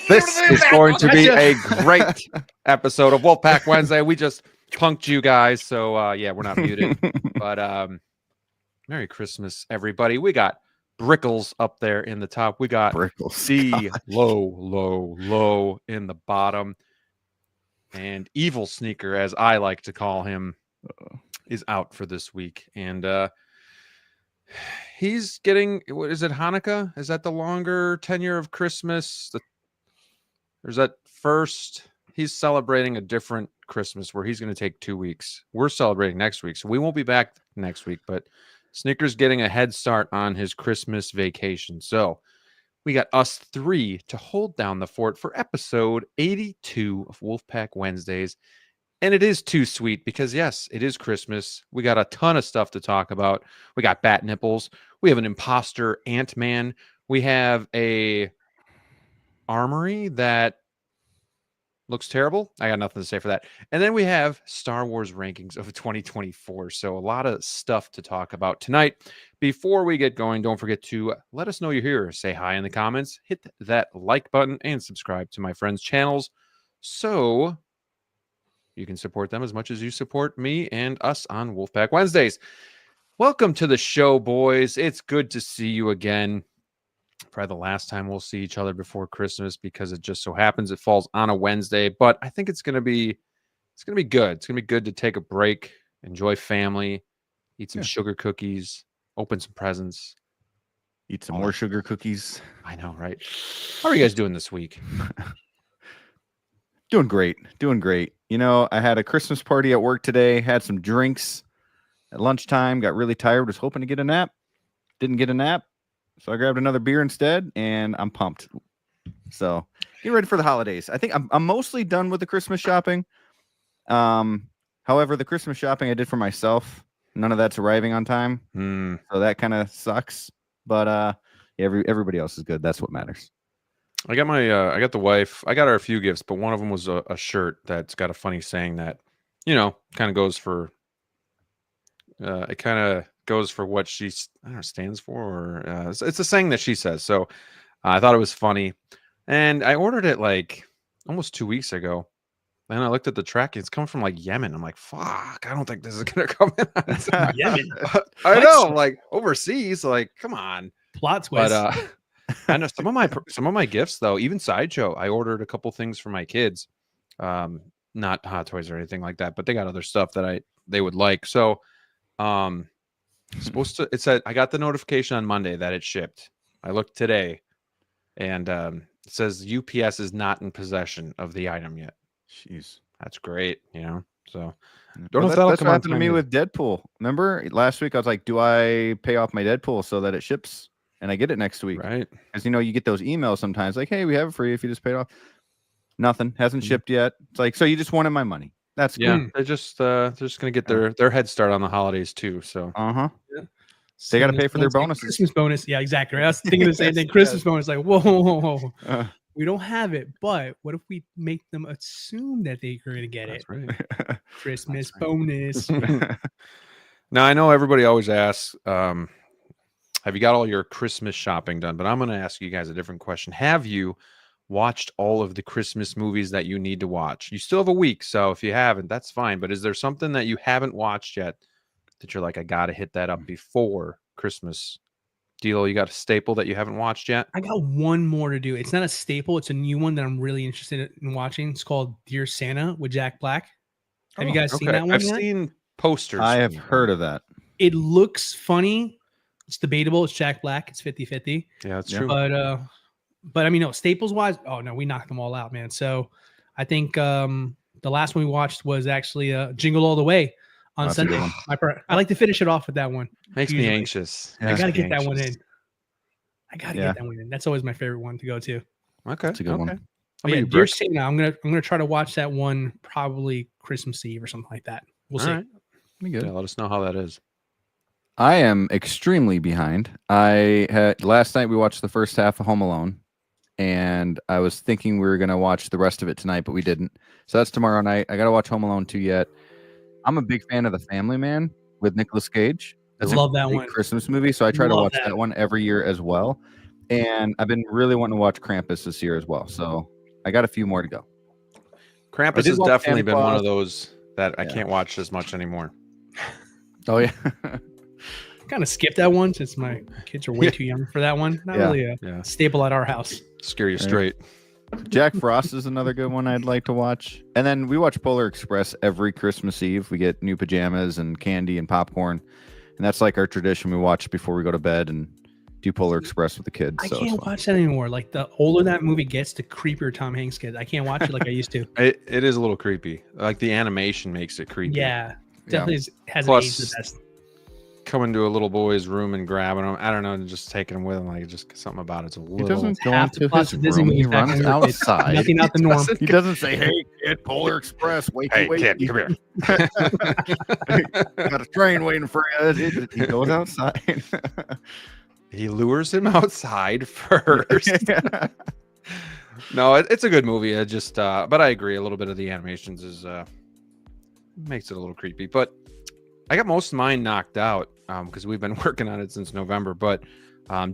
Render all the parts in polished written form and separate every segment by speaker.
Speaker 1: This is going to be a great episode of Wolfpack Wednesday. We just punked you guys, so yeah, we're not muted. But Merry Christmas, everybody. We got Brickles up there in the top. We got DLO in the bottom. And EvilSneaker, as I like to call him, is out for this week. And he's getting, what is it, Hanukkah? Is that the longer tenure of Christmas? There's that first, he's celebrating a different Christmas where he's going to take 2 weeks. We're celebrating next week, so we won't be back next week, but Sneaker's getting a head start on his Christmas vacation. So we got us three to hold down the fort for episode 82 of Wolfpack Wednesdays. And it is too sweet because, yes, it is Christmas. We got a ton of stuff to talk about. We got Bat Nipples. We have an Imposter Antman. We have a armory that looks terrible. I got nothing to say for that. And then we have Star Wars rankings of 2024. So a lot of stuff to talk about tonight. Before we get going, don't forget to let us know you're here. Say hi in the comments. Hit that like button and subscribe to my friends' channels so you can support them as much as you support me and us on Wolfpack Wednesdays. Welcome to the show, boys. It's good to see you again. Probably the last time we'll see each other before Christmas because it just so happens it falls on a Wednesday. But I think it's gonna be good. It's gonna be good to take a break, enjoy family, eat some sugar cookies, open some presents,
Speaker 2: eat some more sugar cookies.
Speaker 1: I know, right? How are you guys doing this week?
Speaker 2: Doing great. You know, I had a Christmas party at work today, had some drinks at lunchtime, got really tired, was hoping to get a nap. Didn't get a nap. So I grabbed another beer instead, and I'm pumped. So get ready for the holidays. I think I'm mostly done with the Christmas shopping. However, the Christmas shopping I did for myself, none of that's arriving on time. So that kind of sucks. But everybody else is good. That's what matters.
Speaker 1: I got I got the wife. I got her a few gifts, but one of them was a shirt that's got a funny saying that, you know, kind of goes for. It kind of goes for what she stands for, or it's a saying that she says. So I thought it was funny, and I ordered it like almost 2 weeks ago. Then I looked at the tracking; it's coming from like Yemen. I'm like, "Fuck! I don't think this is gonna come in."
Speaker 3: Yemen.
Speaker 1: I know, like overseas. Like, come on,
Speaker 3: plot twist.
Speaker 1: But I know some of my gifts though. Even Sideshow, I ordered a couple things for my kids. Not Hot Toys or anything like that, but they got other stuff that they would like. So. Supposed to. It said I got the notification on Monday that it shipped. I looked today, and it says UPS is not in possession of the item yet.
Speaker 2: Jeez,
Speaker 1: that's great. You know, so
Speaker 2: don't know if that's what happened to me with Deadpool. Remember last week I was like, do I pay off my Deadpool so that it ships and I get it next week?
Speaker 1: Right?
Speaker 2: Because you know you get those emails sometimes like, hey, we have it for you if you just paid off. Nothing hasn't shipped yet. It's like, so you just wanted my money. That's good.
Speaker 1: They're just gonna get their head start on the holidays too. So
Speaker 3: Yeah.
Speaker 2: They got to pay for their bonuses.
Speaker 3: Christmas bonus, yeah, exactly. I was thinking the same thing. Christmas bonus, like whoa. We don't have it, but what if we make them assume that they're going to get it?
Speaker 1: Right.
Speaker 3: Christmas bonus.
Speaker 1: Now I know everybody always asks, have you got all your Christmas shopping done? But I'm going to ask you guys a different question. Have you watched all of the Christmas movies that you need to watch? You still have a week, so if you haven't, that's fine. But is there something that you haven't watched yet that you're like, I gotta hit that up before Christmas? DLO, you got a staple that you haven't watched yet?
Speaker 3: I got one more to do. It's not a staple. It's a new one that I'm really interested in watching. It's called Dear Santa with Jack Black. Have you guys seen that one?
Speaker 1: I've seen posters.
Speaker 2: I have heard of that.
Speaker 3: It looks funny. It's debatable. It's Jack Black. It's 50-50.
Speaker 1: Yeah, that's true.
Speaker 3: But I mean, no, staples wise, oh no, we knocked them all out, man. So I think the last one we watched was actually Jingle All the Way on Sunday. I like to finish it off with that one.
Speaker 1: Makes me anxious.
Speaker 3: I gotta get that one in. Get that one in. That's always my favorite one to go to.
Speaker 1: Okay,
Speaker 2: that's a good one.
Speaker 3: Yeah, Dear Santa, I'm gonna try to watch that one probably Christmas Eve or something like that. We'll see.
Speaker 1: Right. Good. Yeah, let us know how that is.
Speaker 2: I am extremely behind. Last night we watched the first half of Home Alone. And I was thinking we were going to watch the rest of it tonight, but we didn't. So that's tomorrow night. I got to watch Home Alone 2 yet. I'm a big fan of The Family Man with Nicolas Cage.
Speaker 3: I love that one.
Speaker 2: Christmas movie. So I try to watch that one every year as well. And I've been really wanting to watch Krampus this year as well. So I got a few more to go.
Speaker 1: Krampus
Speaker 2: did
Speaker 1: has
Speaker 2: watch
Speaker 1: definitely
Speaker 2: Santa
Speaker 1: been one
Speaker 2: Claus.
Speaker 1: of those that I
Speaker 2: Yeah.
Speaker 1: can't watch as much anymore.
Speaker 2: Oh yeah.
Speaker 3: Kind of skipped that one since my kids are way
Speaker 1: Yeah.
Speaker 3: too young for that one. Not
Speaker 2: Yeah.
Speaker 3: really a
Speaker 1: Yeah.
Speaker 3: staple at our house.
Speaker 1: Scare you
Speaker 2: Right.
Speaker 1: straight.
Speaker 2: Jack Frost is another good one I'd like to watch. And then we watch Polar Express every Christmas Eve. We get new pajamas and candy and popcorn. And that's like our tradition. We watch before we go to bed and do Polar Express with the kids.
Speaker 3: I
Speaker 2: So it's
Speaker 3: can't
Speaker 2: fun.
Speaker 3: watch that anymore. Like the older that movie gets, the creepier Tom Hanks gets. I can't watch it like I used to.
Speaker 1: It is a little creepy. Like the animation makes it creepy.
Speaker 3: Yeah, definitely has
Speaker 1: Plus-
Speaker 3: aged the best.
Speaker 1: Coming to a little boy's room and grabbing him. I don't know, and just taking him with him. Like just something about it's a
Speaker 2: He
Speaker 1: little.
Speaker 2: doesn't go
Speaker 3: half the
Speaker 2: into
Speaker 3: plot
Speaker 2: his
Speaker 3: of Disney
Speaker 2: room. He
Speaker 3: movies back
Speaker 2: runs
Speaker 3: when we were kids.
Speaker 2: outside.
Speaker 3: Nothing out the norm.
Speaker 2: He doesn't say, "Hey, kid, Polar Express, wakey, wakey.
Speaker 1: here.
Speaker 2: Got a train waiting for you." He goes outside.
Speaker 1: He lures him outside first. No, it's a good movie. I just, but I agree. A little bit of the animations is makes it a little creepy. But I got most of mine knocked out because we've been working on it since November. But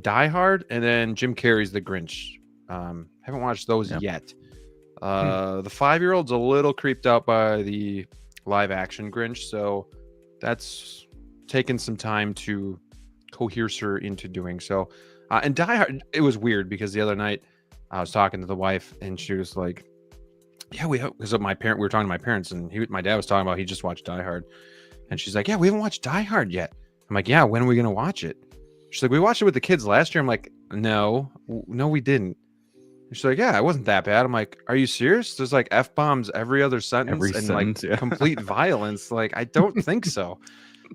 Speaker 1: Die Hard and then Jim Carrey's The Grinch. Haven't watched those yet. The 5-year-old's a little creeped out by the live action Grinch, so that's taken some time to coerce her into doing so. And Die Hard, it was weird because the other night I was talking to the wife and she was like, "Yeah, we were talking to my parents and my dad was talking about he just watched Die Hard." And she's like, "Yeah, we haven't watched Die Hard yet." I'm like, "Yeah, when are we gonna watch it?" She's like, "We watched it with the kids last year." I'm like, No, we didn't." And she's like, "Yeah, it wasn't that bad." I'm like, "Are you serious? There's like F-bombs every other sentence and
Speaker 2: sentence,
Speaker 1: like
Speaker 2: yeah.
Speaker 1: complete violence." Like, I don't think so.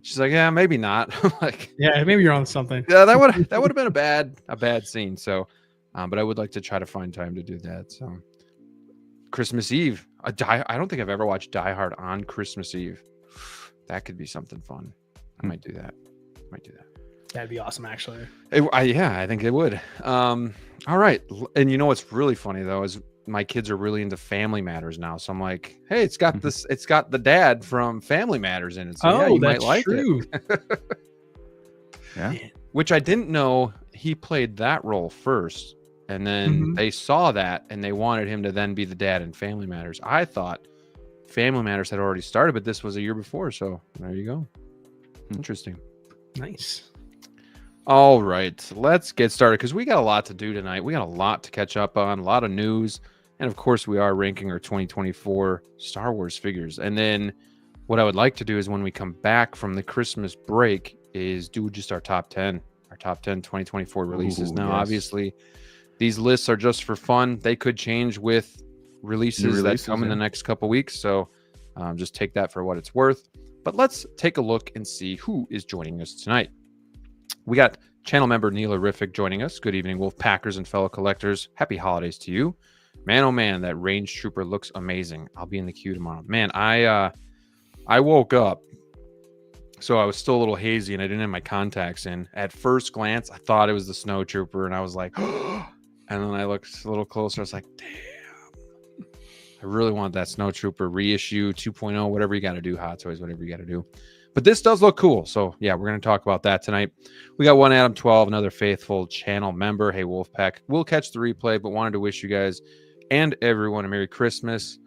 Speaker 1: She's like, "Yeah, maybe not." I'm like,
Speaker 3: Yeah, maybe you're on something.
Speaker 1: yeah, that would have been a bad scene. So, but I would like to try to find time to do that. So, Christmas Eve, I don't think I've ever watched Die Hard on Christmas Eve. That could be something fun. I might do that.
Speaker 3: That'd be awesome, actually.
Speaker 1: I think it would. All right, and you know what's really funny though is my kids are really into Family Matters now. So I'm like, hey, it's got this. It's got the dad from Family Matters in it. So yeah, you might like
Speaker 3: true.
Speaker 1: it.
Speaker 2: Yeah.
Speaker 1: Which I didn't know he played that role first, and then they saw that and they wanted him to then be the dad in Family Matters. I thought Family Matters had already started, but this was a year before. So there you go. Interesting.
Speaker 3: Nice.
Speaker 1: All right, let's get started because we got a lot to do tonight. We got a lot to catch up on, a lot of news. And of course, we are ranking our 2024 Star Wars figures. And then what I would like to do is when we come back from the Christmas break is do just our top 10 2024 releases. Now, obviously, these lists are just for fun. They could change with releases that come in the next couple weeks. So just take that for what it's worth. But let's take a look and see who is joining us tonight. We got channel member Neil Horrific joining us. Good evening, Wolfpackers and fellow collectors. Happy holidays to you. Man, oh man, that range trooper looks amazing. I'll be in the queue tomorrow. Man, I woke up, so I was still a little hazy and I didn't have my contacts in. At first glance, I thought it was the snow trooper, and I was like, and then I looked a little closer. I was like, damn, I really want that snow trooper reissue 2.0, whatever you got to do, Hot Toys, whatever you got to do. But this does look cool. So, yeah, we're going to talk about that tonight. We got one Adam 12, another faithful channel member. Hey, Wolfpack. We'll catch the replay, but wanted to wish you guys and everyone a Merry Christmas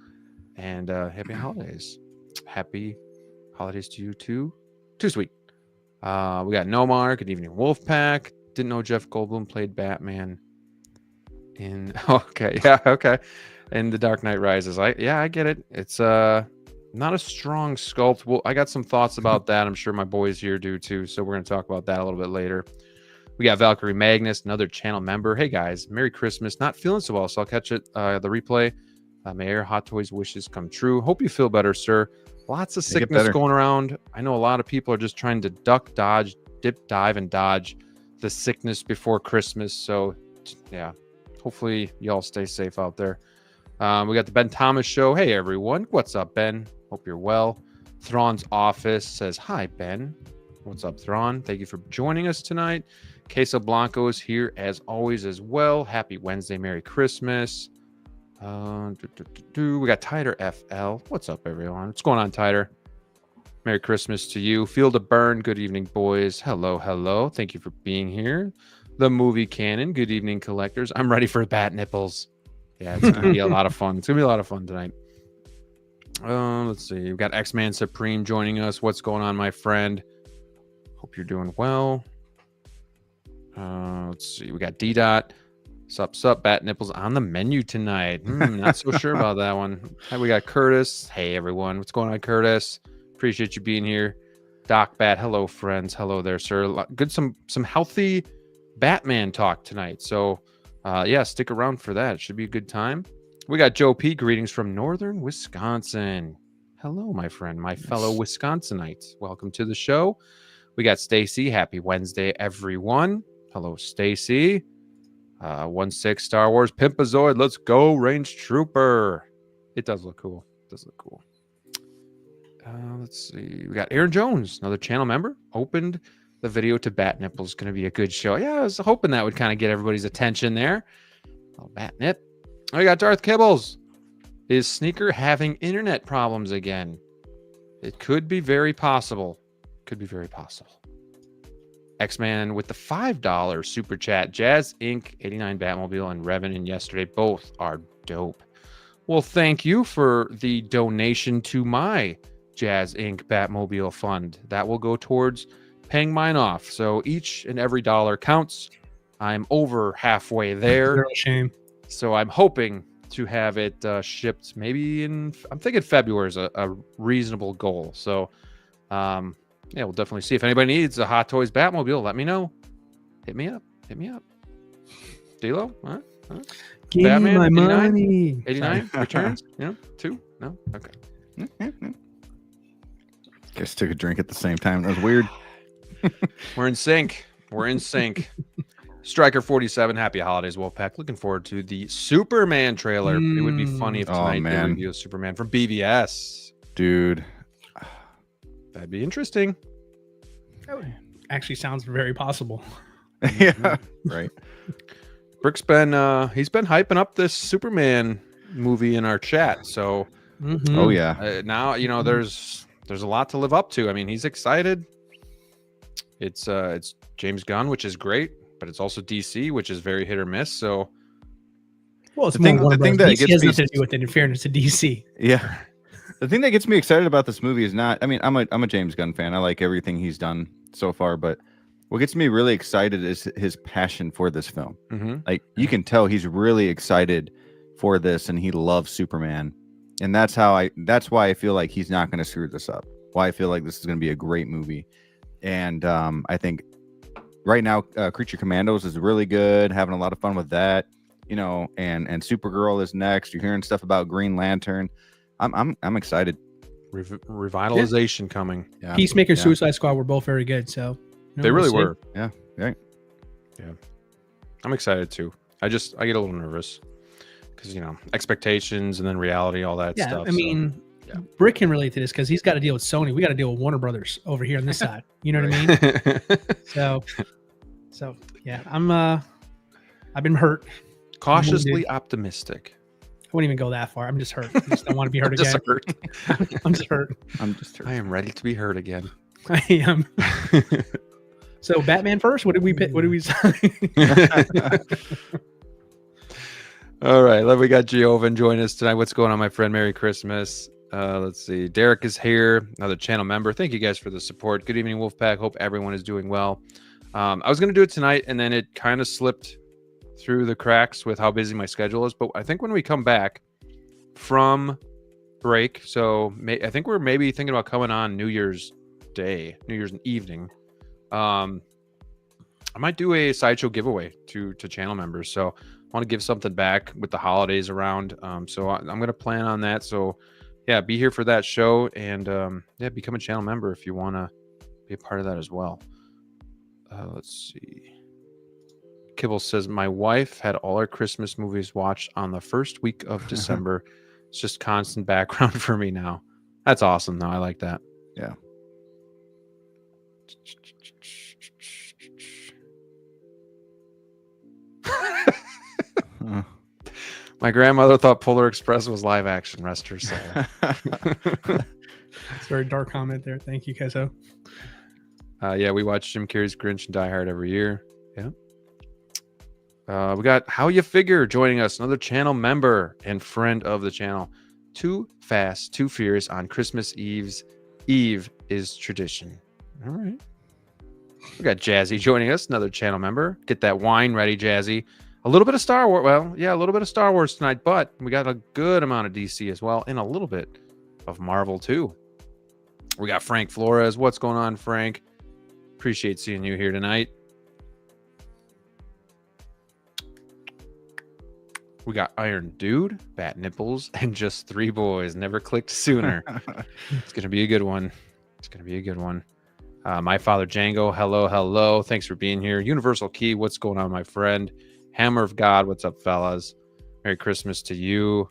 Speaker 1: and Happy Holidays. Happy holidays to you, too. Too sweet. We got Nomar. Good evening, Wolfpack. Didn't know Jeff Goldblum played Batman in... Okay, yeah, okay. In The Dark Knight Rises. I get it. It's... not a strong sculpt. Well, I got some thoughts about that. I'm sure my boys here do too. So we're going to talk about that a little bit later. We got Valkyrie Magnus, another channel member. Hey guys, Merry Christmas. Not feeling so well, so I'll catch it. The replay. May your Hot Toys wishes come true. Hope you feel better, sir. Lots of sickness going around. I know a lot of people are just trying to duck, dodge, dip, dive, and dodge the sickness before Christmas. So yeah, hopefully y'all stay safe out there. We got the Ben Thomas Show. Hey everyone, what's up, Ben? Hope you're well. Thrawn's Office says, hi, Ben. What's up, Thrawn? Thank you for joining us tonight. Queso Blanco is here as always as well. Happy Wednesday. Merry Christmas. We got Tider FL. What's up, everyone? What's going on, Tider? Merry Christmas to you. Field of Burn. Good evening, boys. Hello, hello. Thank you for being here. The Movie Canon. Good evening, collectors. I'm ready for Bat Nipples. Yeah, it's gonna be a lot of fun. It's gonna be a lot of fun tonight. Let's see. We've got X-Man Supreme joining us. What's going on, my friend? Hope you're doing well. Let's see. We got D-Dot. Sup, Bat Nipples on the menu tonight. Not so sure about that one. We got Curtis. Hey, everyone. What's going on, Curtis? Appreciate you being here. Doc Bat. Hello, friends. Hello there, sir. Good, some healthy Batman talk tonight. So, yeah, stick around for that. It should be a good time. We got Joe P. Greetings from northern Wisconsin. Hello, my friend, my fellow Wisconsinites. Welcome to the show. We got Stacy. Happy Wednesday, everyone. Hello, Stacy. 1-6 Star Wars Pimpazoid. Let's go, Range Trooper. It does look cool. Let's see. We got Aaron Jones, another channel member. Opened the video to Bat Nipples. Going to be a good show. Yeah, I was hoping that would kind of get everybody's attention there. Oh, Bat Nip. Oh, we got Darth Kibbles. Is Sneaker having internet problems again? It could be very possible. X-Man with the $5 super chat. Jazz Inc. 89 Batmobile and Revenant yesterday. Both are dope. Well, thank you for the donation to my Jazz Inc. Batmobile fund. That will go towards paying mine off. So each and every dollar counts. I'm over halfway there.
Speaker 3: Zero shame.
Speaker 1: So I'm hoping to have it shipped maybe I'm thinking February is a reasonable goal. So, yeah, we'll definitely see. If anybody needs a Hot Toys Batmobile, let me know. Hit me up. DLO? Huh?
Speaker 3: Give
Speaker 1: Batman,
Speaker 3: me my
Speaker 1: 89?
Speaker 3: money.
Speaker 1: 89 returns? 2? No? Okay.
Speaker 2: Guess took a drink at the same time. That was weird.
Speaker 1: We're in sync. Striker 47, happy holidays, Wolfpack. Looking forward to the Superman trailer. It would be funny if tonight they review Superman from BVS.
Speaker 2: Dude.
Speaker 1: That'd be interesting.
Speaker 3: Actually sounds very possible.
Speaker 2: Yeah, right.
Speaker 1: Brick's he's been hyping up this Superman movie in our chat. So,
Speaker 2: Oh yeah.
Speaker 1: now there's a lot to live up to. I mean, he's excited. It's James Gunn, which is great, but it's also DC, which is very hit or miss. So,
Speaker 3: Well, it's
Speaker 2: The thing that
Speaker 3: DC
Speaker 2: gets
Speaker 3: has
Speaker 2: me-
Speaker 3: nothing to do with it. In fairness to DC.
Speaker 2: Yeah. The thing that gets me excited about this movie is not, I mean, I'm a James Gunn fan. I like everything he's done so far, but what gets me really excited is his passion for this film. Like, you can tell he's really excited for this and he loves Superman. And that's why I feel like he's not going to screw this up. Why I feel like this is going to be a great movie. And I think right now, Creature Commandos is really good, having a lot of fun with that, and Supergirl is next. You're hearing stuff about Green Lantern. I'm excited.
Speaker 1: Revitalization coming.
Speaker 2: Yeah.
Speaker 3: Peacemaker, Suicide Squad were both very good. So
Speaker 1: They really were.
Speaker 2: Yeah. Right.
Speaker 1: Yeah. I'm excited too. I get a little nervous because, expectations and then reality, all that stuff.
Speaker 3: I mean, Brick can relate to this because he's got to deal with Sony. We got to deal with Warner Brothers over here on this side. You know what I mean? So yeah, I've been hurt.
Speaker 1: Cautiously optimistic.
Speaker 3: I wouldn't even go that far. I'm just hurt. I just don't want to be hurt
Speaker 1: Just
Speaker 3: again.
Speaker 1: hurt.
Speaker 3: I'm just hurt.
Speaker 1: I am ready to be hurt again.
Speaker 3: I am. So Batman first. What did we pick? What did we say?
Speaker 1: All right. We got Jovan joining us tonight. What's going on, my friend? Merry Christmas. Let's see. Derek is here, another channel member. Thank you guys for the support. Good evening, Wolfpack. Hope everyone is doing well. I was going to do it tonight, and then it kind of slipped through the cracks with how busy my schedule is. But I think when we come back from break, so I think we're maybe thinking about coming on New Year's Day, New Year's evening. I might do a sideshow giveaway to channel members. So I want to give something back with the holidays around. So I'm going to plan on that. So yeah, be here for that show, and become a channel member if you want to be a part of that as well. Let's see. Kibble says, my wife had all our Christmas movies watched on the first week of December. It's just constant background for me now. That's awesome, though. I like that.
Speaker 2: Yeah.
Speaker 1: My grandmother thought Polar Express was live action. Rest her soul.
Speaker 3: It's a very dark comment there. Thank you, Kezo.
Speaker 1: Yeah, we watch Jim Carrey's Grinch and Die Hard every year. Yeah. We got How You Figure joining us, another channel member and friend of the channel. Too Fast, Too Furious on Christmas Eve is tradition. All right. We got Jazzy joining us, another channel member. Get that wine ready, Jazzy. A little bit of Star Wars. Well, yeah, a little bit of Star Wars tonight, but we got a good amount of DC as well, and a little bit of Marvel too. We got Frank Flores. What's going on, Frank? Appreciate seeing you here tonight. We got Iron Dude, Bat Nipples, and Just Three Boys. Never clicked sooner. It's going to be a good one. It's going to be a good one. My Father Django, hello, hello. Thanks for being here. Universal Key, what's going on, my friend? Hammer of God, what's up, fellas? Merry Christmas to you.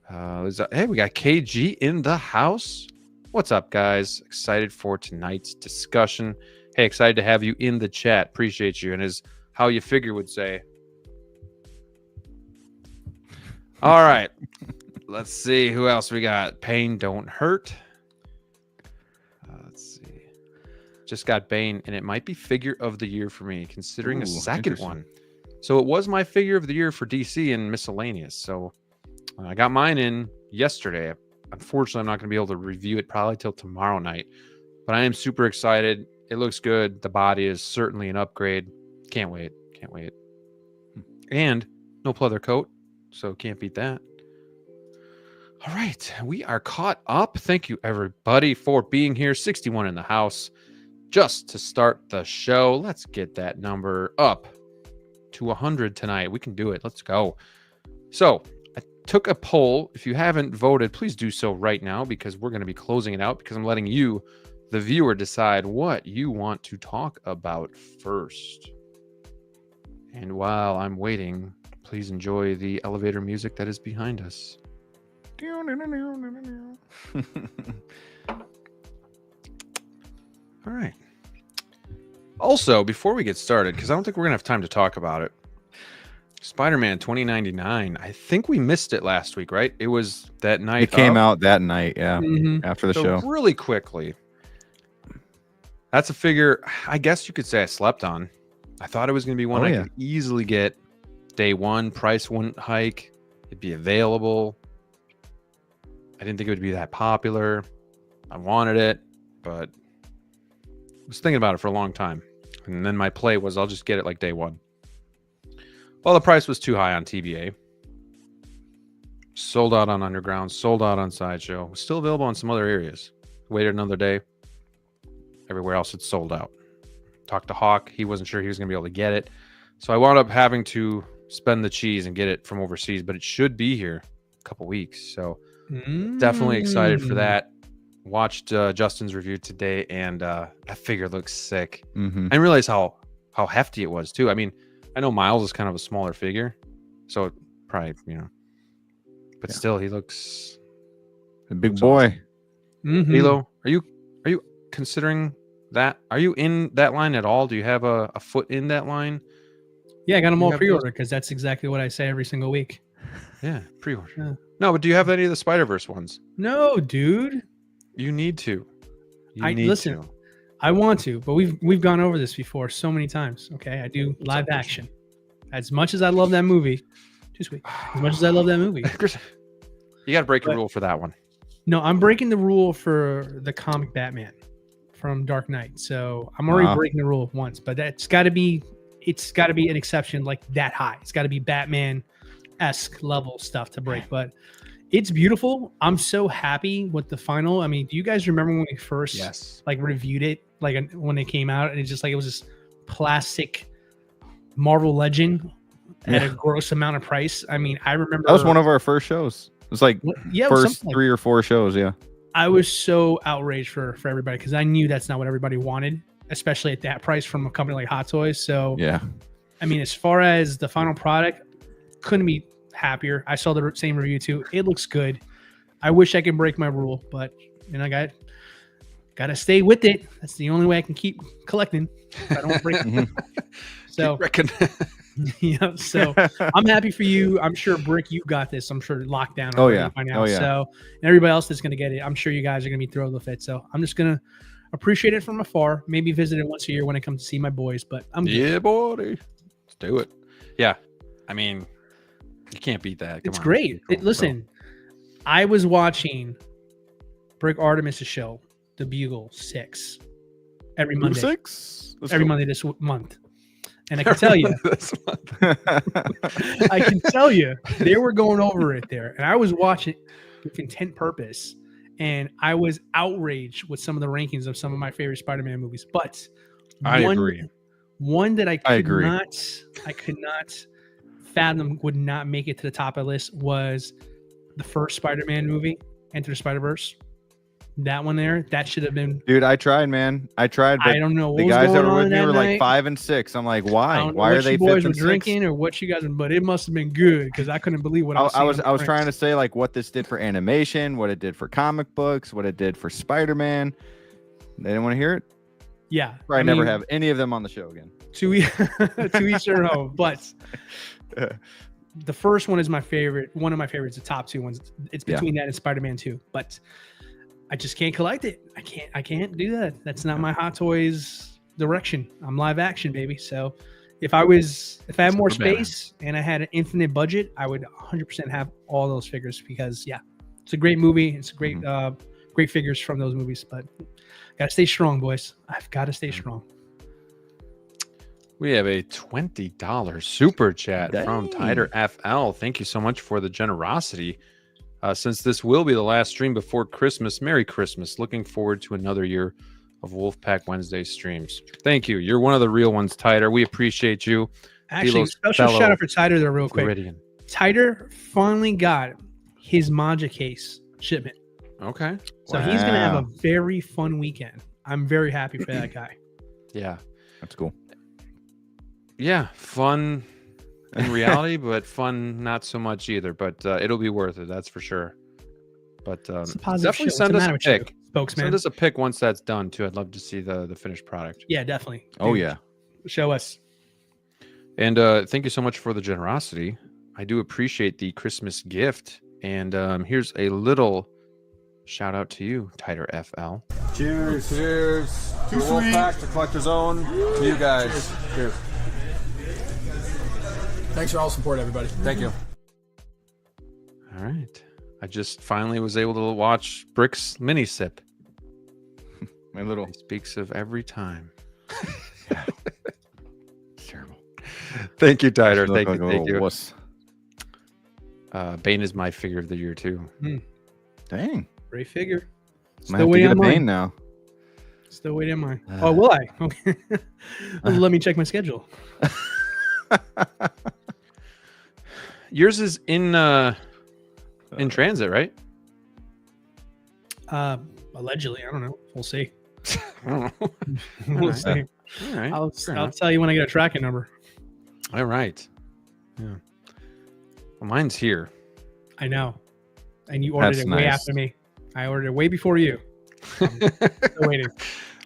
Speaker 1: Hey, we got KG in the house. What's up, guys? Excited for tonight's discussion. Hey, excited to have you in the chat. Appreciate you. And as How You Figure would say. All right. Let's see who else we got. Pain Don't Hurt. Let's see. Just got Bane, and it might be figure of the year for me, considering a second one. So it was my figure of the year for DC and miscellaneous. So I got mine in yesterday. Unfortunately, I'm not going to be able to review it probably till tomorrow night. But I am super excited. It looks good. The body is certainly an upgrade. Can't wait. Can't wait. And no pleather coat. So can't beat that. All right. We are caught up. Thank you, everybody, for being here. 61 in the house. Just to start the show, let's get that number up to 100 tonight. We can do it. Let's go. So I took a poll. If you haven't voted, please do so right now, because we're going to be closing it out, because I'm letting you, the viewer, decide what you want to talk about first. And while I'm waiting, please enjoy the elevator music that is behind us. All right. Also, before we get started, because I don't think we're going to have time to talk about it, Spider-Man 2099, I think we missed it last week, right? It was that night.
Speaker 2: It came out that night, yeah, after the show.
Speaker 1: Really quickly, that's a figure I guess you could say I slept on. I thought it was going to be one I could easily get day one. Price wouldn't hike. It'd be available. I didn't think it would be that popular. I wanted it, but I was thinking about it for a long time. And then my play was I'll just get it like day one. Well, the price was too high on TBA. Sold out on Underground. Sold out on Sideshow. Still available in some other areas. Waited another day. Everywhere else it's sold out. Talked to Hawk. He wasn't sure he was going to be able to get it. So I wound up having to spend the cheese and get it from overseas. But it should be here a couple weeks. So definitely excited for that. Watched Justin's review today, and that figure looks sick. I didn't realize how hefty it was too. I mean, I know Miles is kind of a smaller figure, so probably, but still, he looks
Speaker 2: a big boy.
Speaker 1: Awesome. Halo, are you considering that? Are you in that line at all? Do you have a foot in that line?
Speaker 3: Yeah, I got them all pre-ordered because that's exactly what I say every single week.
Speaker 1: Yeah, pre-order. Yeah. No, but do you have any of the Spider-Verse ones?
Speaker 3: No, dude.
Speaker 1: You need to.
Speaker 3: Listen. I want to, but we've gone over this before so many times. Okay, I do live action. As much as I love that movie, too sweet. As much as I love that movie,
Speaker 1: you got to break a rule for that one.
Speaker 3: No, I'm breaking the rule for the comic Batman from Dark Knight. So I'm already breaking the rule once, but it's got to be an exception like that high. It's got to be Batman-esque level stuff to break, but. It's beautiful. I'm so happy with the final. I mean, do you guys remember when we first reviewed it, like when it came out, and it was this plastic Marvel Legend at a gross amount of price? I mean, I remember
Speaker 2: that was one of our first shows. It was like first 3 or 4 shows. Yeah,
Speaker 3: I was so outraged for everybody because I knew that's not what everybody wanted, especially at that price from a company like Hot Toys. So yeah, I mean, as far as the final product, couldn't be happier. I saw the same review too. It looks good. I wish I could break my rule, but I got to stay with it. That's the only way I can keep collecting. If I don't break it. So yeah, so I'm happy for you. I'm sure Brick, you got this. I'm sure lockdown. By now. So and everybody else that's going to get it, I'm sure you guys are going to be thrilled with it. So I'm just going to appreciate it from afar. Maybe visit it once a year when I come to see my boys. But I'm good.
Speaker 1: Yeah, boy. Let's do it. Yeah. I mean, you can't beat that. Come
Speaker 3: It's
Speaker 1: on.
Speaker 3: great.
Speaker 1: Cool,
Speaker 3: Listen, I was watching Brick Artemis' show, The Bugle 6, every Monday.
Speaker 2: 6?
Speaker 3: Every Monday this month. And I can tell you, I can tell you, they were going over it there. And I was watching with intent purpose. And I was outraged with some of the rankings of some of my favorite Spider-Man movies. But
Speaker 1: I agree.
Speaker 3: One that I
Speaker 2: agree.
Speaker 3: could not fathom would not make it to the top of the list was the first Spider-Man movie, Enter the Spider-Verse. That one there, that should have been.
Speaker 2: Dude, I tried, man. I tried. But
Speaker 3: I don't know what
Speaker 2: the
Speaker 3: was
Speaker 2: guys that
Speaker 3: going
Speaker 2: were
Speaker 3: on
Speaker 2: with me
Speaker 3: that
Speaker 2: were like
Speaker 3: night.
Speaker 2: 5 and 6. I'm like,
Speaker 3: I
Speaker 2: why?
Speaker 3: don't know
Speaker 2: Why
Speaker 3: what
Speaker 2: are they
Speaker 3: you boys
Speaker 2: fifth
Speaker 3: were
Speaker 2: and
Speaker 3: drinking or what you guys? But it must have been good because I couldn't believe what I was.
Speaker 2: I was trying to say like what this did for animation, what it did for comic books, what it did for Spider-Man. They didn't want to hear it.
Speaker 3: Yeah,
Speaker 2: Probably never have any of them on the show again.
Speaker 3: To each their own. But the first one is my favorite. One of my favorites. The top two ones. It's between that and Spider-Man 2. But I just can't collect it. I can't do that. That's not my Hot Toys direction. I'm live action, baby. So if I had more space and I had an infinite budget, I would 100% have all those figures because it's a great movie. It's a great great figures from those movies. But gotta stay strong, boys. I've got to stay strong.
Speaker 1: We have a $20 super chat from Tider FL. Thank you so much for the generosity. Since this will be the last stream before Christmas, Merry Christmas. Looking forward to another year of Wolfpack Wednesday streams. Thank you. You're one of the real ones, Tider. We appreciate you.
Speaker 3: Actually, special shout out for Tider there real quick.
Speaker 1: Meridian.
Speaker 3: Tider finally got his Maja case shipment.
Speaker 1: Okay.
Speaker 3: So he's going to have a very fun weekend. I'm very happy for that guy.
Speaker 1: Yeah.
Speaker 2: That's cool.
Speaker 1: Yeah. Fun in reality, but fun not so much either. But it'll be worth it. That's for sure. But definitely send us a pic.
Speaker 3: Spokesman.
Speaker 1: Send us a pic once that's done, too. I'd love to see the finished product.
Speaker 3: Yeah, definitely.
Speaker 2: Oh, yeah.
Speaker 3: Show us.
Speaker 1: And thank you so much for the generosity. I do appreciate the Christmas gift. And here's a little shout out to you, Tider FL.
Speaker 4: Cheers. Cheers. To Wolfpack, to Collector's Own, to you guys. Cheers.
Speaker 5: Thanks for all the support, everybody.
Speaker 4: Thank you.
Speaker 1: All right. I just finally was able to watch Brick's mini sip.
Speaker 2: My little.
Speaker 1: He speaks of every time.
Speaker 2: It's terrible.
Speaker 1: Thank you, Tider. Thank you. Thank you.
Speaker 2: Wuss.
Speaker 1: Bane is my figure of the year, too.
Speaker 2: Dang.
Speaker 3: Great figure.
Speaker 2: Might have to get a Bane now.
Speaker 3: Still waiting on mine. Oh, will I? Okay. Let me check my schedule.
Speaker 1: Yours is in transit, right?
Speaker 3: Allegedly, I don't know. We'll see.
Speaker 1: I don't know.
Speaker 3: We'll see.
Speaker 1: All right.
Speaker 3: I'll tell you when I get a tracking number.
Speaker 1: All right. Yeah. Well, mine's here.
Speaker 3: I know. And you ordered
Speaker 2: That's
Speaker 3: it way
Speaker 2: nice.
Speaker 3: after me. I ordered it way before you. Still waiting.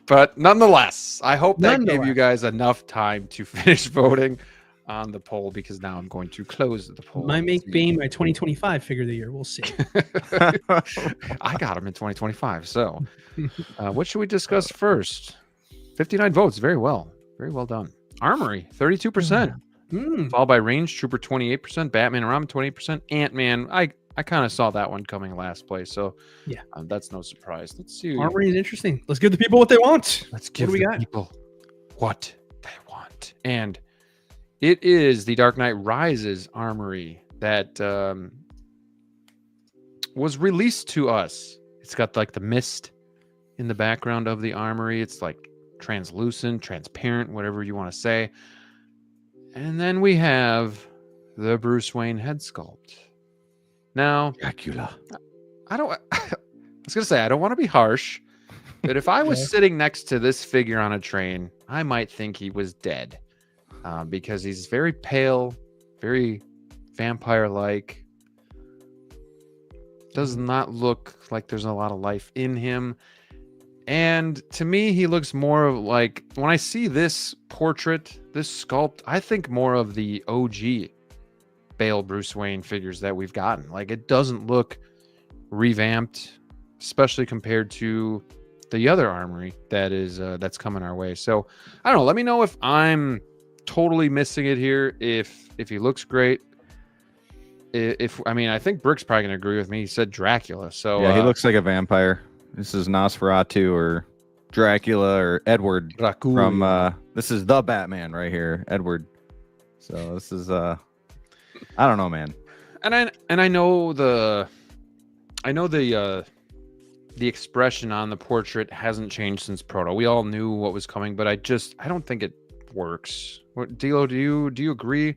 Speaker 1: But nonetheless, I hope that gave you guys enough time to finish voting on the poll because now I'm going to close the poll.
Speaker 3: Might make Bane my 2025 figure of the year. We'll see.
Speaker 1: I got him in 2025. So what should we discuss first? 59 votes. Very well. Very well done. Armory, 32%. Followed by Range Trooper, 28%. Batman and Robin, 28%. Antman, I kind of saw that one coming last place. So
Speaker 3: yeah,
Speaker 1: that's no surprise. Let's see.
Speaker 3: Armory is interesting. Let's give the people what they want.
Speaker 1: Let's give the people what they want. And it is the Dark Knight Rises Armory that was released to us. It's got like the mist in the background of the armory. It's like translucent, transparent, whatever you want to say. And then we have the Bruce Wayne head sculpt. Now,
Speaker 2: Dracula.
Speaker 1: I was going to say, I don't want to be harsh, but if I was sitting next to this figure on a train, I might think he was dead because he's very pale, very vampire-like. Does not look like there's a lot of life in him. And to me, he looks more of like, when I see this portrait, this sculpt, I think more of the OG Bale Bruce Wayne figures that we've gotten. Like, it doesn't look revamped, especially compared to the other armory that is that's coming our way. So I don't know. Let me know if I'm totally missing it here. If he looks great, I think Brick's probably gonna agree with me. He said Dracula, so
Speaker 2: Yeah, he looks like a vampire. This is Nosferatu or Dracula or Edward from this is the Batman right here, Edward. So this is I don't know, man.
Speaker 1: And I know the expression on the portrait hasn't changed since Proto. We all knew what was coming, but I don't think it works. What, DLO, do you agree?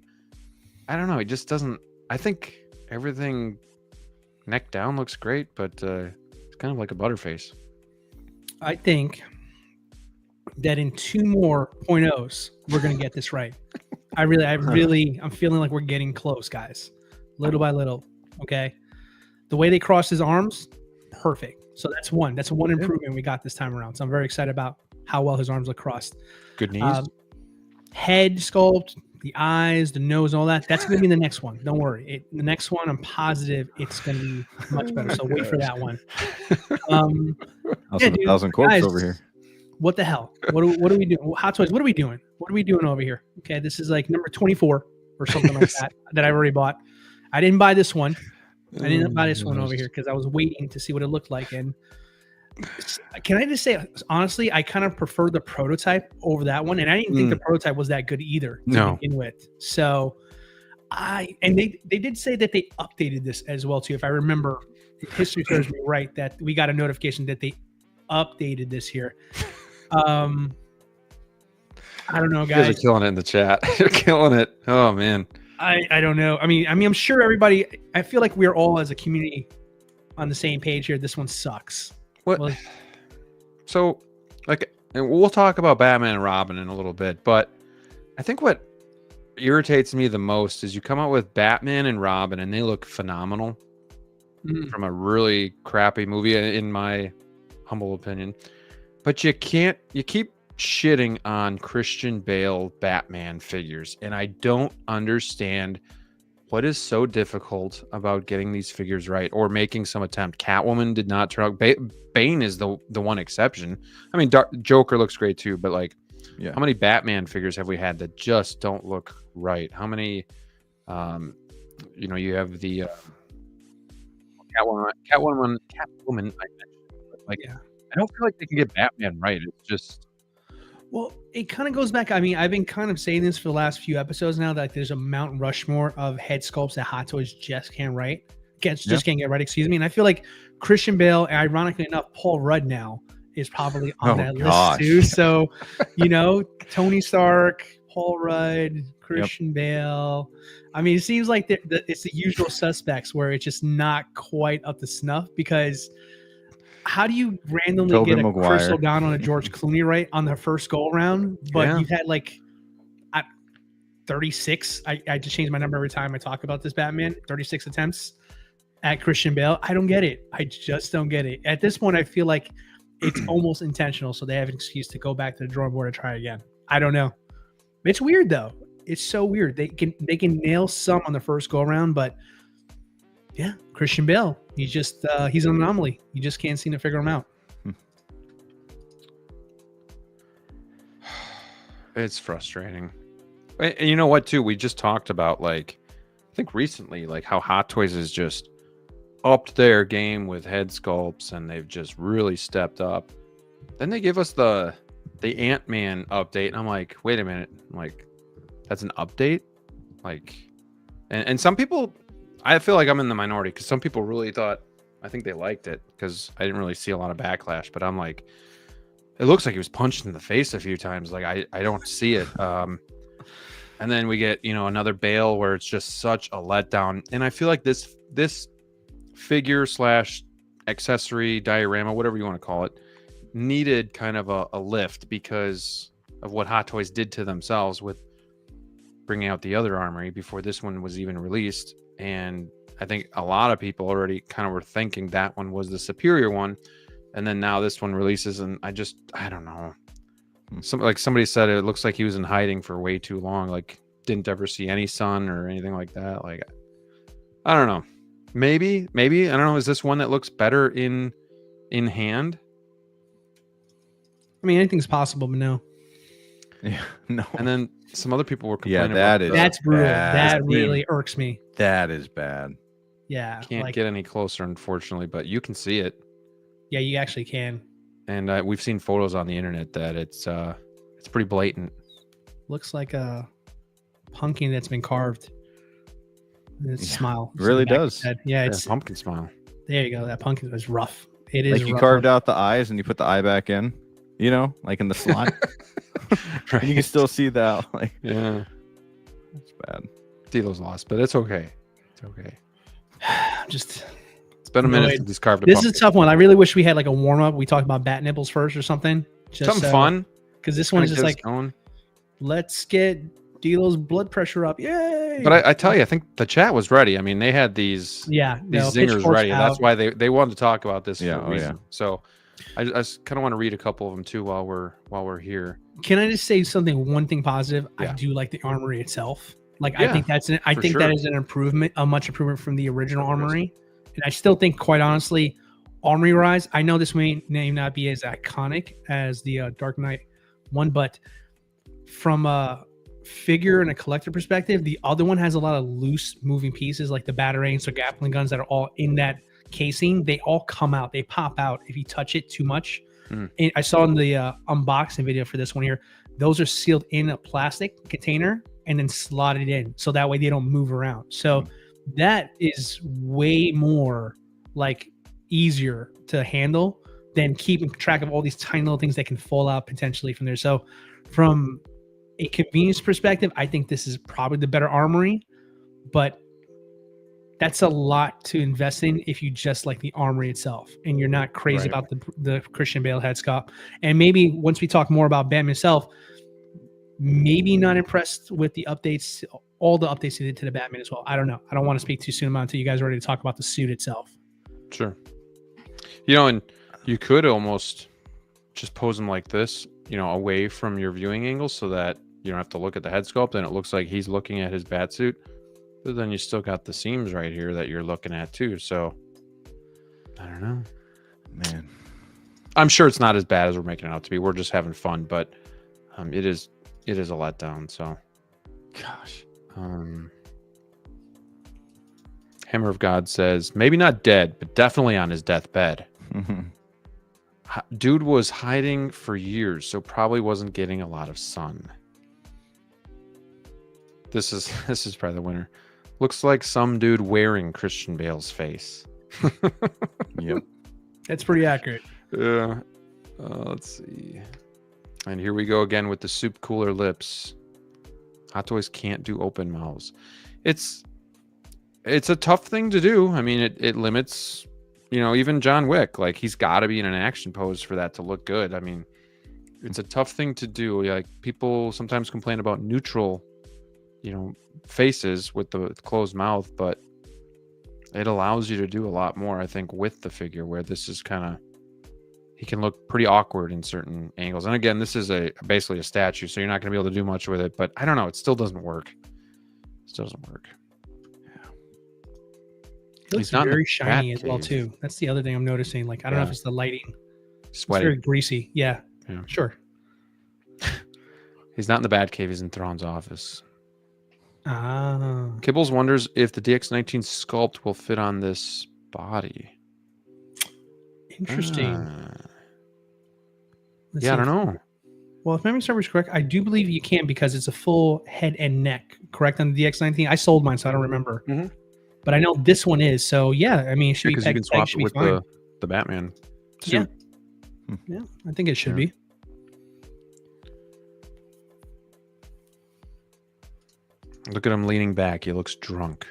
Speaker 1: I don't know. It just doesn't. I think everything neck down looks great, but it's kind of like a butterface.
Speaker 3: I think that in 2 more .0s, we're gonna get this right. I'm feeling like we're getting close, guys, little by little. Okay, the way they cross his arms, perfect. So that's one improvement we got this time around. So I'm very excited about how well his arms look crossed.
Speaker 1: Good knees.
Speaker 3: Head sculpt, the eyes, the nose, all that. That's going to be the next one. Don't worry. The next one, I'm positive it's going to be much better. So wait for that one.
Speaker 2: 1,000 quotes
Speaker 3: guys,
Speaker 2: over here.
Speaker 3: What the hell? What are we doing? Hot Toys, what are we doing? What are we doing over here? Okay, this is like number 24 or something like that I already bought. I didn't buy this one. I didn't buy this one over here because I was waiting to see what it looked like. And can I just say, honestly, I kind of prefer the prototype over that one. And I didn't think the prototype was that good either to begin with. So they did say that they updated this as well too. If I remember, if history serves me right, that we got a notification that they updated this here. I don't know, guys.
Speaker 1: You guys are killing it in the chat. You're killing it. Oh man.
Speaker 3: I don't know. I mean, I'm sure everybody. I feel like we're all as a community on the same page here. This one sucks.
Speaker 1: What? Well, so, and we'll talk about Batman and Robin in a little bit, but I think what irritates me the most is you come out with Batman and Robin, and they look phenomenal from a really crappy movie, in my humble opinion. But you keep shitting on Christian Bale Batman figures, and I don't understand what is so difficult about getting these figures right or making some attempt. Catwoman did not turn out. Bane is the one exception. I mean, Joker looks great too, but how many Batman figures have we had that just don't look right? How many? You have the Catwoman. I mentioned, I don't feel like they can get Batman right. It's just.
Speaker 3: Well, it kind of goes back. I mean, I've been kind of saying this for the last few episodes now that there's a Mount Rushmore of head sculpts that Hot Toys just can't get right. Excuse me. And I feel like Christian Bale, ironically enough, Paul Rudd now is probably on that list too. So, Tony Stark, Paul Rudd, Christian Bale. I mean, it seems like it's the usual suspects where it's just not quite up to snuff because. How do you randomly get a Crystal down on a George Clooney right on the first go around? But you've had 36. I just change my number every time I talk about this Batman. 36 attempts at Christian Bale. I don't get it. I just don't get it. At this point, I feel like it's almost intentional, so they have an excuse to go back to the drawing board and try again. I don't know. It's weird though. It's so weird. They can nail some on the first go around, but. Yeah, Christian Bale. He's just he's an anomaly. You just can't seem to figure him out.
Speaker 1: It's frustrating. And you know what, too? We just talked about I think recently, how Hot Toys has just upped their game with head sculpts, and they've just really stepped up. Then they give us the Antman update, and I'm like, wait a minute, that's an update, and some people. I feel like I'm in the minority because some people really thought, I think they liked it because I didn't really see a lot of backlash, but I'm like, it looks like he was punched in the face a few times. I don't see it. And then we get, another Bale where it's just such a letdown. And I feel like this figure / accessory diorama, whatever you want to call it, needed kind of a lift because of what Hot Toys did to themselves with bringing out the other armory before this one was even released. And I think a lot of people already kind of were thinking that one was the superior one. And then now this one releases, and I don't know. Somebody said it looks like he was in hiding for way too long. Didn't ever see any sun or anything like that. I don't know. Maybe, I don't know. Is this one that looks better in hand?
Speaker 3: I mean, anything's possible, but no.
Speaker 2: Yeah, no.
Speaker 1: And then some other people were
Speaker 2: Yeah,
Speaker 1: complaining
Speaker 2: that
Speaker 1: about
Speaker 2: is
Speaker 3: That's brutal.
Speaker 2: bad.
Speaker 3: That
Speaker 1: Steam.
Speaker 3: really irks me.
Speaker 2: That is bad.
Speaker 3: Yeah.
Speaker 1: Can't get any closer, unfortunately, but you can see it.
Speaker 3: Yeah, you actually can.
Speaker 1: And we've seen photos on the internet that it's pretty blatant.
Speaker 3: Looks like a pumpkin that's been carved. It's smile.
Speaker 2: It really does.
Speaker 3: Yeah, it's
Speaker 1: pumpkin smile.
Speaker 3: there. You go. That pumpkin is rough. It is
Speaker 2: Like you
Speaker 3: rough
Speaker 2: carved
Speaker 3: look.
Speaker 2: out the eyes and you put the eye back in, you know, like in the slot.
Speaker 1: Right.
Speaker 2: And you can still see that. Like,
Speaker 1: Yeah.
Speaker 2: it's bad.
Speaker 1: DLO's lost, but it's okay. It's okay.
Speaker 3: Just
Speaker 1: It's been a
Speaker 3: No,
Speaker 1: minute
Speaker 3: it-
Speaker 1: since he's carved a
Speaker 3: this
Speaker 1: pumpkin.
Speaker 3: is a tough one. I really wish we had like a warm up. We talked about bat nipples first or something. Just,
Speaker 1: Something fun.
Speaker 3: Because this one is
Speaker 1: Kinda
Speaker 3: just
Speaker 1: get us
Speaker 3: like,
Speaker 1: going.
Speaker 3: let's get DLO's blood pressure up. Yay!
Speaker 1: But I tell you, I think the chat was ready. I mean, they had these
Speaker 3: yeah,
Speaker 1: zingers
Speaker 3: pitchforks
Speaker 1: ready.
Speaker 3: out.
Speaker 1: That's why they wanted to talk about this
Speaker 2: Yeah,
Speaker 1: for a
Speaker 2: oh, yeah.
Speaker 1: reason. So I kind of want to read a couple of them too while we're here.
Speaker 3: Can I just say something? One thing positive. I
Speaker 1: Yeah.
Speaker 3: do like the armory itself. Like I
Speaker 1: Yeah,
Speaker 3: think that's I
Speaker 1: for
Speaker 3: think
Speaker 1: sure.
Speaker 3: that is an improvement, a much improvement from the original armory. And I still think, quite honestly, Armory Rise. I know this may not be as iconic as the Dark Knight one, but from a figure and a collector perspective, the other one has a lot of loose moving pieces, like the batarangs or Gatling guns that are all in that casing. They all come out, they pop out if you touch it too much.
Speaker 1: Mm.
Speaker 3: And I saw in the unboxing video for this one here, those are sealed in a plastic container and then slotted in, so that way they don't move around. So that is way more like easier to handle than keeping track of all these tiny little things that can fall out potentially from there. So from a convenience perspective, I think this is probably the better armory, but that's a lot to invest in if you just like the armory itself and you're not crazy
Speaker 1: Right.
Speaker 3: about the Christian Bale headscarf. And maybe once we talk more about Batman himself, maybe not impressed with the updates, all the updates he did to the Batman as well. I don't know. I don't want to speak too soon about it until you guys are ready to talk about the suit itself.
Speaker 1: Sure. You know, and you could almost just pose him like this, you know, away from your viewing angle so that you don't have to look at the head sculpt and it looks like he's looking at his bat suit. But then you still got the seams right here that you're looking at too. So I don't know.
Speaker 2: Man.
Speaker 1: I'm sure it's not as bad as we're making it out to be. We're just having fun, but it is a letdown. So
Speaker 2: Gosh.
Speaker 1: Hammer of God says maybe not dead, but definitely on his deathbed. Dude was hiding for years, so probably wasn't getting a lot of sun. This is probably the winner. Looks like some dude wearing Christian Bale's face.
Speaker 2: Yep.
Speaker 3: That's pretty accurate.
Speaker 1: Yeah. Let's see. And here we go again with the soup cooler lips. Hot Toys can't do open mouths. It's a tough thing to do. I mean, it limits, you know, even John Wick. Like, he's got to be in an action pose for that to look good. I mean, it's a tough thing to do. Like, people sometimes complain about neutral, you know, faces with the closed mouth, but it allows you to do a lot more, I think, with the figure, where this is kind of, he can look pretty awkward in certain angles. And again, this is basically a statue, so you're not going to be able to do much with it, but I don't know, it still doesn't work. It still doesn't work.
Speaker 3: It looks
Speaker 1: He's not in
Speaker 3: very
Speaker 1: the
Speaker 3: shiny
Speaker 1: Bat
Speaker 3: as well
Speaker 1: cave.
Speaker 3: too. That's the other thing I'm noticing. Like, I don't know
Speaker 1: Yeah.
Speaker 3: if it's the lighting. It's
Speaker 1: Sweaty.
Speaker 3: very greasy. Yeah.
Speaker 1: Yeah.
Speaker 3: Sure.
Speaker 1: He's not in the Batcave, he's in Thrawn's office.
Speaker 3: Ah.
Speaker 1: Kibbles wonders if the DX-19 sculpt will fit on this body.
Speaker 3: Interesting. Let's
Speaker 1: Yeah, I
Speaker 3: see.
Speaker 1: don't know.
Speaker 3: Well, if memory serves correct, I do believe you can because it's a full head and neck, correct, on the DX-19. I sold mine, so I don't remember.
Speaker 1: Mhm.
Speaker 3: But I know this one is. So, yeah, I mean, it should be
Speaker 1: Because you can
Speaker 3: pegged,
Speaker 1: swap
Speaker 3: should
Speaker 1: it
Speaker 3: be
Speaker 1: with
Speaker 3: fine.
Speaker 1: the Batman suit.
Speaker 3: Yeah. Yeah, I think it should
Speaker 1: Yeah.
Speaker 3: be.
Speaker 1: Look at him leaning back. He looks drunk.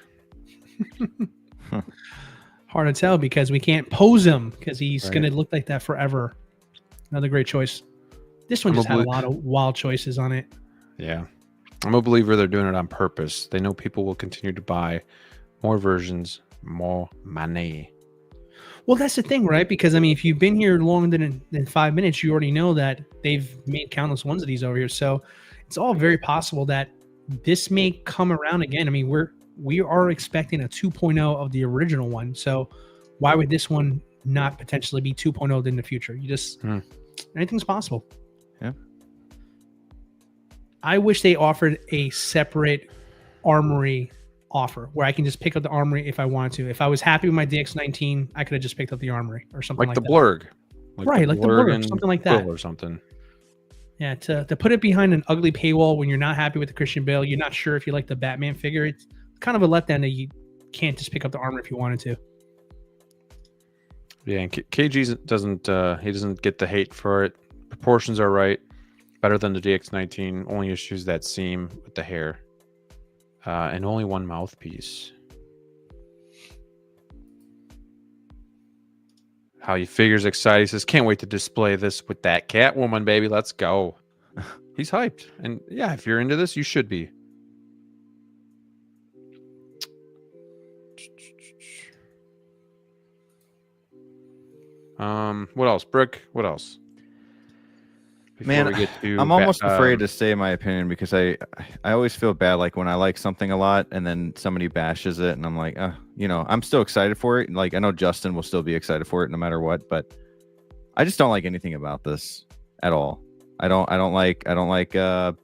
Speaker 3: Hard to tell because we can't pose him because he's
Speaker 1: Right.
Speaker 3: going to look like that forever. Another great choice. This one
Speaker 1: I'm
Speaker 3: just
Speaker 1: a
Speaker 3: had a
Speaker 1: bel-
Speaker 3: lot of wild choices on it.
Speaker 1: Yeah. I'm a believer they're doing it on purpose. They know people will continue to buy more versions, more money.
Speaker 3: Well, that's the thing, right? Because, I mean, if you've been here longer than 5 minutes, you already know that they've made countless ones of these over here. So it's all very possible that this may come around again. I mean, we are expecting a 2.0 of the original one. So why would this one not potentially be 2.0 in the future? You just, anything's possible. I wish they offered a separate armory offer where I can just pick up the armory if I wanted to. If I was happy with my DX19, I could have just picked up the armory or something
Speaker 1: like
Speaker 3: like
Speaker 1: the
Speaker 3: that.
Speaker 1: blurg.
Speaker 3: Right, like the blurg,
Speaker 1: and
Speaker 3: something like that.
Speaker 1: Quill or something.
Speaker 3: Yeah, to put it behind an ugly paywall when you're not happy with the Christian Bale, you're not sure if you like the Batman figure. It's kind of a letdown that you can't just pick up the armor if you wanted to.
Speaker 1: Yeah, and KG doesn't get the hate for it. Proportions are right, better than the DX19. Only issues that seam with the hair, and only one mouthpiece. How he figures excited. He says, "Can't wait to display this with that Catwoman, baby. Let's go." He's hyped, and yeah, if you're into this, you should be. What else, Brick? What else?
Speaker 2: Man,
Speaker 1: we get to
Speaker 2: I'm almost afraid to say my opinion because I always feel bad like when I like something a lot and then somebody bashes it and I'm like, I'm still excited for it. Like I know Justin will still be excited for it no matter what, but I just don't like anything about this at all. I don't like Mr.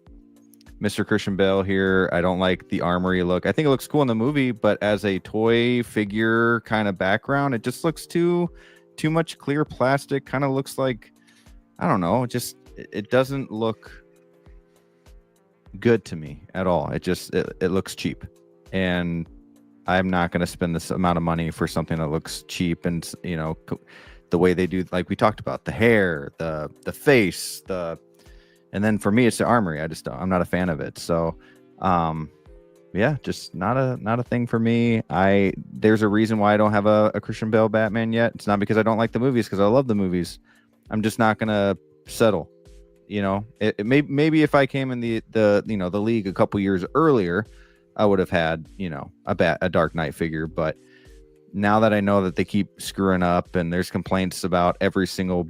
Speaker 2: Christian Bale here. I don't like the armory look. I think it looks cool in the movie, but as a toy figure kind of background, it just looks too much clear plastic. Kind of looks like, I don't know, it doesn't look good to me at all. It looks cheap, and I'm not going to spend this amount of money for something that looks cheap. And the way they do, like we talked about, the hair, the face, and then for me it's the armory. I'm not a fan of it. So yeah, just not a thing for me. There's a reason why I don't have a Christian Bale Batman yet. It's not because I don't like the movies, because I love the movies. I'm just not gonna settle. Maybe if I came in the league a couple years earlier, I would have had a Dark Knight figure. But now that I know that they keep screwing up and there's complaints about every single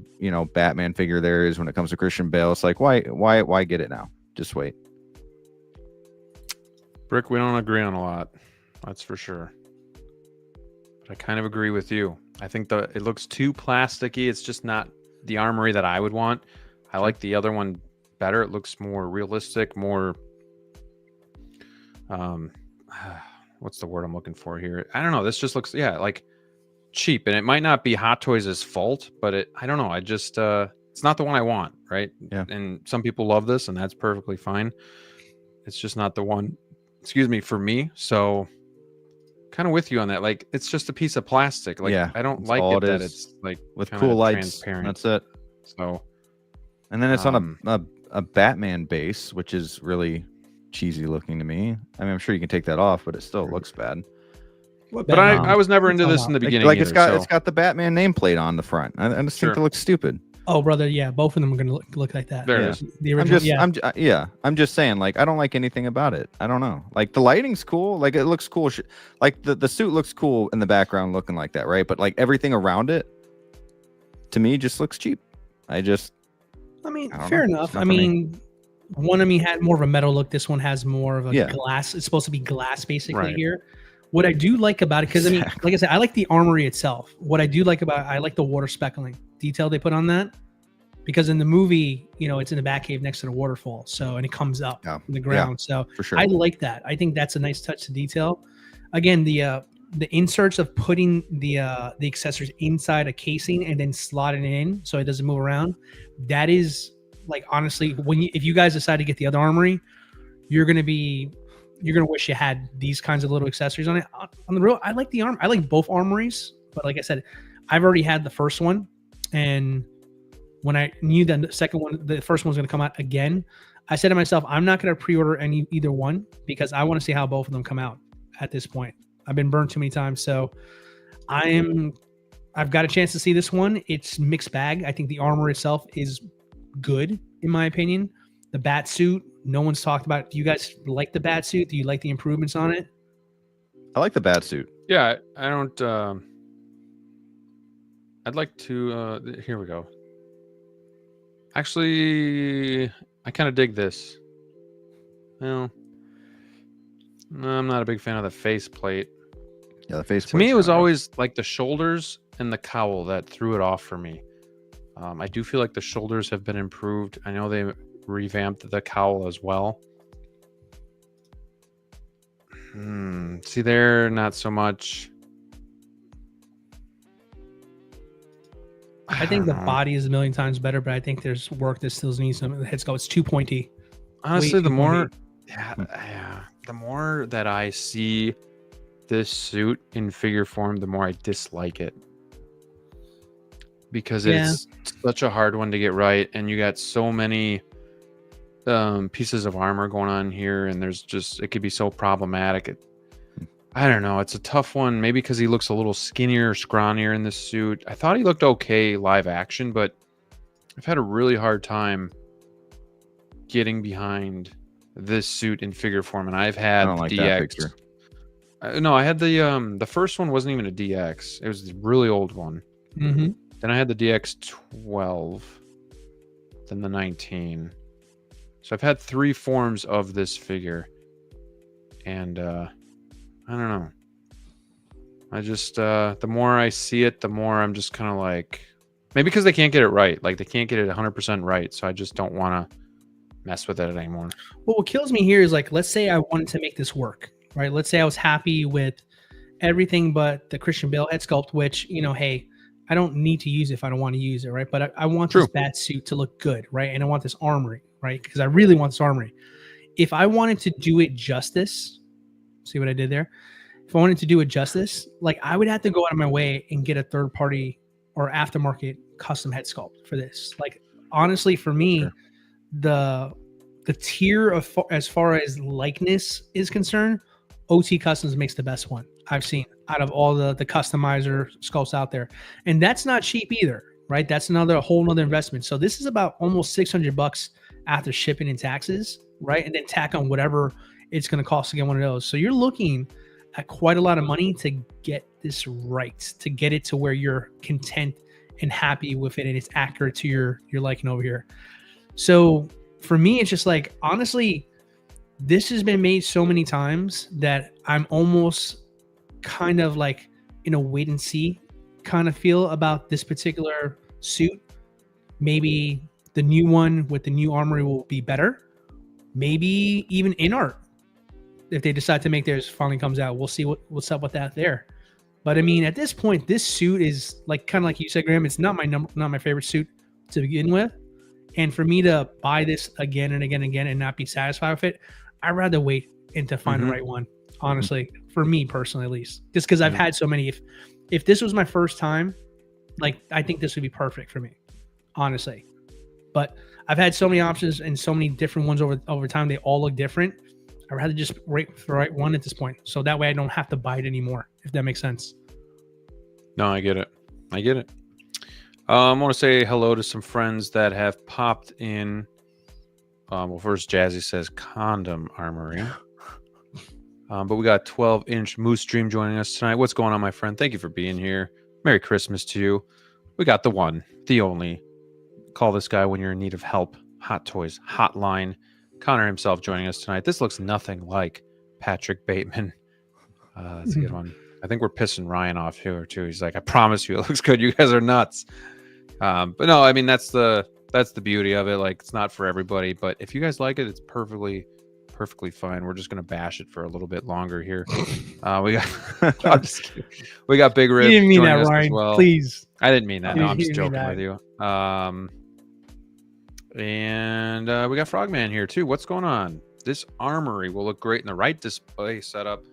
Speaker 2: Batman figure there is when it comes to Christian Bale, it's like why get it now? Just wait.
Speaker 1: Brick, we don't agree on a lot, that's for sure. But I kind of agree with you. I think it looks too plasticky. It's just not the armory that I would want. I like the other one better. It looks more realistic, more what's the word I'm looking for here? I don't know. This just looks like cheap, and it might not be Hot Toys' fault, but I don't know. I just it's not the one I want, right?
Speaker 2: Yeah.
Speaker 1: And some people love this, and that's perfectly fine. It's just not the one, for me. So kind of with you on that. Like, it's just a piece of plastic. Like,
Speaker 2: yeah,
Speaker 1: I don't like it that it's like
Speaker 2: with cool lights.
Speaker 1: Transparent.
Speaker 2: That's it.
Speaker 1: So,
Speaker 2: and then it's on a Batman base, which is really cheesy looking to me. I mean, I'm sure you can take that off, but it still looks bad.
Speaker 1: But I was never into this in the beginning.
Speaker 2: Like
Speaker 1: either,
Speaker 2: it's got the Batman nameplate on the front. I just think it looks stupid.
Speaker 3: Oh, brother, yeah, both of them are going to look like that.
Speaker 1: There it is.
Speaker 3: The original,
Speaker 2: I'm just saying, like, I don't like anything about it. I don't know. Like, the lighting's cool. Like, it looks cool. Like, the suit looks cool in the background looking like that, right? But, like, everything around it, to me, just looks cheap. I
Speaker 3: mean, fair enough. I mean, one of me had more of a metal look. This one has more of a glass. It's supposed to be glass, basically, here. What I do like about it, because, I mean, like I said, I like the armory itself. What I do like about it, I like the water speckling detail they put on that. Because in the movie, it's in the Batcave next to the waterfall. So, and it comes up from the ground. So
Speaker 2: for sure.
Speaker 3: I like that. I think that's a nice touch to detail. Again, the inserts of putting the accessories inside a casing and then slotting it in so it doesn't move around. That is, like, honestly, if you guys decide to get the other armory, you're gonna wish you had these kinds of little accessories on it. On the real, I like I like both armories, but like I said, I've already had the first one, and when I knew that the first one was going to come out again, I said to myself, I'm not going to pre-order either one because I want to see how both of them come out at this point. I've been burned too many times. So I've got a chance to see this one. It's mixed bag. I think the armor itself is good, in my opinion. The bat suit, no one's talked about it. Do you guys like the bat suit? Do you like the improvements on it?
Speaker 2: I like the bat suit.
Speaker 1: Yeah, I don't. I'd like to. Here we go. Actually, I kind of dig this. Well, no, I'm not a big fan of the faceplate.
Speaker 2: Yeah, the faceplate.
Speaker 1: To me, it was always like the shoulders and the cowl that threw it off for me. I do feel like the shoulders have been improved. I know they revamped the cowl as well. See there, not so much.
Speaker 3: I think the
Speaker 1: don't know.
Speaker 3: body is a million times better, but I think there's work that still needs some. The head sculpt, it's too pointy.
Speaker 1: Honestly,
Speaker 3: Way
Speaker 1: the
Speaker 3: too
Speaker 1: more,
Speaker 3: pointy.
Speaker 1: yeah, the more that I see this suit in figure form, the more I dislike it. Because it's such a hard one to get right, and you got so many pieces of armor going on here, and there's just, it could be so problematic. I don't know, it's a tough one. Maybe because he looks a little skinnier, scrawnier in this suit. I thought he looked okay live action, but I've had a really hard time getting behind this suit in figure form, and I've had
Speaker 2: I don't like that picture.
Speaker 1: No, I had the first one wasn't even a DX. It was the really old one.
Speaker 3: Mm-hmm.
Speaker 1: Then I had the DX12, then the 19. So I've had 3 forms of this figure, and I don't know. I just the more I see it, the more I'm just kind of like, maybe because they can't get it right. Like they can't get it 100% right, so I just don't want to mess with it anymore.
Speaker 3: Well, what kills me here is, like, let's say I wanted to make this work, right? Let's say I was happy with everything but the Christian Bale head sculpt, which, you know, hey, I don't need to use it if I don't want to use it, right? But I want this bat suit to look good, right? And I want this armory, right? Because I really want this armory. If I wanted to do it justice, see what I did there? If I wanted to do it justice, like, I would have to go out of my way and get a third party or aftermarket custom head sculpt for this. Like, honestly, for me, the tier of, as far as likeness is concerned, OT Customs makes the best one I've seen out of all the customizer sculpts out there. And that's not cheap either, right? That's whole nother investment. So this is about almost $600 after shipping and taxes, right? And then tack on whatever it's going to cost to get one of those. So you're looking at quite a lot of money to get this right, to get it to where you're content and happy with it and it's accurate to your liking over here. So for me, it's just like, honestly, this has been made so many times that I'm almost kind of like in a wait and see kind of feel about this particular suit. Maybe the new one with the new armory will be better. Maybe even in art, if they decide to make theirs finally comes out, we'll see what's up with that there. But I mean, at this point, this suit is like, kind of like you said, Graham, it's not my favorite suit to begin with. And for me to buy this again and again and again and not be satisfied with it, I'd rather wait and to find the right one. Honestly, for me personally, at least, just because I've had so many. If this was my first time, like, I think this would be perfect for me, honestly. But I've had so many options and so many different ones over time. They all look different. I'd rather just wait for the right one at this point, so that way I don't have to buy it anymore. If that makes sense.
Speaker 1: No, I get it. I want to say hello to some friends that have popped in. Well, first, Jazzy says condom armory. But we got 12-inch Moose Dream joining us tonight. What's going on, my friend? Thank you for being here. Merry Christmas to you. We got the one, the only. Call this guy when you're in need of help. Hot Toys Hotline. Connor himself joining us tonight. This looks nothing like Patrick Bateman. That's a good one. I think we're pissing Ryan off here too. He's like, I promise you, it looks good. You guys are nuts. But no, I mean, that's the beauty of it. Like, it's not for everybody, but if you guys like it, it's perfectly fine. We're just gonna bash it for a little bit longer here. We got I'm just kidding. We got Big Rip.
Speaker 3: You didn't mean that,
Speaker 1: joining us as
Speaker 3: Ryan.
Speaker 1: well.
Speaker 3: Please.
Speaker 1: I didn't mean that. No, I'm just
Speaker 3: You
Speaker 1: joking
Speaker 3: mean
Speaker 1: with you. And we got Frogman here too. What's going on? This armory will look great in the right display setup.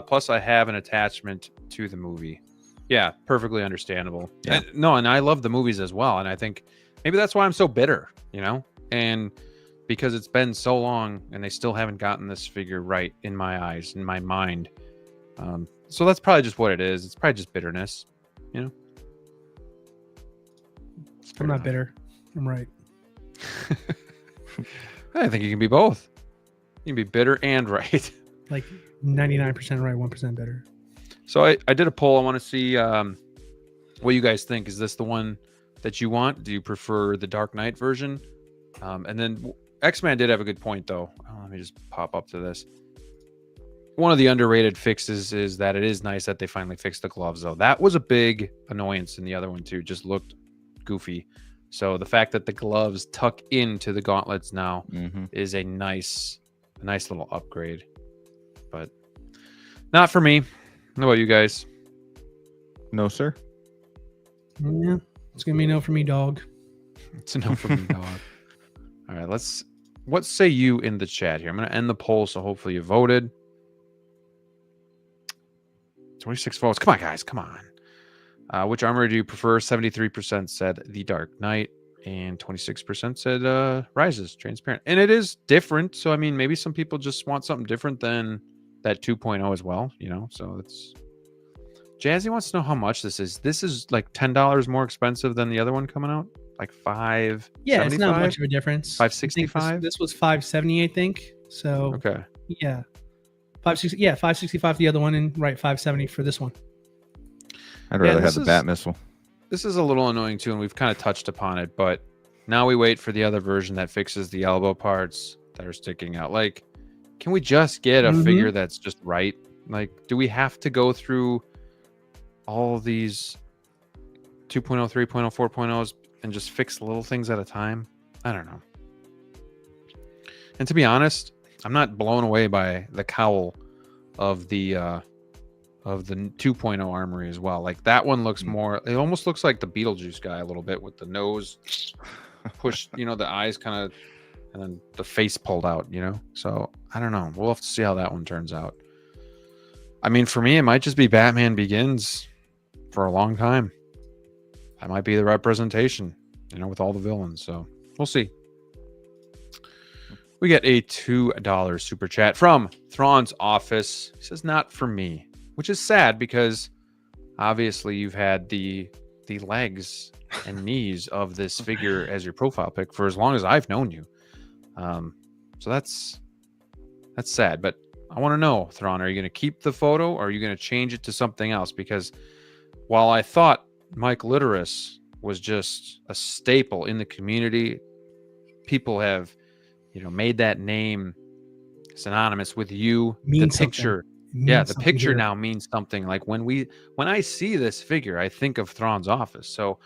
Speaker 1: Plus, I have an attachment to the movie. Yeah, perfectly understandable.
Speaker 2: Yeah.
Speaker 1: And I love the movies as well. And I think maybe that's why I'm so bitter, you know? And because it's been so long and they still haven't gotten this figure right in my eyes, in my mind. So that's probably just what it is. It's probably just bitterness, you know?
Speaker 3: I'm not bitter. I'm right.
Speaker 1: I think you can be both. You can be bitter and right.
Speaker 3: Like 99% right, 1% better.
Speaker 1: So I did a poll. I want to see what you guys think. Is this the one that you want? Do you prefer the Dark Knight version? And then X-Man did have a good point, though. Let me just pop up to this. One of the underrated fixes is that it is nice that they finally fixed the gloves, though. That was a big annoyance in the other one, too. Just looked goofy. So the fact that the gloves tuck into the gauntlets now
Speaker 2: Mm-hmm.
Speaker 1: is a nice little upgrade. But not for me. How about you guys?
Speaker 2: No, sir.
Speaker 3: Yeah, it's gonna be no for me, dog.
Speaker 1: It's a no for me, dog. All right, what say you in the chat here? I'm going to end the poll, so hopefully you voted. 26 votes. Come on, guys. Come on. Which armor do you prefer? 73% said the Dark Knight, and 26% said Rises, Transparent. And it is different. So, I mean, maybe some people just want something different than that 2.0 as well, you know? So it's... Jazzy wants to know how much this is. This is like $10 more expensive than the other one coming out? Like $575?
Speaker 3: Yeah, it's not much of a difference.
Speaker 1: $565?
Speaker 3: This was $570, I think. So
Speaker 1: Okay.
Speaker 3: yeah, $560. Yeah, $565 the other one, and right $570 for this one.
Speaker 2: I'd rather
Speaker 1: this
Speaker 2: have the Bat Missile.
Speaker 1: This is a little annoying too, and we've kind of touched upon it, but now we wait for the other version that fixes the elbow parts that are sticking out. Like, can we just get a figure that's just right? Like, do we have to go through all of these 2.0, 3.0, 4.0s and just fix little things at a time? I don't know. And to be honest, I'm not blown away by the cowl of the 2.0 armory as well. Like that one looks more, it almost looks like the Beetlejuice guy a little bit, with the nose pushed, you know, the eyes kind of, and then the face pulled out, you know? So I don't know. We'll have to see how that one turns out. I mean, for me, it might just be Batman Begins for a long time. That might be the representation, you know, with all the villains. So we'll see. We get a $2 super chat from Thrawn's office. He says, not for me, which is sad because obviously you've had the legs and knees of this figure as your profile pic for as long as I've known you. So that's sad. But I want to know, Thrawn, are you going to keep the photo or are you going to change it to something else? Because while I thought Mike Litteris was just a staple in the community, people have, you know, made that name synonymous with you. The picture, the picture now means something. Like when I see this figure, I think of Thrawn's office. So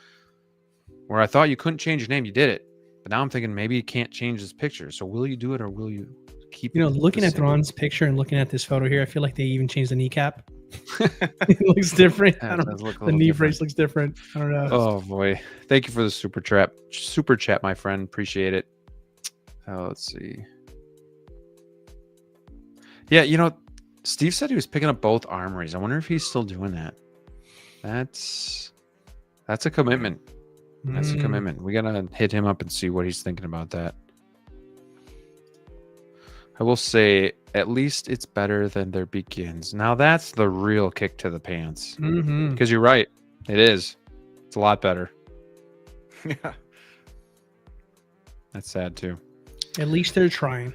Speaker 1: where I thought you couldn't change your name, you did it. But now I'm thinking maybe you can't change this picture. So will you do it or will you keep?
Speaker 3: You know, looking at Thrawn's picture and looking at this photo here, I feel like they even changed the kneecap. It looks different. I don't know. The knee brace looks different. I don't know.
Speaker 1: Oh boy! Thank you for the super chat, my friend. Appreciate it. Let's see. Yeah, you know, Steve said he was picking up both armories. I wonder if he's still doing that. That's a commitment. That's a commitment. We gotta hit him up and see what he's thinking about that. I will say, at least it's better than their Begins. Now that's the real kick to the pants. Because you're right, it is. It's a lot better.
Speaker 2: Yeah,
Speaker 1: that's sad too.
Speaker 3: At least they're trying.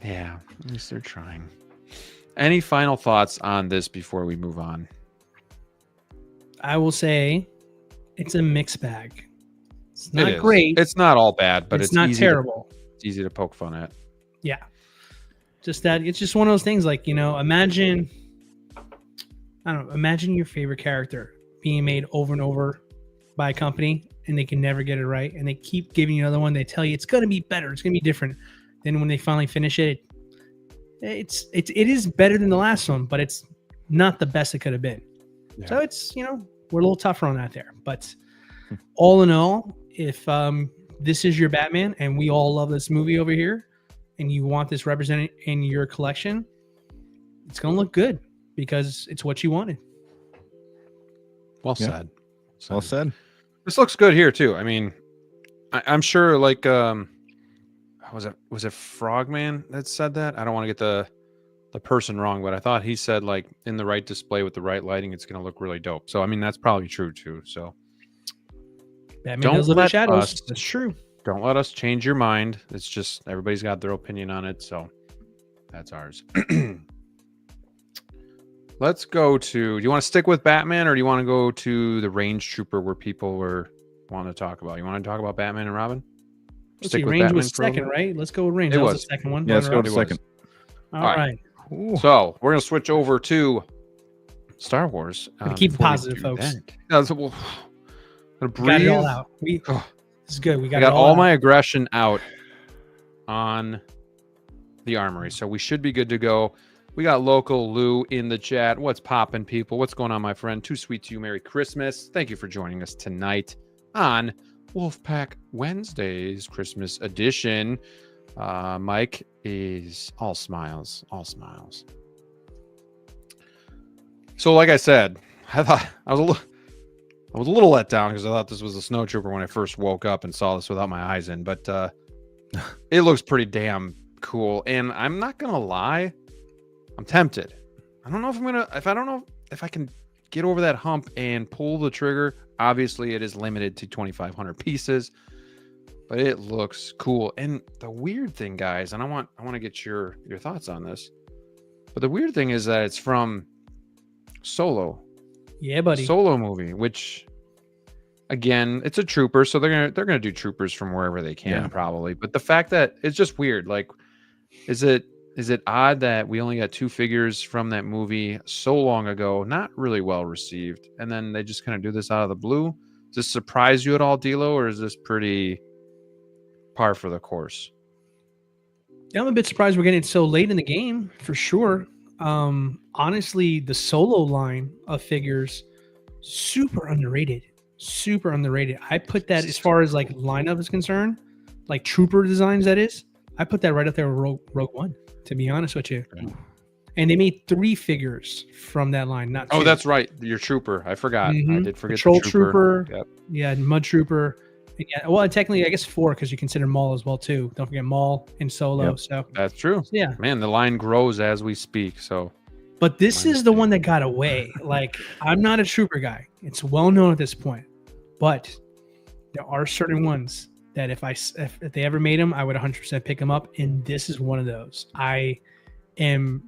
Speaker 1: Yeah, at least they're trying. Any final thoughts on this before we move on?
Speaker 3: I will say it's a mixed bag. It's not great.
Speaker 1: It's not all bad, but it's
Speaker 3: not terrible.
Speaker 1: It's easy to poke fun at.
Speaker 3: Yeah. Just that it's just one of those things, like, you know, imagine your favorite character being made over and over by a company and they can never get it right. And they keep giving you another one. They tell you it's going to be better. It's going to be different. Then when they finally finish it, it is better than the last one, but it's not the best it could have been. Yeah. So it's, you know, we're a little tougher on that there. But all in all, if this is your Batman and we all love this movie over here and you want this represented in your collection, it's going to look good because it's what you wanted.
Speaker 1: Well said.
Speaker 2: Well said.
Speaker 1: This looks good here too. I mean, I'm sure, like, was it Frogman that said that? I don't want to get the person wrong, but I thought he said, like, in the right display with the right lighting, it's going to look really dope. So I mean, that's probably true too. So
Speaker 3: Batman does live in shadows. That's true.
Speaker 1: Don't let us change your mind. It's just everybody's got their opinion on it, so that's ours. Let's go to. Do you want to stick with Batman, or do you want to go to the Range Trooper where people were wanting to talk about? You want to talk about Batman and Robin?
Speaker 3: Stick with Range Batman was second, right? Let's go with Range. That was the second one.
Speaker 2: Yeah, let's go to second.
Speaker 3: All right.
Speaker 1: So we're gonna switch over to Star Wars.
Speaker 3: Keep it positive, folks.
Speaker 1: Gonna
Speaker 3: We got it all
Speaker 1: breathe.
Speaker 3: out.
Speaker 1: Ugh.
Speaker 3: This is good. We got,
Speaker 1: I got
Speaker 3: it all
Speaker 1: all
Speaker 3: out.
Speaker 1: my aggression out on the armory, so we should be good to go. We got local Lou in the chat. What's poppin', people? What's going on, my friend? Too sweet to you. Merry Christmas. Thank you for joining us tonight on Wolfpack Wednesdays Christmas edition. Mike is all smiles, all smiles. So, like I said, I thought I was a little let down because I thought this was a snow trooper when I first woke up and saw this without my eyes in, but it looks pretty damn cool. And I'm not gonna lie, I'm tempted. I don't know if I can get over that hump and pull the trigger. Obviously, it is limited to 2,500 pieces, but it looks cool. And the weird thing, guys, and I want to get your thoughts on this, but the weird thing is that it's from Solo.
Speaker 3: Yeah, buddy.
Speaker 1: Solo movie, which again, it's a trooper, so they're gonna do troopers from wherever they can, probably. But the fact that it's just weird, like, is it odd that we only got 2 figures from that movie so long ago, not really well received, and then they just kind of do this out of the blue? Does this surprise you at all, DLO, or is this pretty par for the course?
Speaker 3: Yeah, I'm a bit surprised we're getting it so late in the game, for sure. Honestly, the Solo line of figures, super underrated. Super underrated. I put that, as far as like lineup is concerned, like trooper designs, that is, I put that right up there with Rogue One, to be honest with you. And they made 3 figures from that line, not 2.
Speaker 1: Oh, that's right, your trooper. I forgot. I did forget
Speaker 3: Patrol
Speaker 1: the trooper.
Speaker 3: trooper. Yeah, mud trooper. And yeah, well, technically, I guess 4 because you consider Maul as well too. Don't forget Maul and Solo.
Speaker 2: Yep.
Speaker 3: So
Speaker 1: That's true.
Speaker 3: yeah,
Speaker 1: Man, the line grows as we speak. So,
Speaker 3: but this is the one that got away. Like, I'm not a trooper guy. It's well known at this point, but there are certain ones that if they ever made them, I would 100% pick them up. And this is one of those. I am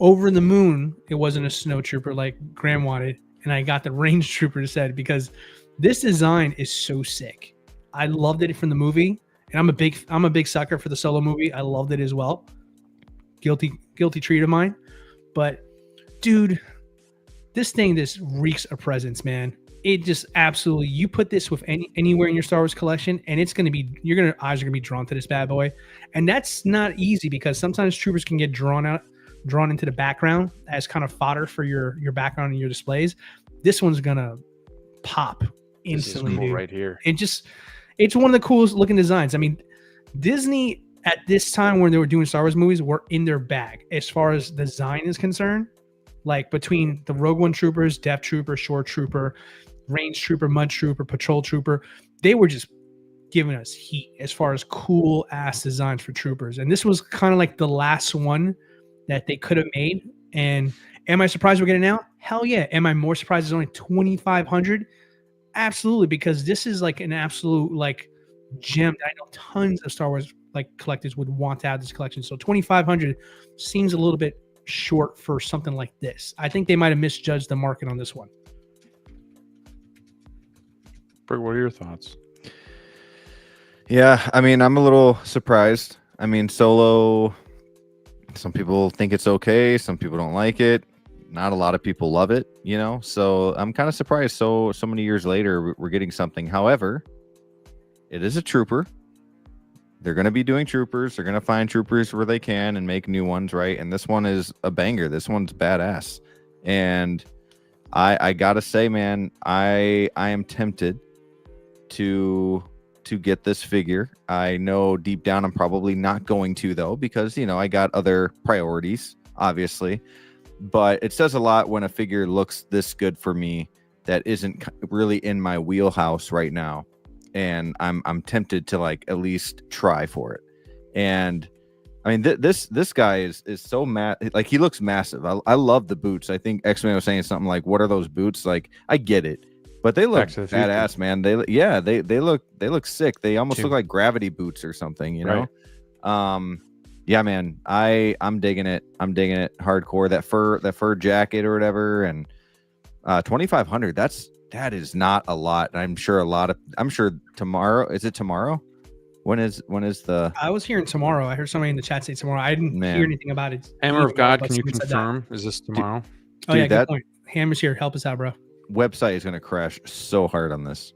Speaker 3: over the moon. It wasn't a snow trooper like Graham wanted, and I got the range trooper instead because this design is so sick. I loved it from the movie, and I'm a big sucker for the Solo movie. I loved it as well. Guilty treat of mine. But dude, this thing just reeks of presence, man. It just absolutely, you put this with anywhere in your Star Wars collection, and it's gonna be, eyes are gonna be drawn to this bad boy. And that's not easy because sometimes troopers can get drawn into the background as kind of fodder for your background and your displays. This one's gonna pop instantly,
Speaker 1: cool
Speaker 3: dude.
Speaker 1: right here.
Speaker 3: It's one of the coolest looking designs. I mean, Disney at this time when they were doing Star Wars movies were in their bag as far as design is concerned. Like between the Rogue One troopers, Death Trooper, Shore Trooper, Range Trooper, Mud Trooper, Patrol Trooper, they were just giving us heat as far as cool ass designs for troopers. And this was kind of like the last one that they could have made. And am I surprised we're getting it now? Hell yeah. Am I more surprised it's only 2,500? Absolutely, because this is like an absolute like gem that I know tons of Star Wars like collectors would want to have this collection. So 2,500 seems a little bit short for something like this. I think they might have misjudged the market on this one.
Speaker 1: Brig, what are your thoughts?
Speaker 2: Yeah, I mean, I'm a little surprised. I mean, Solo, some people think it's okay, some people don't like it. Not a lot of people love it, you know? So I'm kind of surprised so many years later we're getting something. However, it is a trooper. They're going to be doing troopers. They're going to find troopers where they can and make new ones, right? And this one is a banger. This one's badass. And I got to say, man, I am tempted to get this figure. I know deep down I'm probably not going to, though, because, you know, I got other priorities, obviously. But it says a lot when a figure looks this good for me that isn't really in my wheelhouse right now. And I'm tempted to like at least try for it. And I mean, this guy is so like he looks massive. I love the boots. I think X-Men was saying something like, "What are those boots?" Like, I get it, but they look badass, man. They look sick. They almost look like gravity boots or something, you know? Right. Yeah, man, I'm digging it. I'm digging it hardcore. That fur jacket or whatever, and 2,500. That is not a lot. I'm sure tomorrow. Is it tomorrow? When is the? I
Speaker 3: was hearing tomorrow. I heard somebody in the chat say tomorrow. I didn't hear anything about it.
Speaker 1: Hammer of God, can you confirm? Is this tomorrow?
Speaker 3: Oh yeah, good point. Hammer's here. Help us out, bro.
Speaker 2: Website is going to crash so hard on this.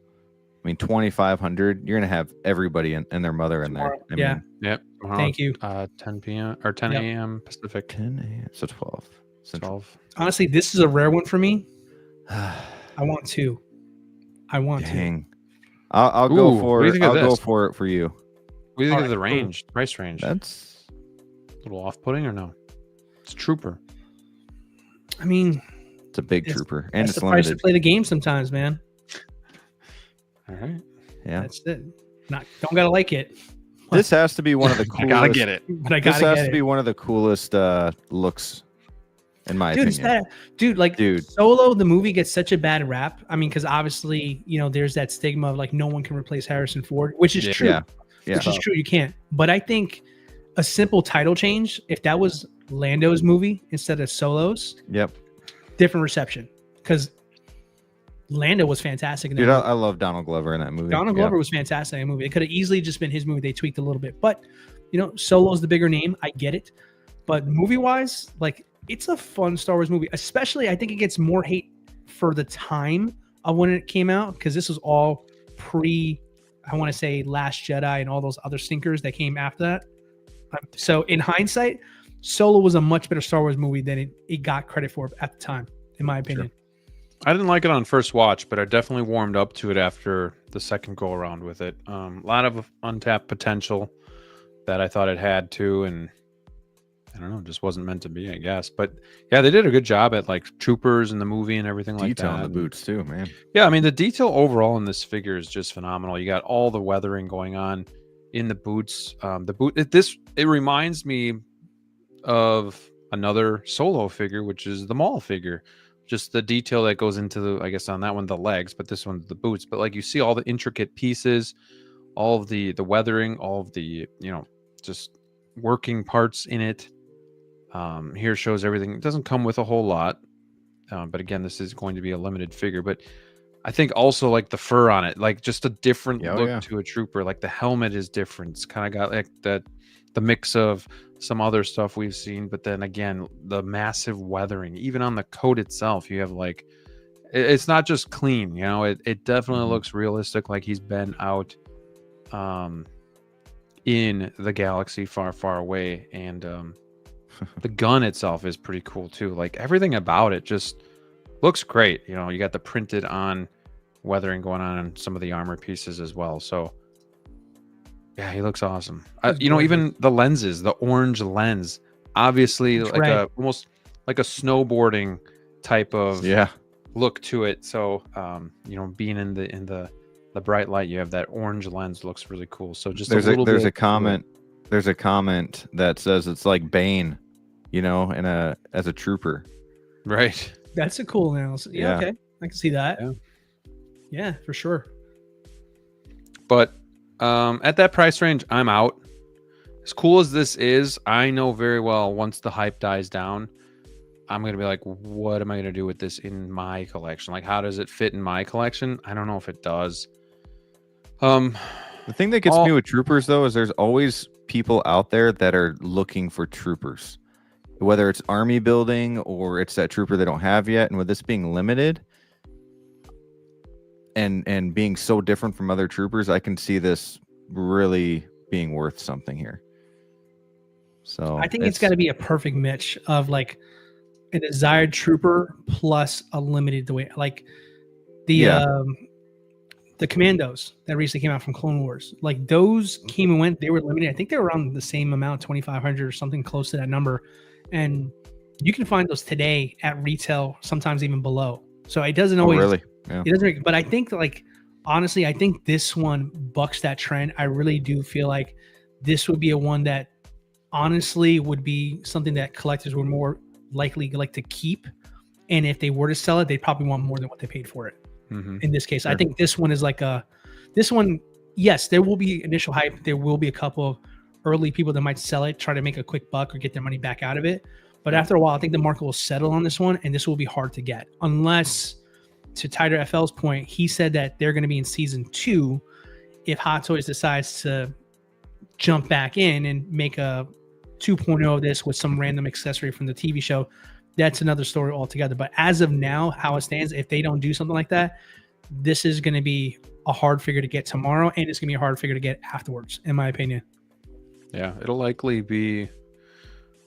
Speaker 2: I mean, 2,500. You're gonna have everybody and their mother in there.
Speaker 3: Tomorrow.
Speaker 2: I
Speaker 3: Yeah.
Speaker 2: mean,
Speaker 1: Yep. Tomorrow,
Speaker 3: Thank you.
Speaker 1: 10 p.m. or 10
Speaker 3: Yep.
Speaker 1: a.m. Pacific.
Speaker 2: 10 a.m. So 12. Central.
Speaker 1: 12.
Speaker 3: Honestly, this is a rare one for me. I want two. I want two.
Speaker 2: Dang. I'll
Speaker 1: Ooh,
Speaker 2: go
Speaker 1: what do
Speaker 2: for
Speaker 1: you
Speaker 2: it.
Speaker 1: think of
Speaker 2: I'll go
Speaker 1: this?
Speaker 2: for it for you.
Speaker 1: What do you think
Speaker 3: All
Speaker 1: of the
Speaker 3: right, cool.
Speaker 1: range, price range?
Speaker 2: That's
Speaker 1: A little off-putting or no? It's Trooper.
Speaker 3: I mean,
Speaker 2: it's a big
Speaker 3: It's-
Speaker 2: trooper and
Speaker 3: that's
Speaker 2: it's
Speaker 3: the price to
Speaker 2: limited.
Speaker 3: play the game sometimes, man.
Speaker 1: All right.
Speaker 2: Yeah.
Speaker 3: That's it. Don't gotta like it,
Speaker 2: This has to be one of the
Speaker 1: I
Speaker 2: coolest.
Speaker 1: gotta get it.
Speaker 3: but I
Speaker 2: This
Speaker 3: gotta
Speaker 2: has
Speaker 3: get
Speaker 2: to
Speaker 3: it.
Speaker 2: be one of the coolest looks, in my
Speaker 3: Dude, is
Speaker 2: opinion.
Speaker 3: like
Speaker 2: Dude.
Speaker 3: Solo, the movie gets such a bad rap. I mean, because obviously, there's that stigma of like no one can replace Harrison Ford, which is true.
Speaker 2: Yeah. Yeah.
Speaker 3: Which is true. You can't. But I think a simple title change, if that was Lando's movie instead of Solo's,
Speaker 2: Yep.
Speaker 3: different reception. Because Lando was fantastic in that
Speaker 2: Dude,
Speaker 3: movie.
Speaker 2: I love Donald Glover in that movie.
Speaker 3: Donald
Speaker 2: Yeah.
Speaker 3: Glover was fantastic in that movie. It could have easily just been his movie. They tweaked a little bit. But, Solo's the bigger name. I get it. But movie-wise, like, it's a fun Star Wars movie. Especially, I think it gets more hate for the time of when it came out. Because this was all I want to say, Last Jedi and all those other stinkers that came after that. So, in hindsight, Solo was a much better Star Wars movie than it got credit for at the time, in my opinion.
Speaker 1: I didn't like it on first watch, but I definitely warmed up to it after the second go around with it. A lot of untapped potential that I thought it had too, and I don't know, just wasn't meant to be, I guess. But yeah, they did a good job at like troopers in the movie and everything like
Speaker 2: Detail
Speaker 1: that.
Speaker 2: on the boots too, man.
Speaker 1: Yeah, I mean the detail overall in this figure is just phenomenal. You got all the weathering going on in the boots. It reminds me of another Solo figure, which is the Maul figure. Just the detail that goes into the, I guess on that one, the legs, but this one's the boots. But like you see all the intricate pieces, all of the weathering, all of the, just working parts in it. Here shows everything. It doesn't come with a whole lot. But again, this is going to be a limited figure. But I think also like the fur on it, like just a different look to a trooper. Like the helmet is different. It's kind of got like the mix of some other stuff we've seen, but then again, the massive weathering, even on the coat itself, you have like, it's not just clean, it definitely looks realistic, like he's been out in the galaxy far, far away. And the gun itself is pretty cool too. Like everything about it just looks great. You got the printed on weathering going on in some of the armor pieces as well. So yeah, he looks awesome. Even the lenses, the orange lens, obviously
Speaker 3: It's
Speaker 1: like
Speaker 3: red.
Speaker 1: almost like a snowboarding type of look to it. So being in the bright light, you have that orange lens, looks really cool. So just
Speaker 2: there's a comment that says it's like Bane, as a trooper.
Speaker 1: Right.
Speaker 3: That's a cool analysis. Yeah, okay. I can see that. Yeah, for sure.
Speaker 1: But at that price range, I'm out. As cool as this is, I know very well once the hype dies down, I'm going to be like, what am I going to do with this in my collection? Like, how does it fit in my collection? I don't know if it does.
Speaker 2: The thing that gets me with troopers, though, is there's always people out there that are looking for troopers, whether it's army building or it's that trooper they don't have yet. And with this being limited and being so different from other troopers, I can see this really being worth something here. So
Speaker 3: I think it's got to be a perfect mix of like a desired trooper plus a limited way, like the commandos that recently came out from Clone Wars. Like those came and went. They were limited. I think they were around the same amount, 2,500 or something close to that number. And you can find those today at retail, sometimes even below. So it doesn't always.
Speaker 2: Really? Yeah.
Speaker 3: It doesn't. But I think honestly, I think this one bucks that trend. I really do feel like this would be a one that honestly would be something that collectors would more likely like to keep. And if they were to sell it, they'd probably want more than what they paid for it. In this case, I think this one is like this one, yes, there will be initial hype. There will be a couple of early people that might sell it, try to make a quick buck or get their money back out of it. But after a while, I think the market will settle on this one, and this will be hard to get. Unless, to Tiger FL's point, he said that they're going to be in season 2 if Hot Toys decides to jump back in and make a 2.0 of this with some random accessory from the TV show. That's another story altogether. But as of now, how it stands, if they don't do something like that, this is going to be a hard figure to get tomorrow, and it's gonna be a hard figure to get afterwards, in my opinion.
Speaker 1: Yeah, it'll likely be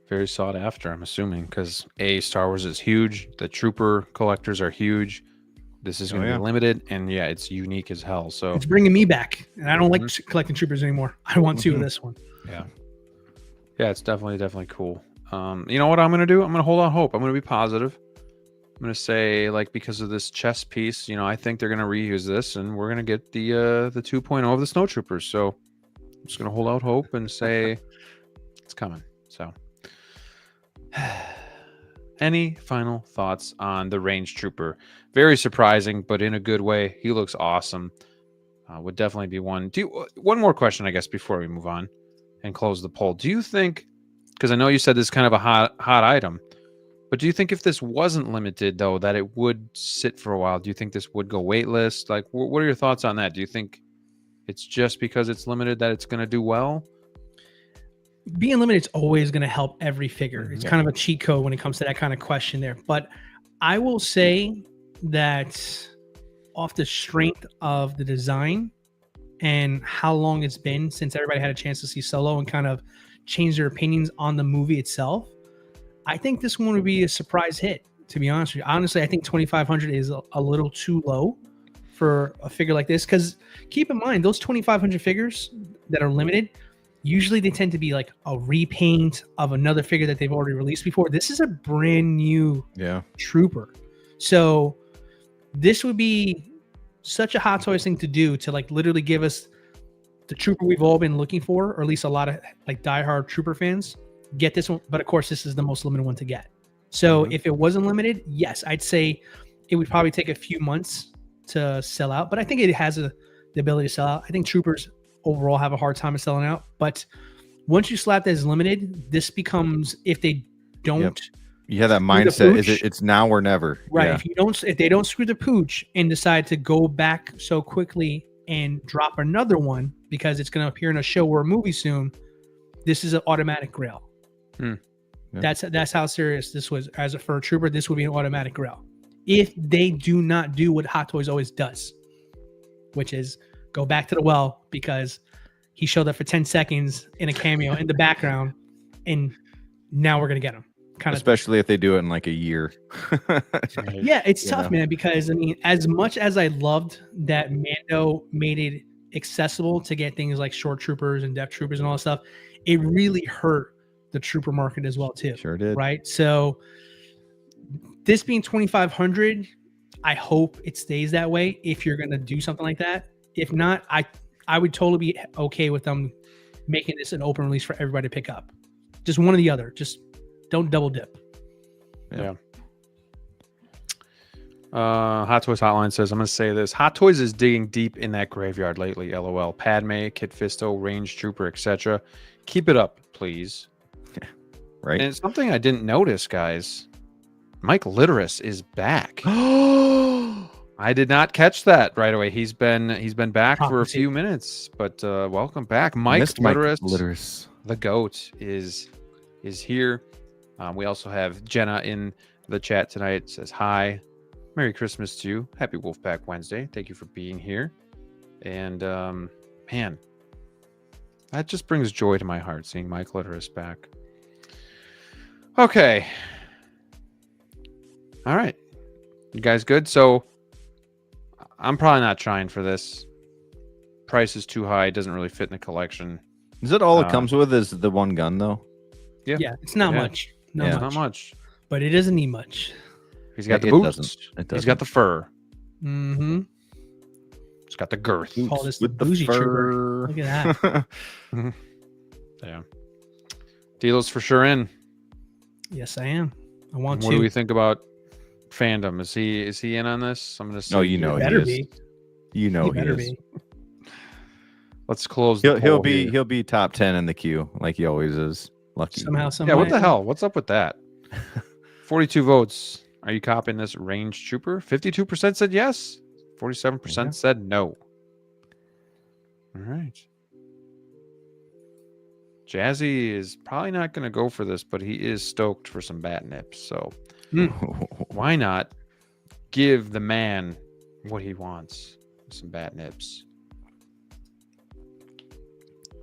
Speaker 1: very sought after, I'm assuming, because Star Wars is huge. The Trooper collectors are huge. This is going to be limited, and yeah, it's unique as hell. So
Speaker 3: it's bringing me back, and I don't like collecting Troopers anymore. I want two of this one.
Speaker 1: Yeah, it's definitely cool. You know what I'm going to do? I'm going to hold on hope. I'm going to be positive. I'm going to say, like, because of this chess piece, you know, I think they're going to reuse this, and we're going to get the 2.0 of the Snow Troopers. So I'm just going to hold out hope and say it's coming. So any final thoughts on the Range Trooper? Very surprising, but in a good way. He looks awesome. Would definitely be one. One more question, I guess, before we move on and close the poll. Do you think, because I know you said this is kind of a hot item, but do you think if this wasn't limited, though, that it would sit for a while? Do you think this would go waitlist? Like, what are your thoughts on that? Do you think it's just because it's limited that it's going to do well?
Speaker 3: Being limited is always going to help every figure. It's kind of a cheat code when it comes to that kind of question there. But I will say that off the strength of the design and how long it's been since everybody had a chance to see Solo and kind of change their opinions on the movie itself, I think this one would be a surprise hit, to be honest with you. Honestly, I think 2,500 is a little too low for a figure like this, because keep in mind, those 2,500 figures that are limited, usually they tend to be like a repaint of another figure that they've already released before. This is a brand new Trooper. So this would be such a Hot Toys thing to do, to like literally give us the Trooper we've all been looking for, or at least a lot of like diehard Trooper fans get this one. But of course, this is the most limited one to get. So if it wasn't limited, yes, I'd say it would probably take a few months to sell out, but I think it has the ability to sell out. I think Troopers overall have a hard time of selling out, but once you slap that as limited, this becomes, if they don't
Speaker 2: you have that mindset, it's now or never,
Speaker 3: right? If they don't screw the pooch and decide to go back so quickly and drop another one because it's going to appear in a show or a movie soon, this is an automatic grail. That's how serious this was. For a Trooper, this would be an automatic grail if they do not do what Hot Toys always does, which is go back to the well, because he showed up for 10 seconds in a cameo in the background, and now we're gonna get him.
Speaker 2: Especially if they do it in like a year.
Speaker 3: Yeah, it's tough, man, because I mean, as much as I loved that Mando made it accessible to get things like short troopers and depth troopers and all that stuff, it really hurt the trooper market as well too.
Speaker 2: Sure did.
Speaker 3: Right? So this being 2,500, I hope it stays that way if you're gonna do something like that. If not, I would totally be okay with them making this an open release for everybody to pick up. Just one or the other. Just don't double dip.
Speaker 1: Yeah. Hot Toys Hotline says, I'm going to say this. Hot Toys is digging deep in that graveyard lately, LOL. Padme, Kit Fisto, Range Trooper, etc. Keep it up, please.
Speaker 2: Right.
Speaker 1: And it's something I didn't notice, guys. Mike Litteris is back. I did not catch that right away. He's been back for a few minutes, but welcome back, Mike Litteris. The GOAT is here. We also have Jenna in the chat tonight. It says hi, Merry Christmas to you, Happy Wolfpack Wednesday. Thank you for being here. And man, that just brings joy to my heart seeing Mike Litteris back. Okay, all right, you guys good? So I'm probably not trying for this. Price is too high. It doesn't really fit in the collection.
Speaker 2: Is it all it comes with is the one gun, though?
Speaker 3: Yeah, it's not much.
Speaker 1: Not much.
Speaker 3: But it doesn't need much.
Speaker 1: He's got the boots. He's got the fur.
Speaker 3: Mm-hmm.
Speaker 1: He's got the girth.
Speaker 3: Call this the bougie trooper. Look at that.
Speaker 1: Yeah. Dealo's for sure in.
Speaker 3: Yes, I am. I want to.
Speaker 1: What do we think about fandom? Is he in on this? I'm gonna say.
Speaker 2: Oh, you know,
Speaker 3: he better be.
Speaker 2: You know, he is.
Speaker 1: Let's close.
Speaker 2: He'll be top 10 in the queue like he always is. Lucky.
Speaker 3: Somehow.
Speaker 1: Yeah. What the hell? What's up with that? 42 votes. Are you copying this Range Trooper? 52% said yes. 47% said no. All right. Jazzy is probably not going to go for this, but he is stoked for some bat nips. So why not give the man what he wants? some bat nips.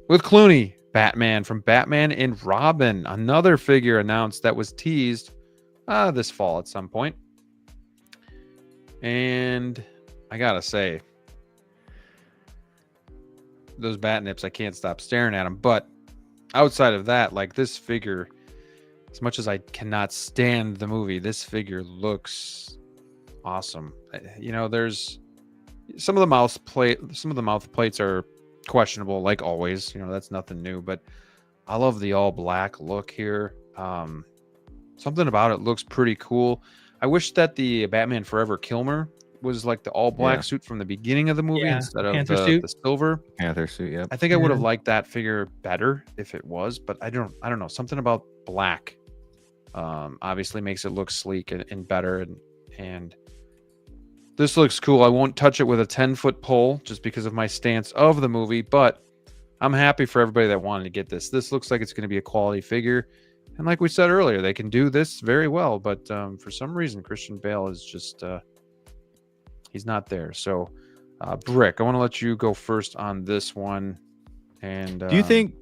Speaker 1: With Clooney, Batman from Batman and Robin, another figure announced that was teased this fall at some point. And I gotta say, those bat nips, I can't stop staring at them. But outside of that, like this figure, as much as I cannot stand the movie, this figure looks awesome. You know, there's some of the mouth plates are questionable, like always. You know, that's nothing new. But I love the all black look here. Something about it looks pretty cool. I wish that the Batman Forever Kilmer was like the all black suit from the beginning of the movie instead of the silver
Speaker 2: Panther suit. Yeah,
Speaker 1: I think I would have liked that figure better if it was, but I don't know. Something about black obviously makes it look sleek and better, and this looks cool. I won't touch it with a 10-foot pole just because of my stance of the movie, but I'm happy for everybody that wanted to get this. This looks like it's going to be a quality figure. And like we said earlier, they can do this very well, but for some reason, Christian Bale is just he's not there. So, Brick, I want to let you go first on this one. And
Speaker 2: do you think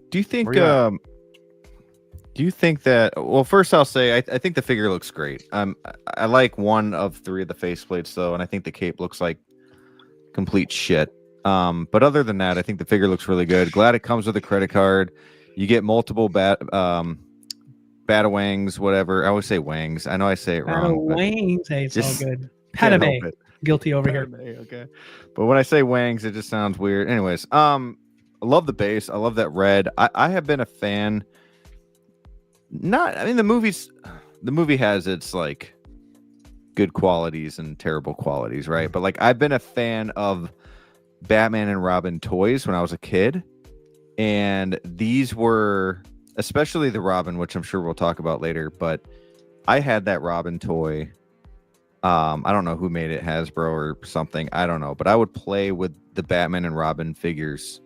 Speaker 2: that? Well, first I'll say I think the figure looks great. I like one of 3 of the faceplates though, and I think the cape looks like complete shit. But other than that, I think the figure looks really good. Glad it comes with a credit card. You get multiple Batawangs, whatever. I always say wangs. I know I say it wrong.
Speaker 3: Wangs, hey, it's all good. Padme, guilty over here.
Speaker 2: Okay, but when I say wangs, it just sounds weird. Anyways, I love the base. I love that red. I have been a fan. The movie has its like good qualities and terrible qualities, right? But like I've been a fan of Batman and Robin toys when I was a kid, and these were. Especially the Robin, which I'm sure we'll talk about later, but I had that Robin toy. I don't know who made it, Hasbro or something. I don't know, but I would play with the Batman and Robin figures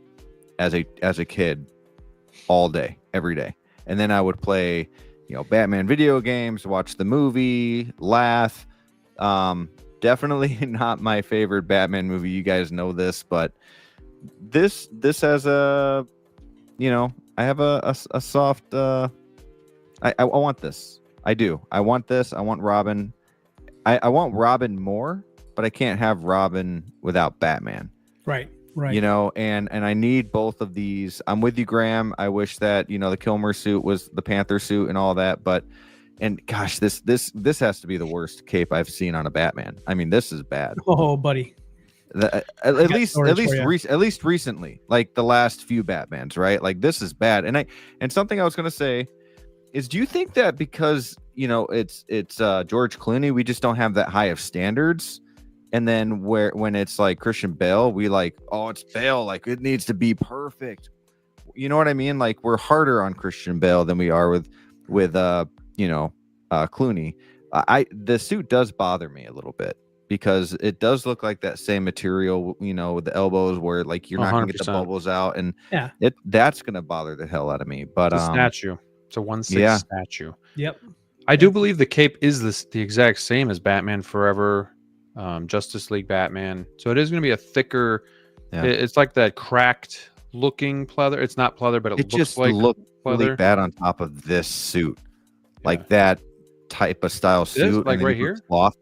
Speaker 2: as a kid all day, every day. And then I would play, Batman video games, watch the movie, laugh. Definitely not my favorite Batman movie. You guys know this, but this has a, I have a soft. I want this. I do. I want this. I want Robin. I want Robin more, but I can't have Robin without Batman.
Speaker 3: Right.
Speaker 2: And I need both of these. I'm with you, Graham. I wish that the Kilmer suit was the Panther suit and all that, and gosh, this has to be the worst cape I've seen on a Batman. I mean, this is bad.
Speaker 3: Oh, buddy.
Speaker 2: At least recently, like the last few Batmans, right? Like this is bad. And something I was gonna say is, do you think that because it's George Clooney, we just don't have that high of standards, and then when it's like Christian Bale, we like, oh, it's Bale, like it needs to be perfect. You know what I mean? Like we're harder on Christian Bale than we are with Clooney. The suit does bother me a little bit, because it does look like that same material, with the elbows where like you're not going to get the bubbles out, and that's going to bother the hell out of me. But
Speaker 1: it's a statue. It's a 1/6 statue.
Speaker 3: Yep.
Speaker 1: I do believe the cape is the exact same as Batman Forever, Justice League Batman. So it is going to be a thicker. Yeah. It's like that cracked looking pleather. It's not pleather, but it looks like
Speaker 2: look really bad on top of this suit, like that type of style suit,
Speaker 1: like right here.
Speaker 2: Cloth.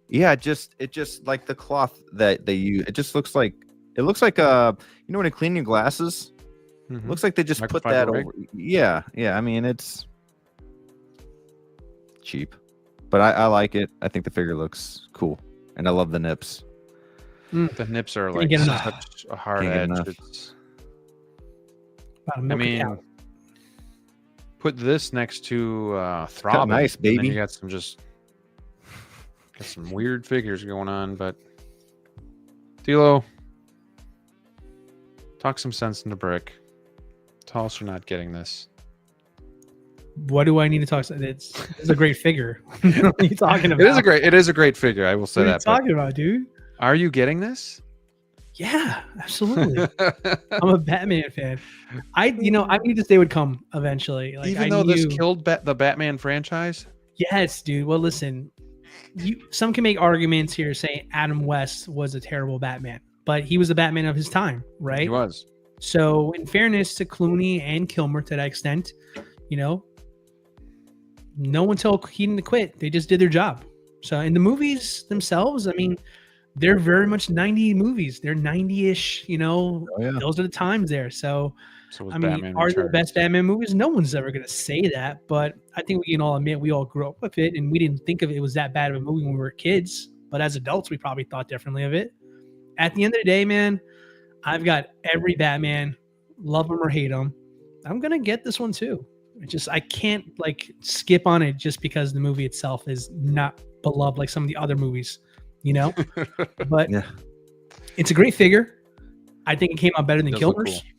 Speaker 2: Yeah, it just like the cloth that they use. It just looks like when you clean your glasses, looks like they just put that over. Yeah. I mean, it's cheap, but I like it. I think the figure looks cool, and I love the nips.
Speaker 1: The nips are like such a hard edge. I mean, put this next to Throb.
Speaker 2: Nice, baby.
Speaker 1: You got some weird figures going on, but DLO, talk some sense into Brick. Tell us you're not getting this.
Speaker 3: What do I need to talk? It's a great figure. What are you talking about?
Speaker 1: It is a great figure. I will say that.
Speaker 3: What are you talking about, dude?
Speaker 1: Are you getting this?
Speaker 3: Yeah, absolutely. I'm a Batman fan. I knew this day would come eventually. Like,
Speaker 1: even though this killed the Batman franchise.
Speaker 3: Yes, dude. Well, listen. Some can make arguments here saying Adam West was a terrible Batman. but he was the Batman of his time, right?
Speaker 1: He was.
Speaker 3: So, in fairness to Clooney and Kilmer to that extent, you know, no one told Keaton to quit. They just did their job. So, in the movies themselves, I mean, they're very much 90 movies. They're 90-ish, you know, those are the times there. So
Speaker 1: was
Speaker 3: I mean,
Speaker 1: Batman
Speaker 3: are they the
Speaker 1: Returns.
Speaker 3: best Batman movies? No one's ever going to say that, but I think we can all admit we all grew up with it and we didn't think of it was that bad of a movie when we were kids. But as adults, we probably thought differently of it. At the end of the day, man, I've got every Batman, love him or hate him. I'm going to get this one too. I can't like skip on it just because the movie itself is not beloved like some of the other movies, you know? But it's a great figure. I think it came out better than Kilmer's.
Speaker 1: Cool.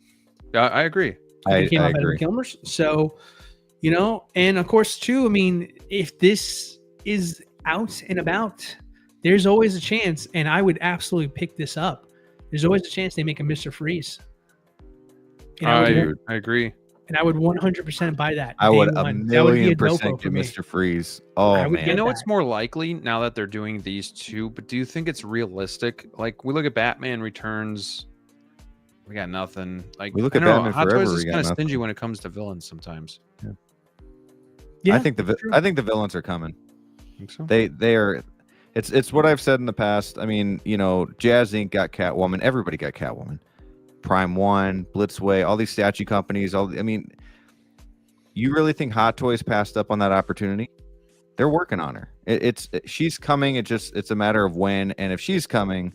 Speaker 1: Yeah, I agree.
Speaker 3: It came out better than Kilmer's. So, you know, and of course, too, I mean, if this is out and about, there's always a chance, and I would absolutely pick this up. There's always a chance they make a Mr. Freeze. And
Speaker 1: I agree.
Speaker 3: And I would 100% buy that.
Speaker 2: I would a million percent get Mr. Freeze. Oh, man.
Speaker 1: You know what's more likely now that they're doing these two, but do you think it's realistic? Like, we look at Batman Returns, we got nothing. Like,
Speaker 2: we look at Batman
Speaker 1: Hot
Speaker 2: Forever,
Speaker 1: Toys is kind of stingy when it comes to villains sometimes.
Speaker 3: Yeah,
Speaker 2: I think the villains are coming.
Speaker 1: Think so?
Speaker 2: They are. It's what I've said in the past. I mean, you know, Jazz Inc. got Catwoman. Everybody got Catwoman. Prime One, Blitzway, all these statue companies. I mean, you really think Hot Toys passed up on that opportunity? They're working on her. She's coming. It's a matter of when. And if she's coming,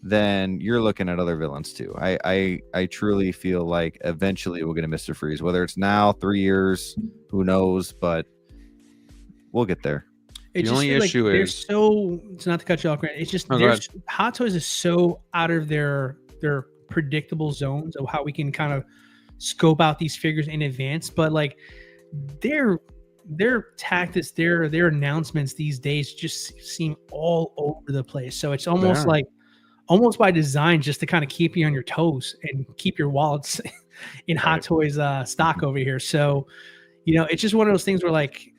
Speaker 2: then you're looking at other villains too. I truly feel like eventually we'll get a Mr. Freeze. Whether it's now, 3 years, who knows? But we'll get there.
Speaker 1: The only issue is
Speaker 3: so. It's not to cut you off, Grant. It's just Hot Toys is so out of their predictable zones of how we can kind of scope out these figures in advance. But like their tactics, their announcements these days just seem all over the place. So it's almost like almost by design just to kind of keep you on your toes and keep your wallets in Hot Toys stock over here. So, you know, it's just one of those things where like,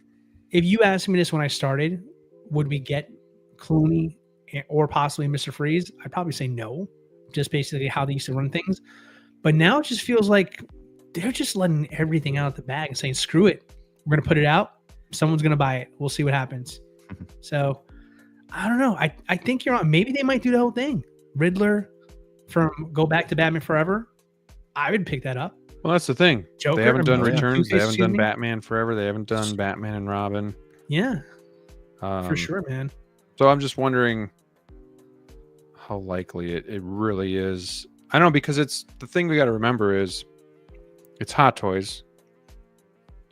Speaker 3: if you asked me this when I started, would we get Clooney or possibly Mr. Freeze? I'd probably say no, just basically how they used to run things. But now it just feels like they're just letting everything out of the bag and saying, screw it. We're going to put it out. Someone's going to buy it. We'll see what happens. So I don't know. I think you're on. Maybe they might do the whole thing. Riddler from Go Back to Batman Forever. I would pick that up.
Speaker 1: Well, that's the thing.
Speaker 3: Joker,
Speaker 1: they haven't done Returns. They haven't done
Speaker 3: me.
Speaker 1: Batman Forever. They haven't done Batman and Robin.
Speaker 3: Yeah, for sure, man.
Speaker 1: So I'm just wondering how likely it really is. I don't know, because it's the thing we got to remember is it's Hot Toys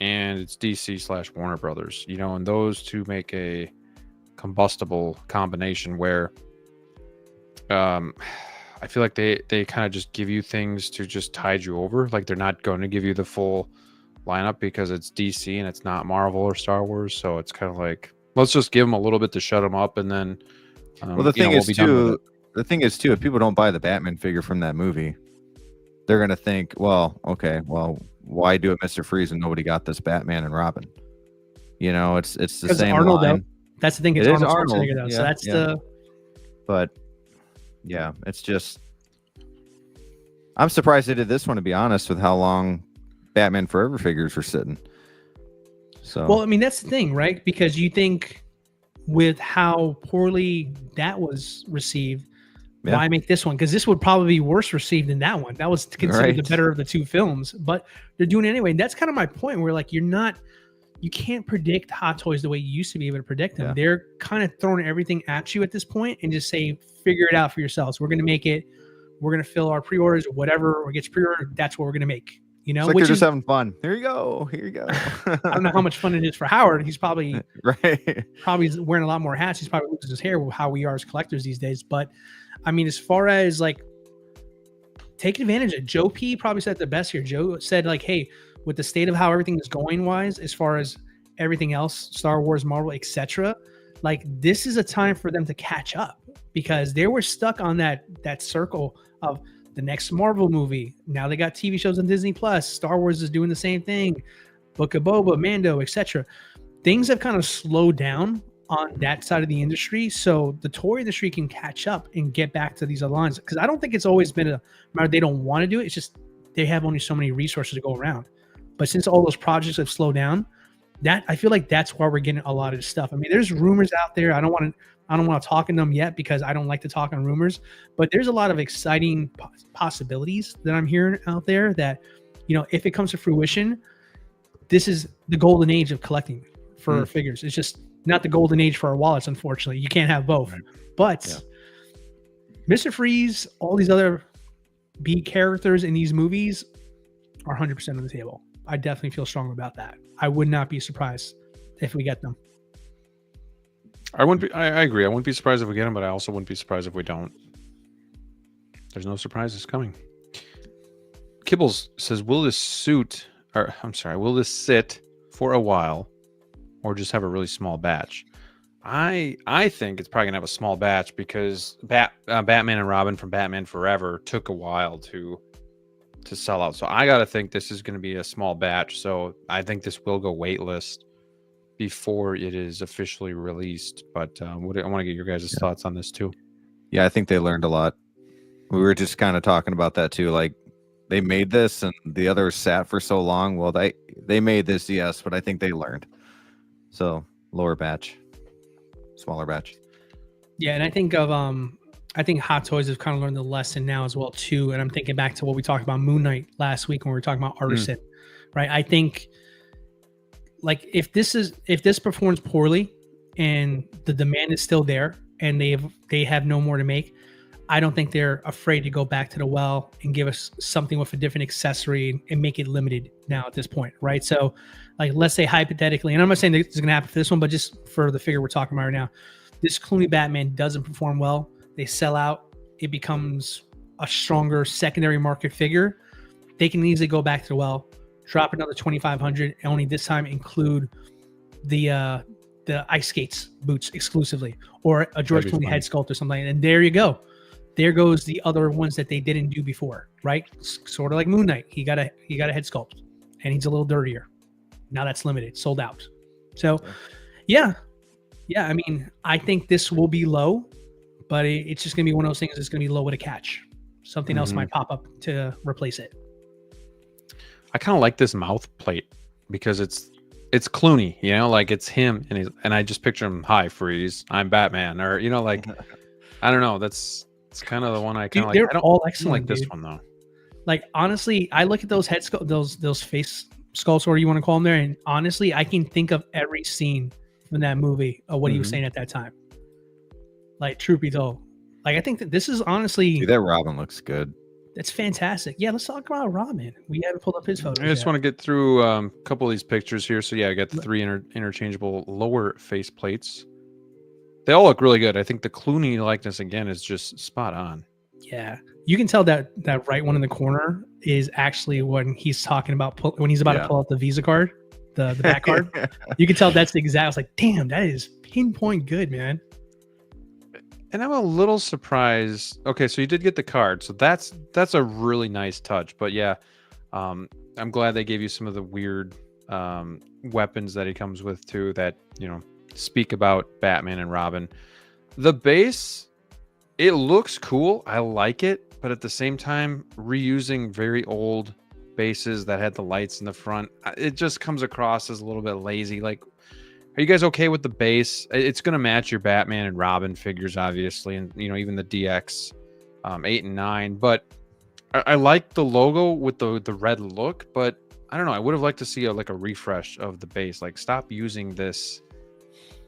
Speaker 1: and it's DC / Warner Brothers, you know, and those two make a combustible combination where I feel like they kind of just give you things to just tide you over. Like they're not going to give you the full lineup because it's DC and it's not Marvel or Star Wars. So it's kind of like, let's just give them a little bit to shut them up. And then,
Speaker 2: well, the thing is too, if people don't buy the Batman figure from that movie, they're going to think, well, okay, well, why do it Mr. Freeze and nobody got this Batman and Robin? You know, it's the same
Speaker 3: Arnold,
Speaker 2: line.
Speaker 3: though. That's the thing. It's Arnold. Though. So that's
Speaker 2: But yeah, it's just, I'm surprised they did this one, to be honest, with how long Batman Forever figures were sitting. So,
Speaker 3: well, I mean, that's the thing, right? Because you think with how poorly that was received, why make this one? Because this would probably be worse received than that one. That was considered the better of the two films, but they're doing it anyway. And that's kind of my point, where like you can't predict Hot Toys the way you used to be able to predict them. They're kind of throwing everything at you at this point and just saying, figure it out for yourselves. We're going to make it. We're going to fill our pre-orders or whatever, or get your pre-order. That's what we're going to make. You know,
Speaker 2: it's like they're just having fun. Here you go. Here you go.
Speaker 3: I don't know how much fun it is for Howard. He's probably
Speaker 2: probably
Speaker 3: wearing a lot more hats. He's probably losing his hair with how we are as collectors these days. But I mean, as far as like taking advantage of, Joe P probably said the best here. Joe said like, hey, with the state of how everything is going wise, as far as everything else, Star Wars, Marvel, etc., like this is a time for them to catch up, because they were stuck on that circle of the next Marvel movie. Now they got TV shows on Disney Plus. Star Wars is doing the same thing. Book of Boba, Mando, etc. Things have kind of slowed down on that side of the industry, so the toy industry can catch up and get back to these other lines. Because I don't think it's always been a matter they don't want to do it. It's just they have only so many resources to go around. But since all those projects have slowed down, that I feel like that's why we're getting a lot of this stuff. I mean, there's rumors out there. I don't want to talk in them yet because I don't like to talk on rumors. But there's a lot of exciting possibilities that I'm hearing out there that, if it comes to fruition, this is the golden age of collecting for figures. It's just not the golden age for our wallets, unfortunately. You can't have both. Right. But Mr. Freeze, all these other B characters in these movies are 100% on the table. I definitely feel strong about that. I would not be surprised if we get them.
Speaker 1: I wouldn't be. I agree. I wouldn't be surprised if we get them, but I also wouldn't be surprised if we don't. There's no surprises coming. Kibbles says, "Will this sit for a while, or just have a really small batch?" I think it's probably gonna have a small batch because Batman and Robin from Batman Forever took a while to sell out. So I gotta think this is gonna be a small batch. So I think this will go waitlist before it is officially released. But I want to get your guys' thoughts on this too.
Speaker 2: Yeah, I think they learned a lot. We were just kind of talking about that too. Like they made this and the others sat for so long. Well, they made this, yes, but I think they learned. So lower batch, smaller batch.
Speaker 3: Yeah, and I think Hot Toys have kind of learned the lesson now as well too. And I'm thinking back to what we talked about Moon Knight last week when we were talking about Artisan, right? I think like if this performs poorly and the demand is still there and they have no more to make, I don't think they're afraid to go back to the well and give us something with a different accessory and make it limited now at this point, right? So like let's say hypothetically, and I'm not saying that it's gonna happen for this one, but just for the figure we're talking about right now, this Clooney Batman doesn't perform well. They sell out. It becomes a stronger secondary market figure. They can easily go back to the well, drop another 2,500, and only this time include the ice skates boots exclusively, or a George Clooney head sculpt or something. And there you go. There goes the other ones that they didn't do before, right? Sort of like Moon Knight. He got a head sculpt, and he's a little dirtier. Now that's limited, sold out. So, yeah. I mean, I think this will be low. But it's just going to be one of those things that's going to be low with a catch. Something else might pop up to replace it.
Speaker 1: I kind of like this mouth plate because it's Clooney, like it's him. And I just picture him, "Hi, Freeze, I'm Batman." Or, like, I don't know. It's kind of the one I kind of like.
Speaker 3: They're all excellent,
Speaker 1: like this one, though.
Speaker 3: Like, honestly, I look at those head sculpts, those face sculpts, or you want to call them there. And honestly, I can think of every scene from that movie of what he was saying at that time. Like, truth be told, like I think that this is honestly
Speaker 2: that Robin looks good.
Speaker 3: That's fantastic. Yeah, let's talk about Robin. We haven't pulled up his photos.
Speaker 1: I just want to get through a couple of these pictures here. So yeah, I got the three interchangeable lower face plates. They all look really good. I think the Clooney likeness again is just spot on.
Speaker 3: Yeah, you can tell that right one in the corner is actually when he's talking about when he's about to pull out the Visa card, the back card. You can tell that's the exact. I was like, damn, that is pinpoint good, man.
Speaker 1: And I'm a little surprised. Okay, so you did get the card, so that's a really nice touch. But yeah, I'm glad they gave you some of the weird weapons that he comes with too. That speak about Batman and Robin. The base, it looks cool. I like it, but at the same time, reusing very old bases that had the lights in the front, it just comes across as a little bit lazy. Like, are you guys okay with the base? It's going to match your Batman and Robin figures, obviously, and even the DX 8 and 9. But I like the logo with the red look, but I don't know. I would have liked to see a refresh of the base. Like, stop using this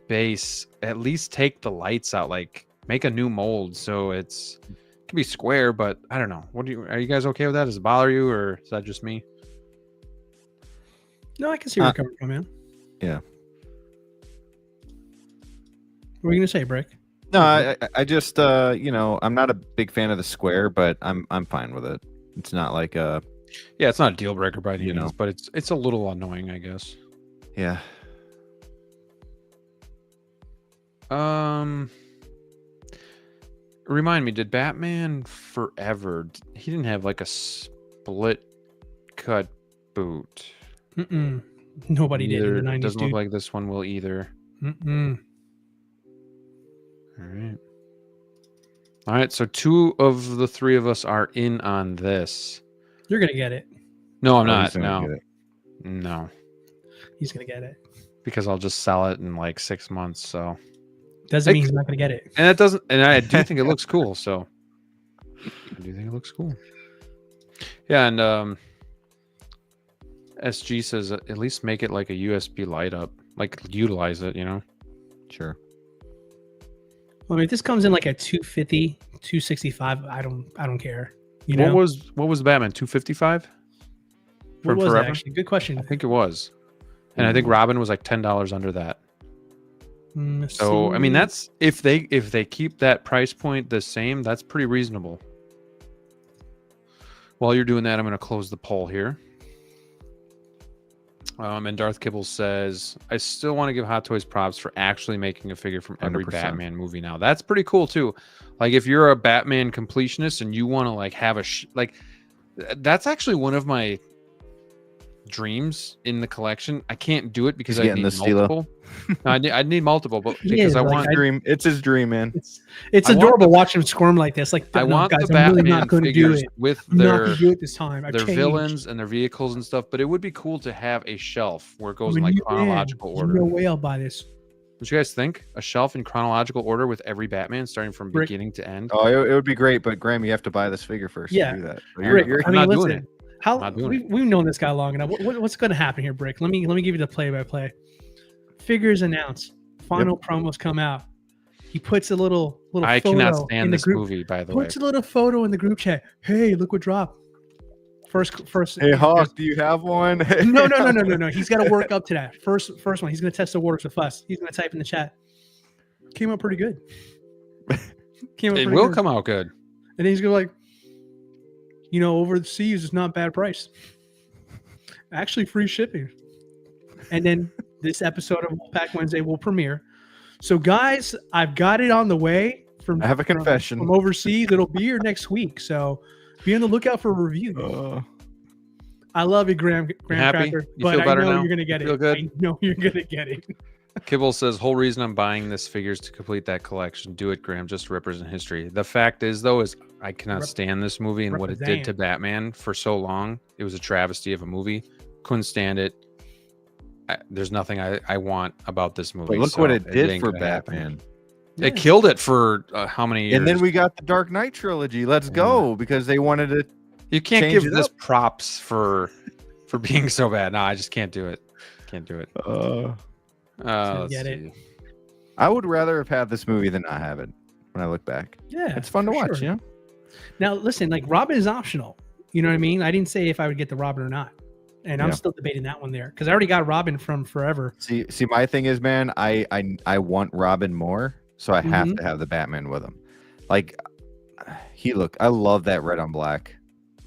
Speaker 1: base. At least take the lights out. Like, make a new mold so it can be square. But I don't know. Are you guys okay with that? Does it bother you, or is that just me?
Speaker 3: No, I can see where you're coming from, man.
Speaker 2: Yeah.
Speaker 3: What were you gonna say, Brick?
Speaker 2: No, I just I'm not a big fan of the square, but I'm fine with it. It's not like
Speaker 1: it's not a deal breaker by any means, but it's a little annoying, I guess.
Speaker 2: Yeah.
Speaker 1: Remind me, did Batman Forever? He didn't have like a split cut boot.
Speaker 3: Nobody did in the 90s.
Speaker 1: Doesn't look like this one will either. All right. So 2 of the 3 of us are in on this.
Speaker 3: You're gonna get it.
Speaker 1: No, I'm
Speaker 2: Oh,
Speaker 1: not.
Speaker 2: he's gonna
Speaker 1: No,
Speaker 2: get it.
Speaker 1: no,
Speaker 3: He's gonna get it.
Speaker 1: because I'll just sell it in like 6 months. So,
Speaker 3: Doesn't mean he's not gonna get it.
Speaker 1: and it doesn't. And I do think it looks cool. So, I do think it looks cool. Yeah, and SG says at least make it like a USB light up, like utilize it. You know.
Speaker 2: Sure.
Speaker 3: Well, I mean, if this comes in like a 250, 265, I don't care. You know,
Speaker 1: What was Batman 255?
Speaker 3: what was
Speaker 1: Forever?
Speaker 3: it actually? Good question.
Speaker 1: I think it was, and I think Robin was like $10 under that. So I mean, that's if they keep that price point the same, that's pretty reasonable. While you're doing that, I'm going to close the poll here. And Darth Kibble says, I still want to give Hot Toys props for actually making a figure from every
Speaker 2: 100%.
Speaker 1: Batman movie now. That's pretty cool too. Like if you're a Batman completionist and you want to like have that's actually one of my dreams in the collection. I can't do it because
Speaker 2: He's
Speaker 1: I
Speaker 2: getting
Speaker 1: need
Speaker 2: the Stilo.
Speaker 1: multiple. No, I need multiple, but
Speaker 3: He
Speaker 1: because
Speaker 3: is,
Speaker 1: I
Speaker 3: like,
Speaker 1: want
Speaker 2: Dream. It's his dream, man.
Speaker 3: It's
Speaker 1: I want
Speaker 3: adorable watching him squirm like this. Like,
Speaker 1: I
Speaker 3: no,
Speaker 1: want
Speaker 3: guys,
Speaker 1: the
Speaker 3: I'm really
Speaker 1: Batman
Speaker 3: not going to do
Speaker 1: figures
Speaker 3: it.
Speaker 1: with
Speaker 3: I'm not
Speaker 1: their
Speaker 3: going to do it this time. I
Speaker 1: their
Speaker 3: changed.
Speaker 1: villains and their vehicles and stuff, but it would be cool to have a shelf where it goes in
Speaker 3: When
Speaker 1: like
Speaker 3: you
Speaker 1: chronological
Speaker 3: win,
Speaker 1: order.
Speaker 3: there's no way I'll buy this.
Speaker 1: What you guys think? A shelf in chronological order with every Batman starting from
Speaker 3: Rick.
Speaker 1: beginning to end?
Speaker 2: Oh, it would be great, but Graham, you have to buy this figure first.
Speaker 3: Yeah.
Speaker 2: To do that. So
Speaker 3: Rick, I
Speaker 1: I'm
Speaker 3: mean,
Speaker 1: not doing
Speaker 3: listen,
Speaker 1: it.
Speaker 3: how
Speaker 1: I'm not doing
Speaker 3: we've known this guy long enough. What's going to happen here, Brick? Let me give you the play-by-play. Figures announced. Final promos come out. He puts a little
Speaker 1: I
Speaker 3: photo
Speaker 1: cannot
Speaker 3: in
Speaker 1: stand
Speaker 3: the
Speaker 1: this
Speaker 3: group.
Speaker 1: movie, by the way.
Speaker 3: Puts a little photo in the group chat. Hey, look what dropped. First.
Speaker 2: Hey, Hawk, do you have one?
Speaker 3: No. He's got to work up to that. First one. He's going to test the waters with us. He's going to type in the chat. Came out pretty good.
Speaker 1: It will come out good.
Speaker 3: And then he's going to like, overseas is not bad price. Actually, free shipping. And then this episode of Wolfpack Wednesday will premiere. So, guys, I've got it on the way from.
Speaker 2: I have a confession.
Speaker 3: From overseas. It'll be here next week. So, be on the lookout for a review. I love you, Graham
Speaker 1: happy?
Speaker 3: Cracker.
Speaker 1: You
Speaker 3: But
Speaker 1: feel
Speaker 3: I
Speaker 1: better
Speaker 3: know
Speaker 1: now?
Speaker 3: you're gonna get
Speaker 1: Feel
Speaker 3: it.
Speaker 1: good?
Speaker 3: I know you're gonna get it.
Speaker 1: Kibble says, whole reason I'm buying this figure is to complete that collection. Do it, Graham, just to represent history. The fact is, though, is I cannot stand this movie and what it did to Batman for so long. It was a travesty of a movie. Couldn't stand it. There's nothing I want about this movie.
Speaker 2: But look
Speaker 1: so
Speaker 2: what it did
Speaker 1: ain't
Speaker 2: for
Speaker 1: gonna happen.
Speaker 2: Batman.
Speaker 1: It killed it for how many years?
Speaker 2: And then we got the Dark Knight trilogy. Let's go, because they wanted to.
Speaker 1: You can't
Speaker 2: change
Speaker 1: give
Speaker 2: it
Speaker 1: this
Speaker 2: up.
Speaker 1: props for being so bad. No, I just can't do it. Can't do it. Let's
Speaker 3: get it.
Speaker 1: see.
Speaker 2: I would rather have had this movie than not have it. When I look back,
Speaker 3: Yeah,
Speaker 2: it's fun to
Speaker 3: for
Speaker 2: watch.
Speaker 3: sure.
Speaker 2: You know.
Speaker 3: Now, listen, like Robin is optional. You know what I mean? I didn't say if I would get the Robin or not, and I'm
Speaker 2: Yeah.
Speaker 3: still debating that one there because I already got Robin from Forever.
Speaker 2: See, my thing is, man, I want Robin more, so I have to have the Batman with him. Like, I love that red on black,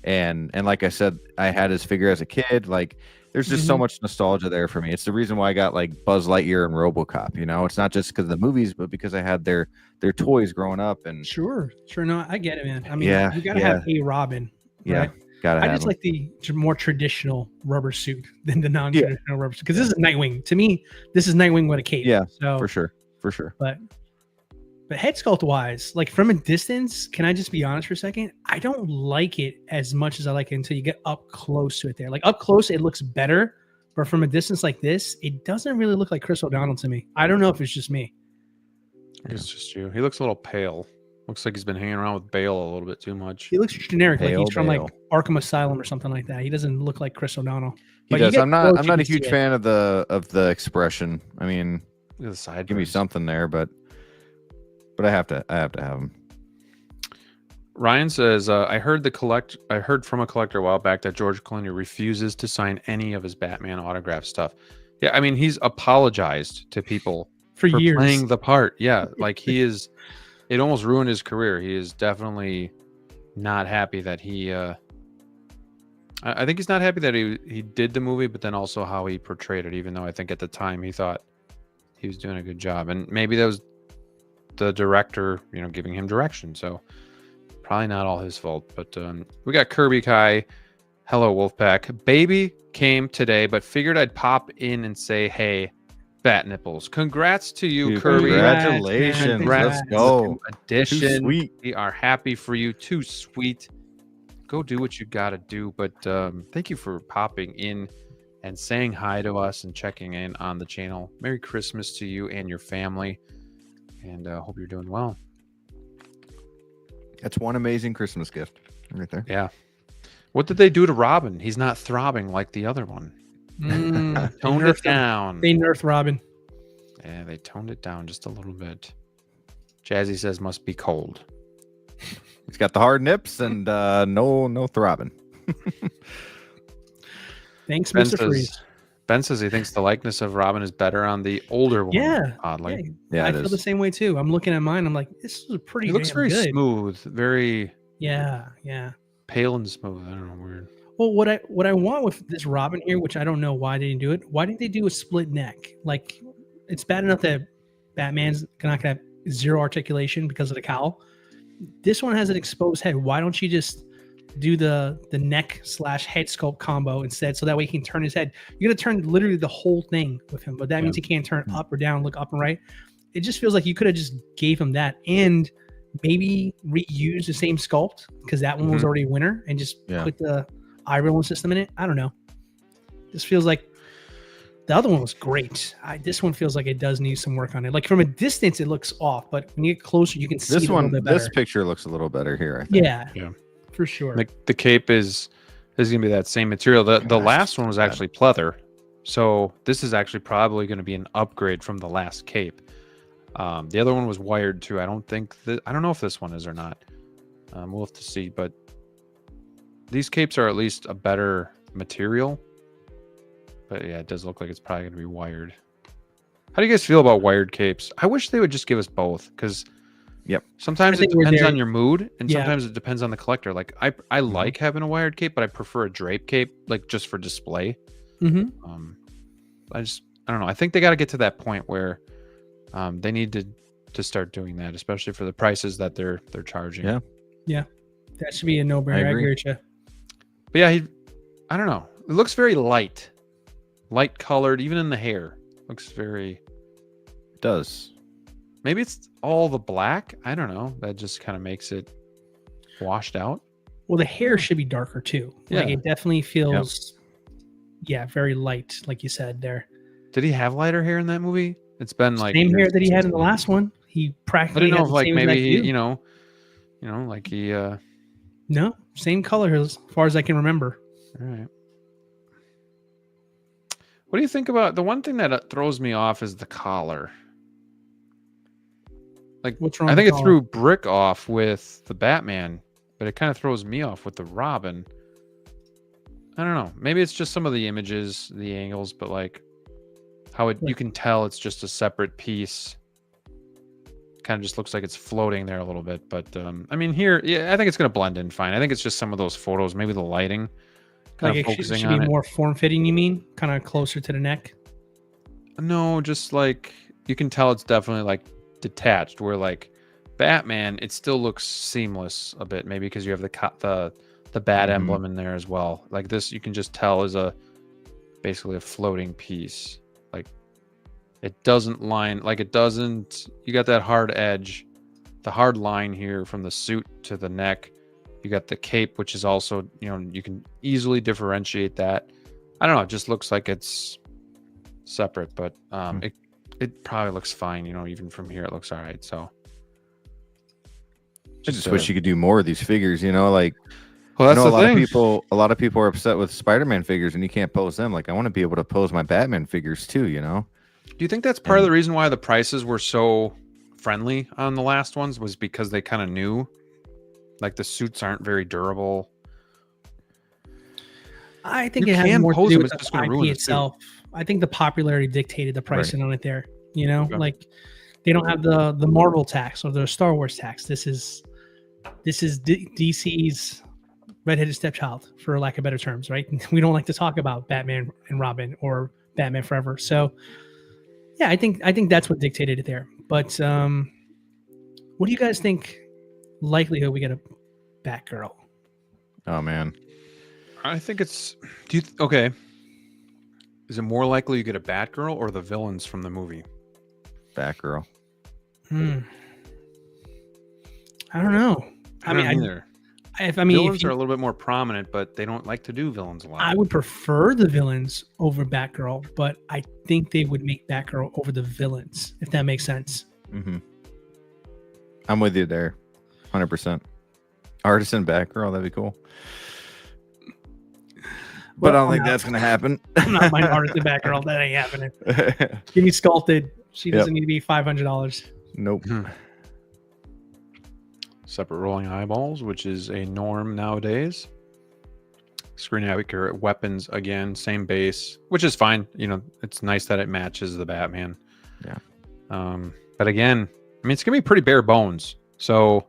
Speaker 2: and like I said, I had his figure as a kid. Like, there's just so much nostalgia there for me. It's the reason why I got like Buzz Lightyear and RoboCop. You know, it's not just because of the movies, but because I had their toys growing up. And
Speaker 3: Sure. No, I get it, man. I mean,
Speaker 2: Yeah,
Speaker 3: you gotta
Speaker 2: yeah.
Speaker 3: have a Robin.
Speaker 2: yeah,
Speaker 3: Right?
Speaker 2: gotta
Speaker 3: I
Speaker 2: have
Speaker 3: just
Speaker 2: him.
Speaker 3: like the more traditional rubber suit than the non-traditional rubber suit because this is Nightwing. To me, this is Nightwing with a cape.
Speaker 2: Yeah,
Speaker 3: so
Speaker 2: for sure.
Speaker 3: But head sculpt wise, like from a distance, can I just be honest for a second? I don't like it as much as I like it until you get up close to it. There, like up close, it looks better, but from a distance like this, it doesn't really look like Chris O'Donnell to me. I don't know if it's just me.
Speaker 1: It's just you. He looks a little pale. Looks like he's been hanging around with Bale a little bit too much.
Speaker 3: He looks generic, like
Speaker 2: Pale
Speaker 3: he's from like
Speaker 2: Bale.
Speaker 3: Arkham Asylum or something like that. He doesn't look like Chris O'Donnell.
Speaker 2: He
Speaker 3: But you
Speaker 2: does.
Speaker 3: get
Speaker 2: I'm not
Speaker 3: close, you
Speaker 2: a
Speaker 3: can see
Speaker 2: huge
Speaker 3: it.
Speaker 2: fan of the expression. I mean,
Speaker 1: Look at the side.
Speaker 2: give me something there, but I have to have him.
Speaker 1: Ryan says, I heard from a collector a while back that George Clooney refuses to sign any of his Batman autograph stuff. Yeah, I mean, he's apologized to people
Speaker 3: for years.
Speaker 1: playing the part. Yeah, like he is. It almost ruined his career. He is definitely not happy that he. I think he's not happy that he did the movie, but then also how he portrayed it. Even though I think at the time he thought he was doing a good job, and maybe that was the director, giving him direction. So probably not all his fault. But we got Kirby Kai. Hello, Wolfpack. Baby came today, but figured I'd pop in and say hey. Bat Nipples. Congrats to you,
Speaker 2: Dude,
Speaker 1: Kirby.
Speaker 2: congratulations.
Speaker 3: Congrats,
Speaker 2: Let's go.
Speaker 1: Addition.
Speaker 2: Too sweet.
Speaker 1: We are happy for you. Too sweet. Go do what you got to do. But thank you for popping in and saying hi to us and checking in on the channel. Merry Christmas to you and your family. And hope you're doing well.
Speaker 2: That's one amazing Christmas gift right there.
Speaker 1: Yeah. What did they do to Robin? He's not throbbing like the other one. Toned it down.
Speaker 3: They nerfed Robin.
Speaker 1: Yeah, they toned it down just a little bit. Jazzy says must be cold.
Speaker 2: He's got the hard nips and no throbbing.
Speaker 3: Thanks,
Speaker 1: Ben
Speaker 3: Mr. Freeze.
Speaker 1: says he thinks the likeness of Robin is better on the older one.
Speaker 3: Yeah.
Speaker 1: Oddly.
Speaker 2: Yeah,
Speaker 3: I
Speaker 2: it
Speaker 3: feel
Speaker 2: is.
Speaker 3: the same way too. I'm looking at mine. I'm like, this is pretty.
Speaker 1: He looks
Speaker 3: damn
Speaker 1: very
Speaker 3: good.
Speaker 1: smooth, very
Speaker 3: Yeah.
Speaker 1: pale and smooth. I don't know, weird.
Speaker 3: Well, what I want with this Robin here, which I don't know why they didn't do it. Why didn't they do a split neck? Like, it's bad enough that Batman's not gonna have zero articulation because of the cowl. This one has an exposed head. Why don't you just do the neck / head sculpt combo instead, so that way he can turn his head? You're gonna turn literally the whole thing with him, but that means he can't turn up or down, look up and right. It just feels like you could have just gave him that and maybe reuse the same sculpt because that one was already a winner and just put the eye rolling system in it. I don't know. This feels like the other one was great. This one feels like it does need some work on it. Like from a distance, it looks off, but when you get closer, you can see
Speaker 2: This
Speaker 3: it a
Speaker 2: one,
Speaker 3: little bit better.
Speaker 2: this picture looks a little better here, I think.
Speaker 3: Yeah, for sure.
Speaker 1: Like the cape is gonna be that same material. The last one was actually pleather, so this is actually probably going to be an upgrade from the last cape. The other one was wired too. I don't know if this one is or not. We'll have to see, but these capes are at least a better material. But yeah, it does look like it's probably going to be wired. How do you guys feel about wired capes? I wish they would just give us both, because sometimes it depends on your mood, and sometimes it depends on the collector. Like I like having a wired cape, but I prefer a drape cape, like just for display. I don't know. I think they got to get to that point where they need to start doing that, especially for the prices that they're charging.
Speaker 3: Yeah, that should be a no-brainer. I agree with you.
Speaker 1: But yeah, I don't know. It looks very light colored, even in the hair. Looks very.
Speaker 2: It does.
Speaker 1: Maybe it's all the black. I don't know. That just kind of makes it washed out.
Speaker 3: Well, the hair should be darker too. Like it definitely feels, very light, like you said there.
Speaker 1: Did he have lighter hair in that movie? It's been like
Speaker 3: same hair that he had in the last one. He practically.
Speaker 1: I don't know if like maybe he, like he.
Speaker 3: No, same color as far as I can remember.
Speaker 1: All right. What do you think about the one thing that throws me off is the collar? Like,
Speaker 3: what's wrong?
Speaker 1: I think it threw Brick off with the Batman, but it kind of throws me off with the Robin. I don't know. Maybe it's just some of the images, the angles, but like how you can tell it's just a separate piece. Kind of just looks like it's floating there a little bit, but I mean here, I think it's gonna blend in fine. I think it's just some of those photos, maybe the lighting.
Speaker 3: Like it should be more form-fitting, you mean? Kind of closer to the neck?
Speaker 1: No, just like you can tell it's definitely like detached, where like Batman, it still looks seamless a bit, maybe because you have the bat emblem in there as well. Like this, you can just tell is basically a floating piece. Like it doesn't line, like it doesn't, you got that hard edge, the hard line here from the suit to the neck. You got the cape, which is also, you can easily differentiate that. I don't know. It just looks like it's separate, but it probably looks fine. Even from here, it looks all right. So
Speaker 2: I just wish you could do more of these figures. Like,
Speaker 1: well, that's
Speaker 2: I know
Speaker 1: the thing.
Speaker 2: A lot of people are upset with Spider-Man figures, and you can't pose them. Like, I want to be able to pose my Batman figures too.
Speaker 1: Do you think that's part of the reason why the prices were so friendly on the last ones, was because they kind of knew? Like the suits aren't very durable.
Speaker 3: I think it has more to do with the IP itself.
Speaker 1: Suit.
Speaker 3: I think the popularity dictated the pricing on it there. Like they don't have the Marvel tax or the Star Wars tax. This is DC's redheaded stepchild, for lack of better terms, right? We don't like to talk about Batman and Robin or Batman Forever. So yeah, I think that's what dictated it there. But what do you guys think? Likelihood we get a Batgirl.
Speaker 2: Oh man,
Speaker 1: I think it's. Okay. Is it more likely you get a Batgirl or the villains from the movie?
Speaker 2: Batgirl.
Speaker 3: I don't know.
Speaker 1: I mean, either.
Speaker 3: Villains
Speaker 1: are a little bit more prominent, but they don't like to do villains a lot.
Speaker 3: I would prefer the villains over Batgirl, but I think they would make Batgirl over the villains, if that makes sense.
Speaker 2: Mm-hmm. I'm with you there, 100%. Artisan Batgirl, that'd be cool. But I don't think that's gonna happen.
Speaker 3: I'm not my artisan Batgirl. That ain't happening. Give me sculpted. She doesn't need to be $500.
Speaker 2: Nope.
Speaker 1: Separate rolling eyeballs, which is a norm nowadays. Screen accurate weapons again, same base, which is fine. You know, it's nice that it matches the Batman.
Speaker 2: Yeah.
Speaker 1: But again, I mean, it's gonna be pretty bare bones. So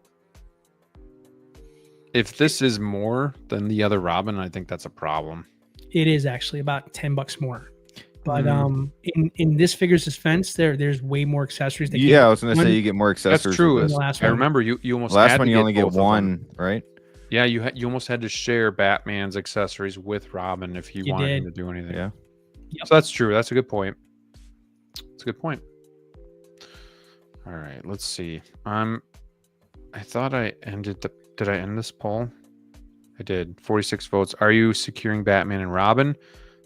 Speaker 1: if this is more than the other Robin, I think that's a problem.
Speaker 3: It is actually about $10 more. But in this figure's defense, there's way more accessories.
Speaker 2: I was gonna say you get more accessories.
Speaker 1: That's true. I remember you almost last one you only get one, right? Yeah, you almost had to share Batman's accessories with Robin if you wanted him to do anything.
Speaker 2: Yeah.
Speaker 3: Yep.
Speaker 1: So that's true. That's a good point. That's a good point. All right, let's see. I thought I ended did I end this poll? I did. 46 votes. Are you securing Batman and Robin?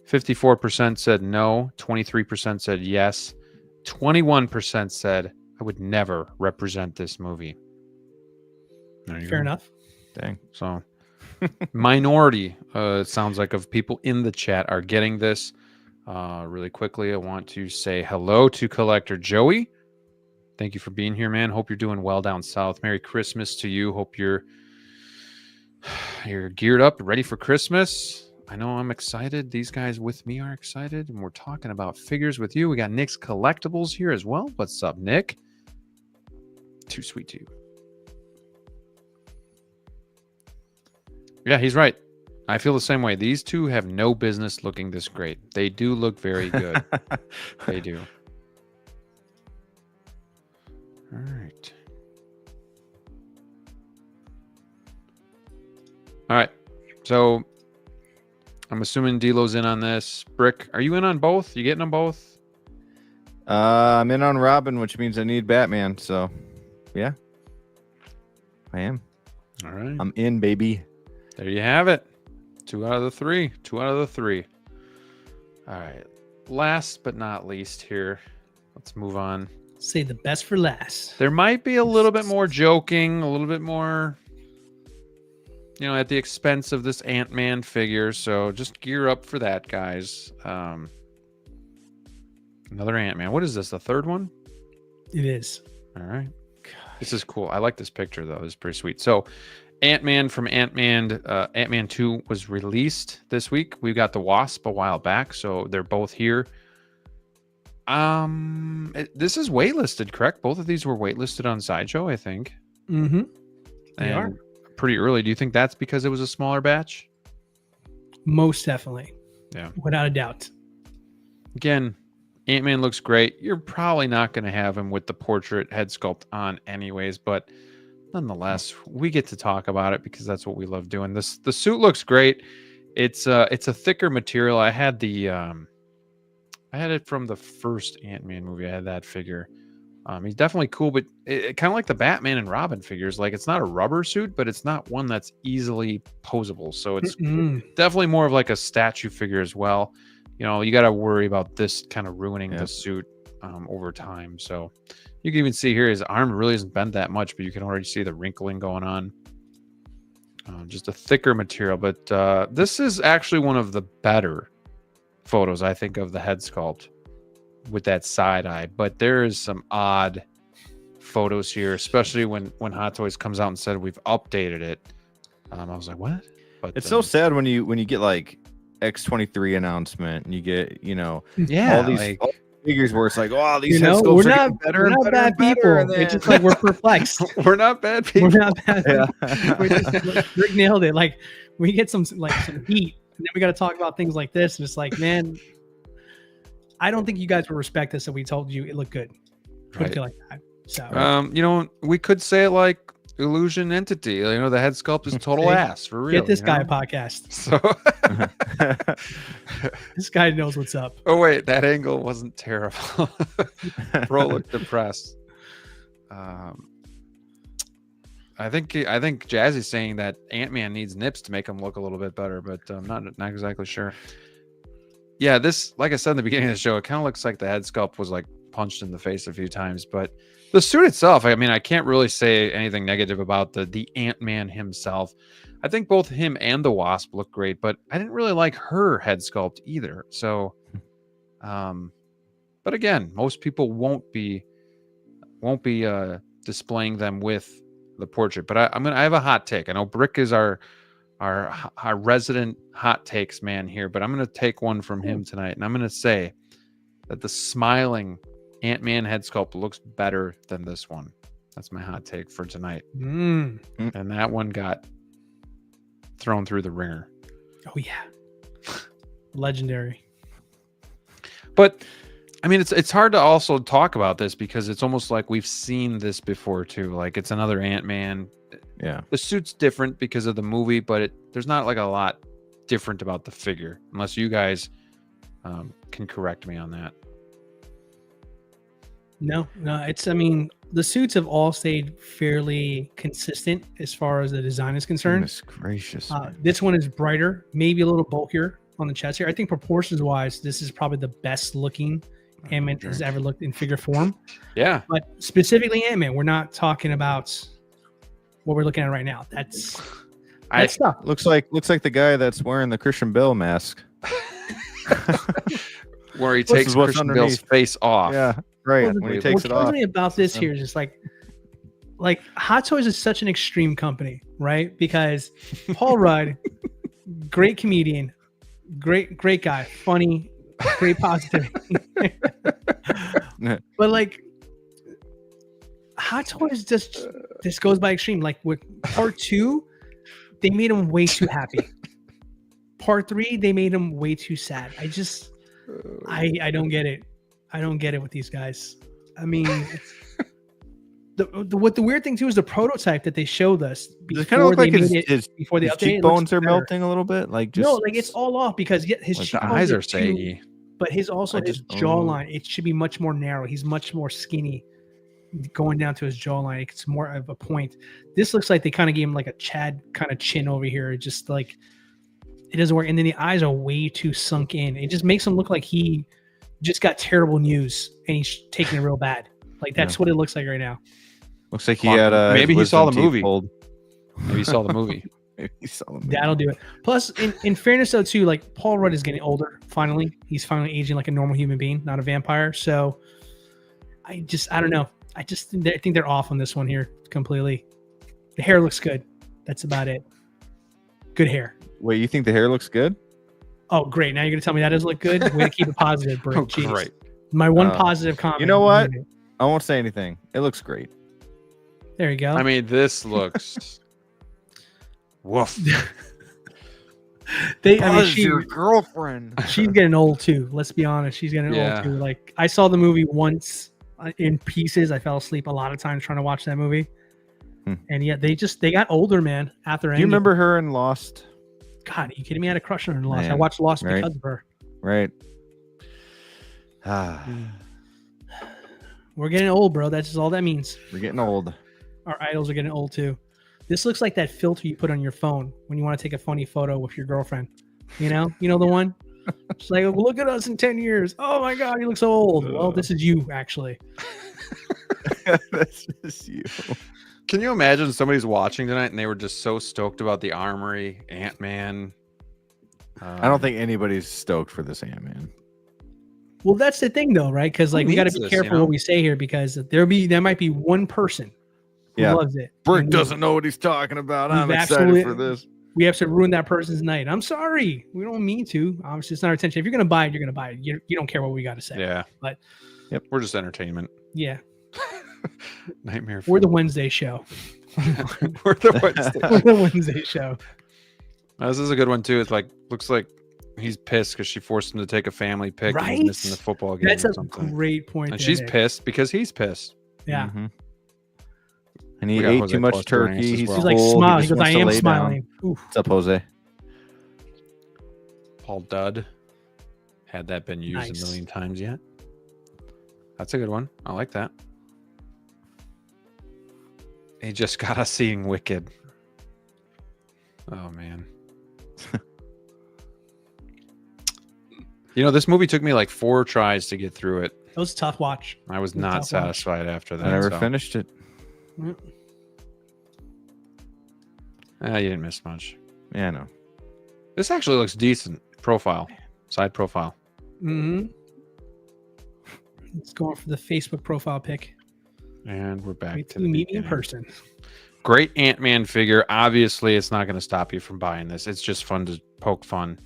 Speaker 1: 54% said no. 23% said yes. 21% said I would never represent this movie.
Speaker 3: Fair enough.
Speaker 2: Dang.
Speaker 1: So minority, it sounds like, of people in the chat are getting this. Really quickly, I want to say hello to Collector Joey. Thank you for being here, man. Hope you're doing well down south. Merry Christmas to you. Hope you're geared up, ready for Christmas. I know I'm excited. These guys with me are excited, and we're talking about figures with you. We got Nick's Collectibles here as well. What's up, Nick? Too sweet to you. Yeah, he's right. I feel the same way. These two have no business looking this great. They do look very good. They do. All right. All right. So I'm assuming D-Lo's in on this. Brick, are you in on both? You getting them both?
Speaker 2: I'm in on Robin, which means I need Batman. So, yeah, I am.
Speaker 1: All right.
Speaker 2: I'm in, baby.
Speaker 1: There you have it. 2 out of the 3. 2 out of the 3. All right. Last but not least here. Let's move on.
Speaker 3: Say the best for last.
Speaker 1: There might be a little bit more joking, a little bit more, at the expense of this Antman figure. So just gear up for that, guys. Another Antman. What is this? The third one?
Speaker 3: It is.
Speaker 1: All right. This is cool. I like this picture, though. It's pretty sweet. So Antman from Antman 2 was released this week. We got the Wasp a while back, so they're both here. This is waitlisted, correct? Both of these were waitlisted on Sideshow, I think.
Speaker 3: Mm-hmm.
Speaker 1: They are pretty early. Do you think that's because it was a smaller batch?
Speaker 3: Most definitely.
Speaker 1: Yeah.
Speaker 3: Without a doubt.
Speaker 1: Again, Ant-Man looks great. You're probably not going to have him with the portrait head sculpt on anyways, but nonetheless, we get to talk about it because that's what we love doing. The suit looks great. It's a thicker material. I had it from the first Ant-Man movie. I had that figure. He's definitely cool, but it kind of like the Batman and Robin figures. Like, it's not a rubber suit, but it's not one that's easily posable. So it's definitely more of like a statue figure as well. You got to worry about this kind of ruining the suit over time. So you can even see here his arm really isn't bent that much, but you can already see the wrinkling going on. Just a thicker material. But this is actually one of the better photos, I think, of the head sculpt with that side eye. But there is some odd photos here, especially when Hot Toys comes out and said we've updated it. I was like, what? But
Speaker 2: it's so sad when you get like X23 announcement and you get all these all figures where it's like, oh, these head sculpts are getting better and better
Speaker 3: bad
Speaker 2: and better.
Speaker 3: People. It's just like we're perplexed.
Speaker 1: We're not bad people.
Speaker 3: We're not bad. Rick nailed it. Like, we get some heat, and then we got to talk about things like this, and it's like, man, I don't think you guys would respect us if we told you it looked good.
Speaker 1: Right.
Speaker 3: I feel like that. So
Speaker 1: we could say it like illusion entity. You know, the head sculpt is total ass for real.
Speaker 3: Get this
Speaker 1: you
Speaker 3: guy a
Speaker 1: know?
Speaker 3: podcast.
Speaker 1: So,
Speaker 3: This guy knows what's up.
Speaker 1: oh wait, that angle wasn't terrible. Bro looked depressed. I think Jazzy's saying that Antman needs nips to make him look a little bit better, but I'm not exactly sure. Yeah, this, like I said in the beginning of the show, it kind of looks like the head sculpt was like punched in the face a few times, but the suit itself, I mean, I can't really say anything negative about the Antman himself. I think both him and the Wasp look great, but I didn't really like her head sculpt either. So, but again, most people won't be displaying them with the portrait. But I have a hot take. I know Brick is our resident hot takes man here, but I'm gonna take one from him tonight, and I'm gonna say that the smiling Ant-Man head sculpt looks better than this one. That's my hot take for tonight. And that one got thrown through the ringer.
Speaker 3: Oh yeah, legendary.
Speaker 1: But I mean, it's hard to also talk about this because it's almost like we've seen this before too. Like it's another Ant-Man.
Speaker 2: Yeah,
Speaker 1: the suit's different because of the movie, but there's not like a lot different about the figure, unless you guys can correct me on that.
Speaker 3: No, it's, I mean, the suits have all stayed fairly consistent as far as the design is concerned.
Speaker 2: goodness gracious.
Speaker 3: This one is brighter, maybe a little bulkier on the chest here. I think proportions wise, this is probably the best looking Ant-Man has ever looked in figure form.
Speaker 1: Yeah.
Speaker 3: But specifically Ant-Man, we're not talking about what we're looking at right now. That's stuff.
Speaker 2: Looks like the guy that's wearing the Christian Bale mask.
Speaker 1: Where he takes
Speaker 2: what's
Speaker 1: Christian
Speaker 2: underneath.
Speaker 1: Bale's face off.
Speaker 2: Yeah, right. When he takes it
Speaker 3: What kills
Speaker 2: off.
Speaker 3: me about this here is just like Hot Toys is such an extreme company, right? Because Paul Rudd, great comedian, great guy, funny, great positivity. But like Hot Toys just goes by extreme. Like with part 2, they made him way too happy. Part 3, they made him way too sad. I don't get it. I don't get it with these guys. I mean, what the weird thing too is the prototype that they showed us
Speaker 2: Does it kind of look like
Speaker 3: before the update,
Speaker 2: cheekbones are melting a little bit? Like just
Speaker 3: no, like it's all off because his
Speaker 1: Like the eyes are
Speaker 3: saggy.
Speaker 1: saggy.
Speaker 3: But his jawline, it should be much more narrow. He's much more skinny going down to his jawline. It's more of a point. This looks like they kind of gave him like a Chad kind of chin over here. It just like it doesn't work. And then the eyes are way too sunk in. It just makes him look like he just got terrible news and he's taking it real bad. Like that's what it looks like right now.
Speaker 2: looks like he had a
Speaker 1: maybe he saw the movie.
Speaker 2: Pulled.
Speaker 1: Maybe he saw the movie.
Speaker 2: Maybe he saw the movie.
Speaker 3: That'll do it. Plus, in fairness though, too, like Paul Rudd is getting older. Finally, he's finally aging like a normal human being, not a vampire. So, I don't know. I think they're off on this one here completely. The hair looks good. That's about it. Good hair.
Speaker 2: Wait, you think the hair looks good?
Speaker 3: Oh, great! Now you're gonna tell me that doesn't look good. Way to keep it positive, bro.
Speaker 1: Oh, great.
Speaker 3: My one positive comment.
Speaker 2: You know what? I won't say anything. It looks great.
Speaker 3: There you go.
Speaker 1: I mean, this looks woof.
Speaker 2: Your girlfriend.
Speaker 3: She's getting old too. Let's be honest. She's getting old too. Like I saw the movie once in pieces. I fell asleep a lot of times trying to watch that movie. And yet they got older, man. After
Speaker 2: Do you remember her in Lost?
Speaker 3: God, are you kidding me? I had a crush on her in Lost.
Speaker 2: Man,
Speaker 3: I watched Lost
Speaker 2: right.
Speaker 3: because of her.
Speaker 2: Right.
Speaker 3: We're getting old, bro. That's just all that means.
Speaker 2: We're getting old.
Speaker 3: Our idols are getting old too. This looks like that filter you put on your phone when you want to take a funny photo with your girlfriend. You know the one? It's like, well, look at us in 10 years. Oh my God, you look so old. Well, this is you, actually.
Speaker 2: That's just you.
Speaker 1: Can you imagine somebody's watching tonight and they were just so stoked about the armory, Ant-Man?
Speaker 2: I don't think anybody's stoked for this Ant-Man.
Speaker 3: Well, that's the thing, though, right? Because like we got to
Speaker 1: needs
Speaker 3: be
Speaker 1: this,
Speaker 3: careful
Speaker 1: you know?
Speaker 3: what we say here, because there might be one person who loves it.
Speaker 2: Brick
Speaker 3: And
Speaker 2: doesn't know what he's talking about. I'm
Speaker 3: we've
Speaker 2: excited for this.
Speaker 3: We have to ruin that person's night. I'm sorry. We don't mean to. Obviously, it's not our intention. If you're going to buy it, you're going to buy it. You don't care what we got to say.
Speaker 1: Yeah.
Speaker 3: But
Speaker 1: we're just entertainment.
Speaker 3: yeah,
Speaker 1: Nightmare.
Speaker 3: we're the Wednesday show.
Speaker 1: We're the Wednesday.
Speaker 3: We're the Wednesday show.
Speaker 1: This is a good one too. It's like looks like he's pissed because she forced him to take a family pic and he's
Speaker 3: Right?
Speaker 1: missing the football game.
Speaker 3: That's
Speaker 1: or
Speaker 3: a
Speaker 1: something.
Speaker 3: great point.
Speaker 1: And
Speaker 3: there,
Speaker 1: she's
Speaker 3: Nick.
Speaker 1: pissed because he's pissed.
Speaker 3: Yeah.
Speaker 2: Mhm. And he
Speaker 1: We got
Speaker 2: ate
Speaker 1: Jose
Speaker 2: too much
Speaker 1: Plus joining us
Speaker 2: turkey.
Speaker 1: as
Speaker 2: He's
Speaker 1: well.
Speaker 3: He's like
Speaker 2: full.
Speaker 3: smile.
Speaker 2: He
Speaker 3: He
Speaker 2: just
Speaker 3: goes, I
Speaker 2: wants to
Speaker 3: am
Speaker 2: lay down.
Speaker 3: smiling. Oof.
Speaker 2: What's up, Jose?
Speaker 1: Paul Dudd. Had that been used
Speaker 3: Nice.
Speaker 1: a million times yet? That's a good one. I like that. He just got us seeing Wicked. Oh, man. You know, this movie took me like 4 tries to get through it.
Speaker 3: That was a tough watch.
Speaker 1: I was
Speaker 3: It was a
Speaker 1: not
Speaker 3: tough watch.
Speaker 1: satisfied after that.
Speaker 2: I never
Speaker 1: so.
Speaker 2: finished it.
Speaker 3: Mm.
Speaker 1: You didn't miss much.
Speaker 2: Yeah, I know.
Speaker 1: This actually looks decent. Profile. Side profile.
Speaker 3: Mm-hmm. It's going for the Facebook profile pic.
Speaker 1: And we're back
Speaker 3: Wait
Speaker 1: to
Speaker 3: till
Speaker 1: the
Speaker 3: you meet me in
Speaker 1: beginning.
Speaker 3: person.
Speaker 1: Great Ant-Man figure. Obviously, it's not going to stop you from buying this. It's just fun to poke fun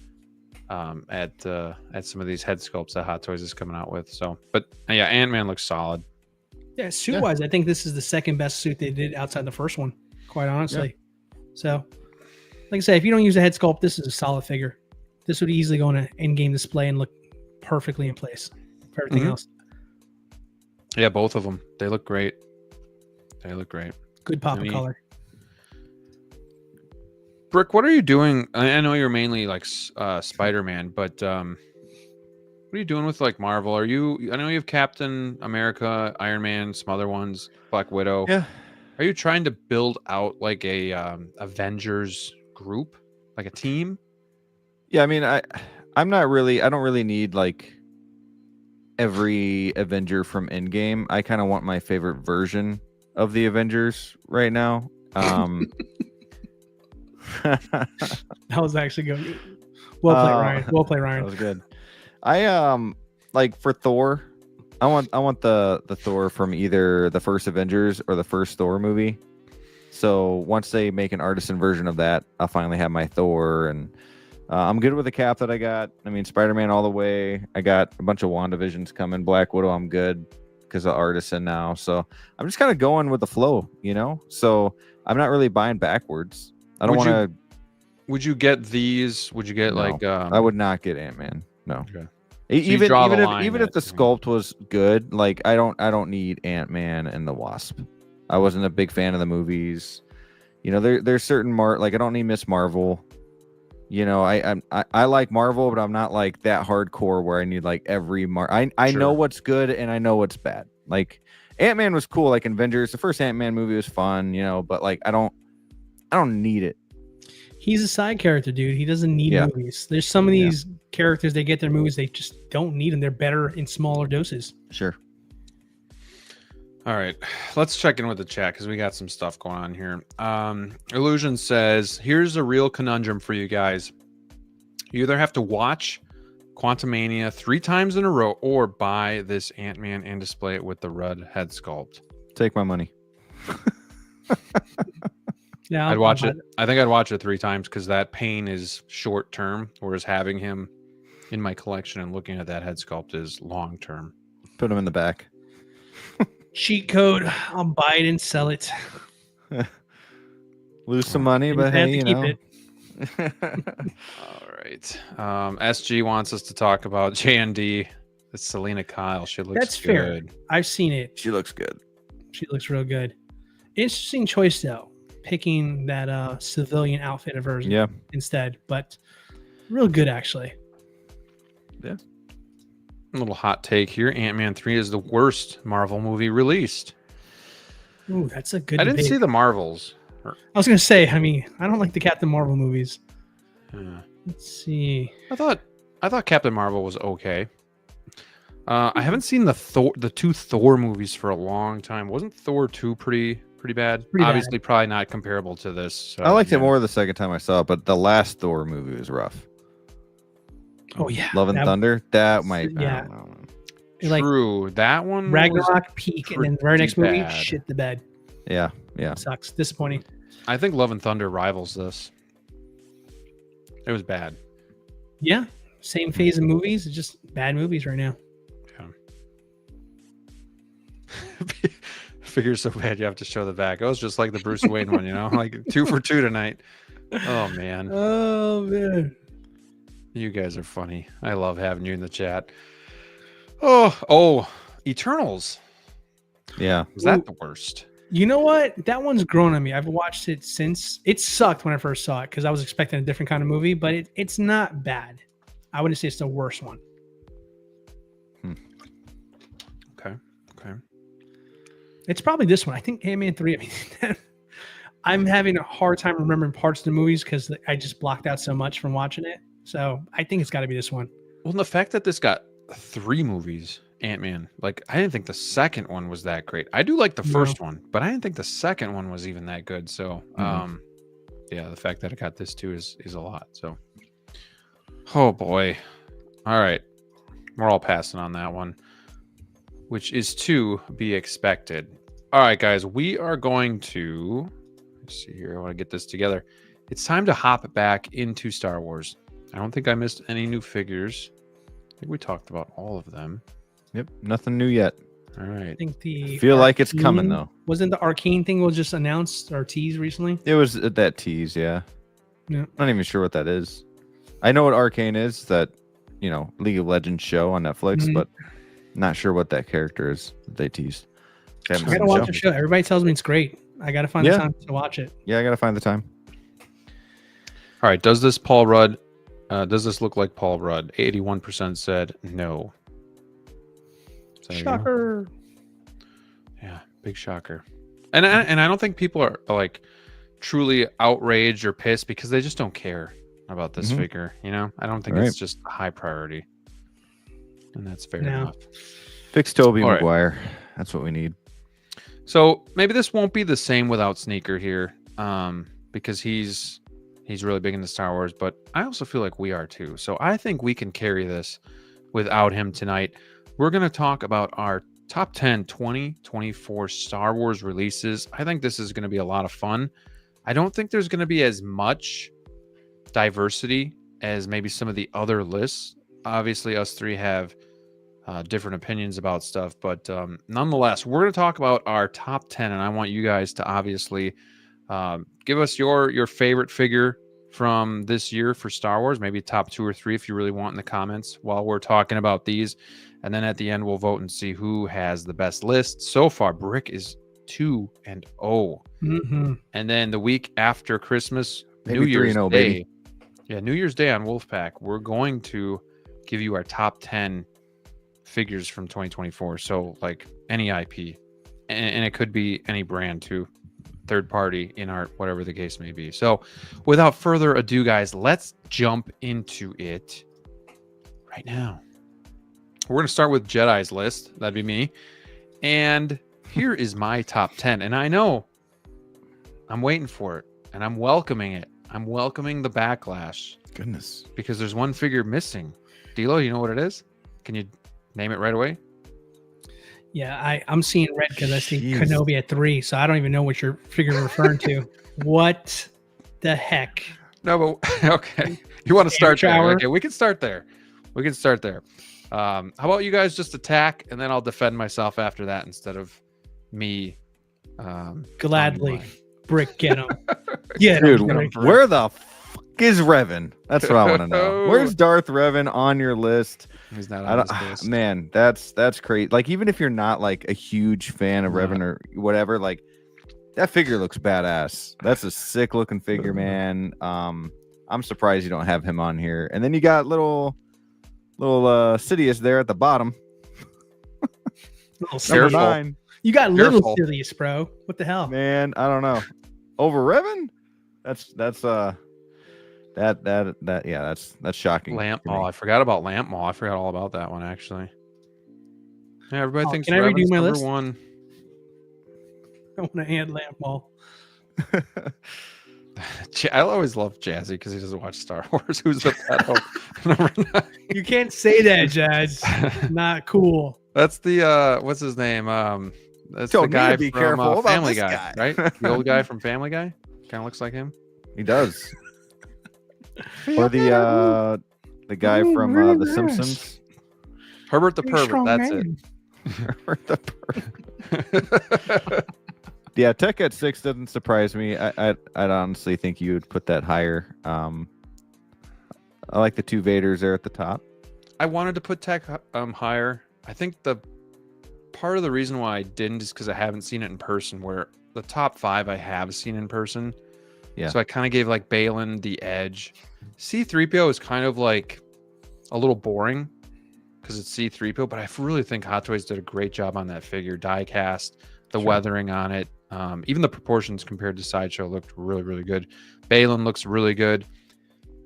Speaker 1: at some of these head sculpts that Hot Toys is coming out with. So, but yeah, Ant-Man looks solid.
Speaker 3: Yeah, suit wise, I think this is the second best suit they did outside the first one, quite honestly. So, like I say, if you don't use a head sculpt, this is a solid figure. This would easily go in an in-game display and look perfectly in place for everything else.
Speaker 1: Yeah, both of them. They look great. They look great.
Speaker 3: Good pop of
Speaker 1: Neat.
Speaker 3: color.
Speaker 1: Brick, what are you doing? I know you're mainly like Spider-Man, but what are you doing with like Marvel? I know you have Captain America, Iron Man, some other ones, Black Widow.
Speaker 2: Yeah.
Speaker 1: Are you trying to build out like a Avengers group, like a team?
Speaker 2: Yeah, I mean, I don't really need like every Avenger from Endgame. I kind of want my favorite version of the Avengers right now.
Speaker 3: That was actually good. Well played, Ryan. Well played,
Speaker 2: That
Speaker 3: Ryan.
Speaker 2: was good. I like for Thor, I want the Thor from either the first Avengers or the first Thor movie. So once they make an artisan version of that, I'll finally have my Thor, and I'm good with the cap that I got. I mean, Spider-Man all the way. I got a bunch of WandaVisions coming. Black Widow, I'm good because of artisan now. So I'm just kind of going with the flow, you know. So I'm not really buying backwards. I don't want to.
Speaker 1: Would you get these? Would you get
Speaker 2: No,
Speaker 1: like?
Speaker 2: I would not get Ant-Man. No.
Speaker 1: Okay.
Speaker 2: Even
Speaker 1: draw the
Speaker 2: even if
Speaker 1: line
Speaker 2: even if
Speaker 1: at-
Speaker 2: the sculpt was good, like I don't need Ant-Man and the Wasp. I wasn't a big fan of the movies. You know, there's certain like I don't need Miss Marvel. You know, I like Marvel, but I'm not like that hardcore where I need like every I
Speaker 1: Sure.
Speaker 2: know what's good and I know what's bad. Like Ant-Man was cool, like Avengers. The first Ant-Man movie was fun, you know, but like I don't need it.
Speaker 3: He's a side character, dude. He doesn't need
Speaker 2: Yeah.
Speaker 3: movies. There's some of these characters, they get their movies, they just don't need them. They're better in smaller doses.
Speaker 2: Sure.
Speaker 1: All right, let's check in with the chat because we got some stuff going on here. Illusion says, here's a real conundrum for you guys. You either have to watch Quantumania 3 times in a row or buy this Ant-Man and display it with the red head sculpt.
Speaker 2: Take my money.
Speaker 3: Yeah,
Speaker 1: I'd watch it. I think I'd watch it 3 times because that pain is short term, whereas having him in my collection and looking at that head sculpt is long term.
Speaker 2: Put him in the back.
Speaker 3: Cheat code. I'll buy it and sell it.
Speaker 2: Lose some money,
Speaker 3: And
Speaker 2: but
Speaker 3: if I have
Speaker 2: hey,
Speaker 3: to
Speaker 2: you
Speaker 3: keep
Speaker 2: know.
Speaker 3: it.
Speaker 1: All right. SG wants us to talk about JND. It's Selena Kyle. She looks
Speaker 3: That's fair.
Speaker 1: good.
Speaker 3: I've seen it.
Speaker 2: She looks good.
Speaker 3: She looks real good. Interesting choice though, picking that civilian outfit of hers
Speaker 2: Yeah.
Speaker 3: instead, but real good actually.
Speaker 2: Yeah.
Speaker 1: A little hot take here. Ant-Man 3 is the worst Marvel movie released.
Speaker 3: Ooh, that's a good.
Speaker 1: I didn't
Speaker 3: debate.
Speaker 1: see the Marvels.
Speaker 3: I was gonna say. I mean, I don't like the Captain Marvel movies.
Speaker 1: Yeah.
Speaker 3: Let's see.
Speaker 1: I thought Captain Marvel was okay. I haven't seen the 2 Thor movies for a long time. Wasn't Thor 2 pretty bad?
Speaker 3: Pretty bad.
Speaker 1: Obviously, probably not comparable to this. So,
Speaker 2: I liked it
Speaker 1: yeah.
Speaker 2: more the second time I saw it, but the last Thor movie was rough.
Speaker 3: Oh yeah,
Speaker 2: Love and
Speaker 3: that-
Speaker 2: Thunder. That might.
Speaker 3: yeah.
Speaker 2: I don't know.
Speaker 3: Like
Speaker 1: True. That one. was-
Speaker 3: Ragnarok peak, and then the very next movie,
Speaker 1: bad.
Speaker 3: shit the bed.
Speaker 2: Yeah. Yeah.
Speaker 3: Sucks. Disappointing.
Speaker 1: I think Love and Thunder rivals this. It was bad.
Speaker 3: Yeah, same phase of movies. It's just bad movies right now.
Speaker 1: Figure so bad you have to show the back. It was just like the Bruce Wayne one, you know, like 2 for 2 tonight. Oh man,
Speaker 3: Oh man.
Speaker 1: you guys are funny. I love having you in the chat. Oh, Eternals.
Speaker 2: Yeah.
Speaker 1: Was that the worst?
Speaker 3: You know what? That one's grown on me. I've watched it since. It sucked when I first saw it because I was expecting a different kind of movie, but it's not bad. I wouldn't say it's the worst one.
Speaker 1: Okay.
Speaker 3: It's probably this one. I think Ant-Man 3. I mean, I'm having a hard time remembering parts of the movies because I just blocked out so much from watching it. So I think it's got to be this one.
Speaker 1: Well, the fact that this got 3 movies, Ant-Man, like I didn't think the second one was that great. I do like the first one, but I didn't think the second one was even that good. So, yeah, the fact that it got this too is a lot. So, oh boy. All right. We're all passing on that one, which is to be expected. All right, guys, we are going to, let's see here. I want to get this together. It's time to hop back into Star Wars. I don't think I missed any new figures. I think we talked about all of them.
Speaker 2: Yep, nothing new yet.
Speaker 1: All right.
Speaker 3: I think the
Speaker 2: I feel like it's coming though.
Speaker 3: Wasn't the Arcane thing was just announced or teased recently?
Speaker 2: It was that tease, yeah.
Speaker 3: Yeah.
Speaker 2: Not even sure what that is. I know what Arcane is, that League of Legends show on Netflix, but not sure what that character is that they teased.
Speaker 3: I gotta watch the show. Everybody tells me it's great. I gotta find the time to watch it.
Speaker 2: Yeah, I gotta find the time.
Speaker 1: All right. Does this Paul Rudd? Does this look like Paul Rudd? 81% said no.
Speaker 3: Shocker.
Speaker 1: Yeah, big shocker. And I don't think people are like truly outraged or pissed because they just don't care about this figure. I don't think it's just a high priority, and that's fair enough.
Speaker 2: Fix Toby Maguire. That's what we need.
Speaker 1: So maybe this won't be the same without Sneaker here, because he's really big into Star Wars, but I also feel like we are too. So I think we can carry this without him tonight. We're going to talk about our top 10 2024 Star Wars releases. I think this is going to be a lot of fun. I don't think there's going to be as much diversity as maybe some of the other lists. Obviously, us three have different opinions about stuff, but nonetheless, we're going to talk about our top 10, and I want you guys to obviously give us your favorite figure from this year for Star Wars, maybe top 2 or 3 if you really want in the comments while we're talking about these. And then at the end, we'll vote and see who has the best list. So far, Brick is 2-0. And then the week after Christmas,
Speaker 2: maybe
Speaker 1: New Year's
Speaker 2: 3-0,
Speaker 1: Day.
Speaker 2: baby.
Speaker 1: Yeah, New Year's Day on Wolfpack, we're going to give you our top 10 figures from 2024. So like any IP, and it could be any brand too, third party, in art, whatever the case may be. So without further ado, guys, let's jump into it right now. We're going to start with Jedi's list. That'd be me. And here is my top 10. And I know I'm waiting for it, and I'm welcoming it. I'm welcoming the backlash.
Speaker 2: Goodness.
Speaker 1: Because there's one figure missing. DLO, you know what it is? Can you name it right away?
Speaker 3: Yeah, I'm seeing red because I see Kenobi at 3, so I don't even know what your figure is referring to. What the heck?
Speaker 1: No, but okay. You want to start there?
Speaker 3: Shower.
Speaker 1: Okay, we can start there. How about you guys just attack, and then I'll defend myself after that instead of me.
Speaker 3: Gladly. Brick, get him. Yeah,
Speaker 2: dude, where the fuck is Revan? That's what I want to know. Where's Darth Revan on your list?
Speaker 1: He's not on this list.
Speaker 2: Man, that's great. Like, even if you're not like a huge fan of Revan or whatever, like that figure looks badass. That's a sick looking figure, man. I'm surprised you don't have him on here. And then you got little Sidious there at the bottom. Number 9.
Speaker 3: You got little Sidious, bro. What the hell?
Speaker 2: Man, I don't know. Over Revan? That's shocking.
Speaker 1: Lamp Maul. I forgot about Lamp Maul. I forgot all about that one, actually. Yeah, everybody thinks
Speaker 3: can I redo
Speaker 1: Revan's
Speaker 3: my
Speaker 1: number
Speaker 3: list?
Speaker 1: 1.
Speaker 3: I want to add Lamp Maul.
Speaker 1: I always love Jazzy because he doesn't watch Star Wars. Who's the pedo? Number 9.
Speaker 3: You can't say that, Jazz. Not cool.
Speaker 1: That's the what's his name? That's the guy from Family Guy, right? The old guy from Family Guy. Kind of looks like him.
Speaker 2: He does. Or the guy from The Simpsons.
Speaker 1: Herbert the Pervert. That's it.
Speaker 2: Herbert the Pervert. Yeah, Tech at 6 doesn't surprise me. I'd honestly think you would put that higher. I like the 2 Vaders there at the top.
Speaker 1: I wanted to put Tech higher. I think the part of the reason why I didn't is because I haven't seen it in person, where the top 5 I have seen in person.
Speaker 2: Yeah.
Speaker 1: So I kind of gave like Balin the edge. C-3PO is kind of like a little boring because it's C-3PO, but I really think Hot Toys did a great job on that figure. Die cast, the weathering on it, even the proportions compared to Sideshow looked really, really good. Balin looks really good.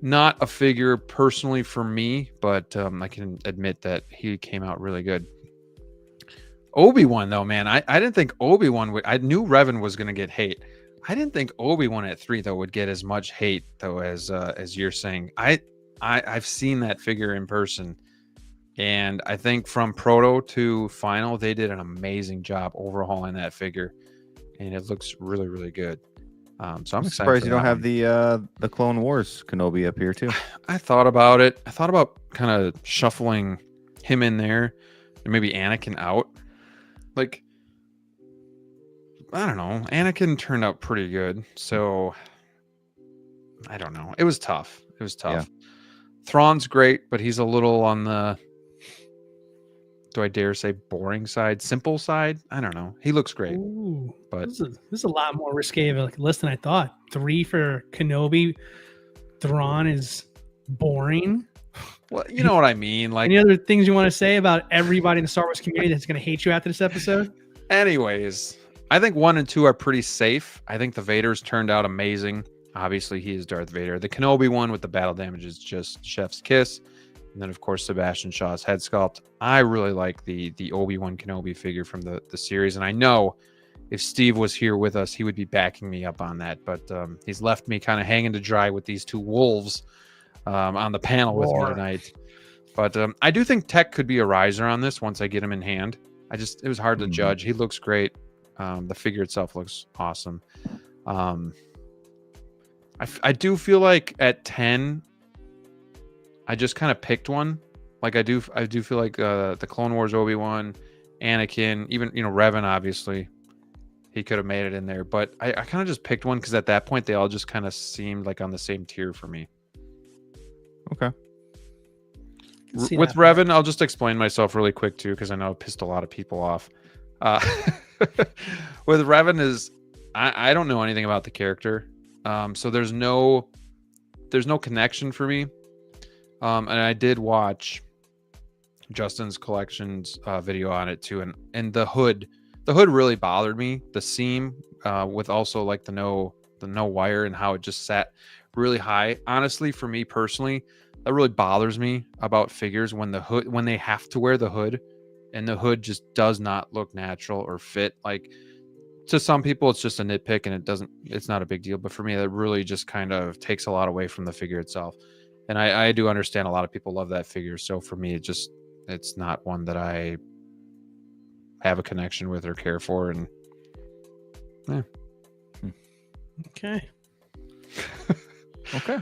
Speaker 1: Not a figure personally for me, but I can admit that he came out really good. Obi-Wan though, man, I didn't think Obi-Wan would. I knew Revan was going to get hate. I didn't think Obi-Wan at 3 though would get as much hate though as you're saying. I've seen that figure in person, and I think from proto to final they did an amazing job overhauling that figure, and it looks really, really good. So I'm excited.
Speaker 2: Surprised
Speaker 1: for
Speaker 2: you don't
Speaker 1: that
Speaker 2: have
Speaker 1: one.
Speaker 2: the Clone Wars Kenobi up here too.
Speaker 1: I thought about it. I thought about kind of shuffling him in there and maybe Anakin out. Like, I don't know. Anakin turned out pretty good. So I don't know. It was tough. It was tough. Yeah. Thrawn's great, but he's a little on the, do I dare say, boring side, simple side? I don't know. He looks great.
Speaker 3: Ooh,
Speaker 1: but
Speaker 3: this is a lot more risque of a list than I thought. 3 for Kenobi. Thrawn is boring.
Speaker 1: Well, you know what I mean. Like,
Speaker 3: any other things you want to say about everybody in the Star Wars community that's going to hate you after this episode?
Speaker 1: Anyways, I think 1 and 2 are pretty safe. I think the Vaders turned out amazing. Obviously, he is Darth Vader. The Kenobi one with the battle damage is just chef's kiss. And then, of course, Sebastian Shaw's head sculpt. I really like the Obi-Wan Kenobi figure from the series. And I know if Steve was here with us, he would be backing me up on that. But he's left me kind of hanging to dry with these 2 wolves on the panel with me tonight. But I do think Tech could be a riser on this once I get him in hand. It was hard to judge. He looks great. The figure itself looks awesome. I do feel like at 10, I just kind of picked one. Like I do feel like the Clone Wars Obi-Wan, Anakin, even Revan, obviously he could have made it in there. But I kind of just picked one because at that point they all just kind of seemed like on the same tier for me.
Speaker 2: Okay.
Speaker 1: With Revan, I'll just explain myself really quick too, because I know it pissed a lot of people off. With Revan is I don't know anything about the character, so there's no connection for me. And I did watch Justin's collections video on it too, and the hood really bothered me. The seam with also like the no wire and how it just sat really high. Honestly, for me personally, that really bothers me about figures when they have to wear the hood and the hood just does not look natural or fit. Like, to some people it's just a nitpick and it's not a big deal, but for me that really just kind of takes a lot away from the figure itself. And I do understand a lot of people love that figure, so for me it's not one that I have a connection with or care for. And yeah.
Speaker 3: Okay.
Speaker 2: Okay.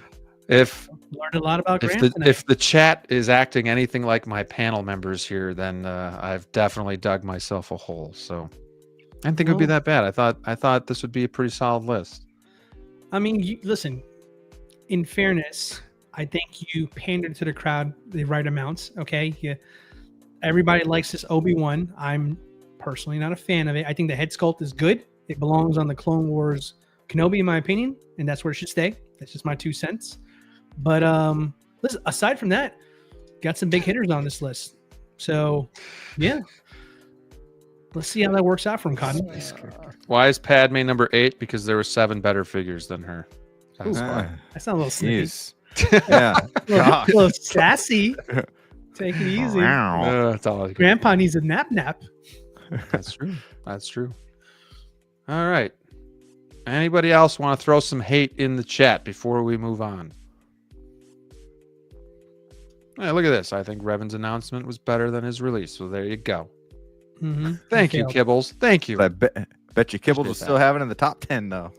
Speaker 1: If
Speaker 3: learned a lot about
Speaker 1: if the chat is acting anything like my panel members here, then I've definitely dug myself a hole. So I didn't think it would be that bad. I thought this would be a pretty solid list.
Speaker 3: I mean, listen, in fairness, I think you pandered to the crowd the right amounts. Okay, everybody likes this Obi-Wan. I'm personally not a fan of it. I think the head sculpt is good. It belongs on the Clone Wars Kenobi, in my opinion, and that's where it should stay. That's just my 2 cents. But listen, aside from that, got some big hitters on this list. So, yeah, let's see how that works out from Cotton.
Speaker 1: Why is Padme number 8? Because there were 7 better figures than her.
Speaker 3: That's why. That's not a little sneaky.
Speaker 2: Yeah,
Speaker 3: a little sassy. Take it easy.
Speaker 1: That's all
Speaker 3: Grandpa needs a nap.
Speaker 1: That's true. That's true. All right. Anybody else want to throw some hate in the chat before we move on? Hey, look at this. I think Revan's announcement was better than his release. So there you go.
Speaker 3: Mm-hmm.
Speaker 1: Thank you, Kibbles. Thank you.
Speaker 2: I bet you Kibbles will still have it in the top 10 though.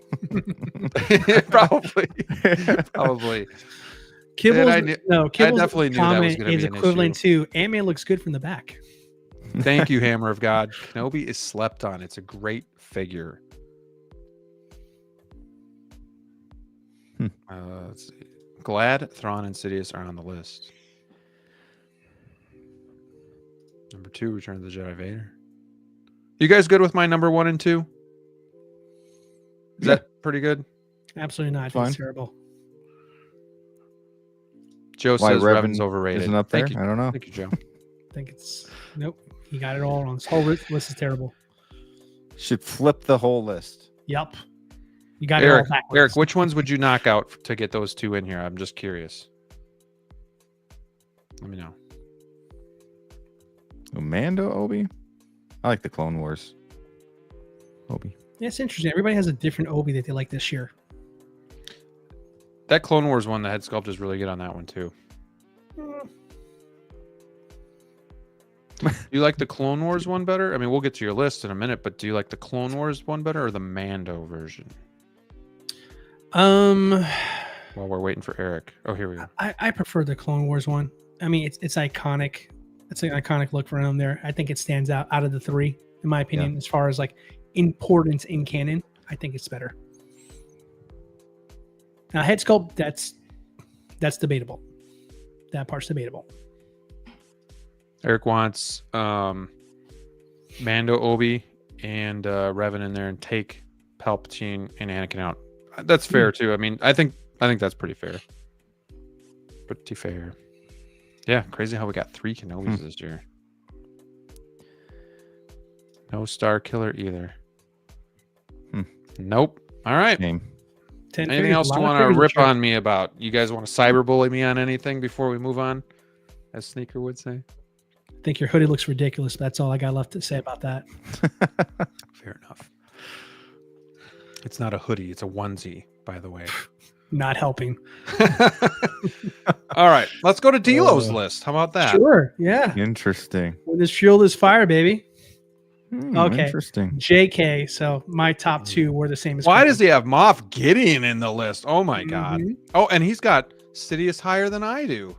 Speaker 1: Probably.
Speaker 3: Kibbles,
Speaker 1: I definitely knew that was going to be
Speaker 3: is
Speaker 1: an
Speaker 3: equivalent
Speaker 1: issue.
Speaker 3: to Antman looks good from the back.
Speaker 1: Thank you, Hammer of God. Kenobi is slept on. It's a great figure. Let's see. Glad Thrawn and Sidious are on the list. Number 2, Return of the Jedi Vader. You guys good with my number 1 and 2? Is that pretty good?
Speaker 3: Absolutely not. I think
Speaker 2: Fine.
Speaker 3: it's terrible.
Speaker 1: Joe
Speaker 2: Why
Speaker 1: says
Speaker 2: Revan
Speaker 1: Revan's overrated.
Speaker 2: isn't up there?
Speaker 1: Thank you.
Speaker 2: I don't know.
Speaker 1: Thank you, Joe.
Speaker 3: I think it's nope. You got it all wrong. This whole list is terrible.
Speaker 2: Should flip the whole list.
Speaker 3: Yup. You got it all
Speaker 1: Eric,
Speaker 3: backwards.
Speaker 1: Eric, which ones would you knock out to get those two in here? I'm just curious. Let me know.
Speaker 2: Mando Obi? I like the Clone Wars. Obi.
Speaker 3: Yeah, it's interesting. Everybody has a different Obi that they like this year.
Speaker 1: That Clone Wars one, the head sculpt is really good on that one too. Do you like the Clone Wars one better? I mean, we'll get to your list in a minute, but do you like the Clone Wars one better or the Mando version? While we're waiting for Eric. Oh, here we go.
Speaker 3: I prefer the Clone Wars one. I mean, it's iconic. It's an iconic look for him there. I think it stands out of the three, in my opinion, as far as like importance in canon. I think it's better. Now, head sculpt, that's debatable. That part's debatable.
Speaker 1: Eric wants Mando Obi and Revan in there and take Palpatine and Anakin out. That's fair too. I mean, I think that's pretty fair. Pretty fair. Yeah, crazy how we got 3 Kenobis this year. No Star Killer either. Nope. All right.
Speaker 2: Game.
Speaker 1: Anything else you want to rip on me about? You guys want to cyberbully me on anything before we move on? As Sneaker would say.
Speaker 3: I think your hoodie looks ridiculous. That's all I got left to say about that.
Speaker 1: Fair enough. It's not a hoodie. It's a onesie, by the way.
Speaker 3: Not helping.
Speaker 1: All right. Let's go to DLO's list. How about that?
Speaker 3: Sure. Yeah.
Speaker 2: Interesting.
Speaker 3: When this fuel is fire, baby. Okay.
Speaker 2: Interesting.
Speaker 3: JK. So my top 2 were the same as
Speaker 1: Why
Speaker 3: Chris.
Speaker 1: does he have Moff Gideon in the list? Oh my God. Oh, and he's got Sidious higher than I do.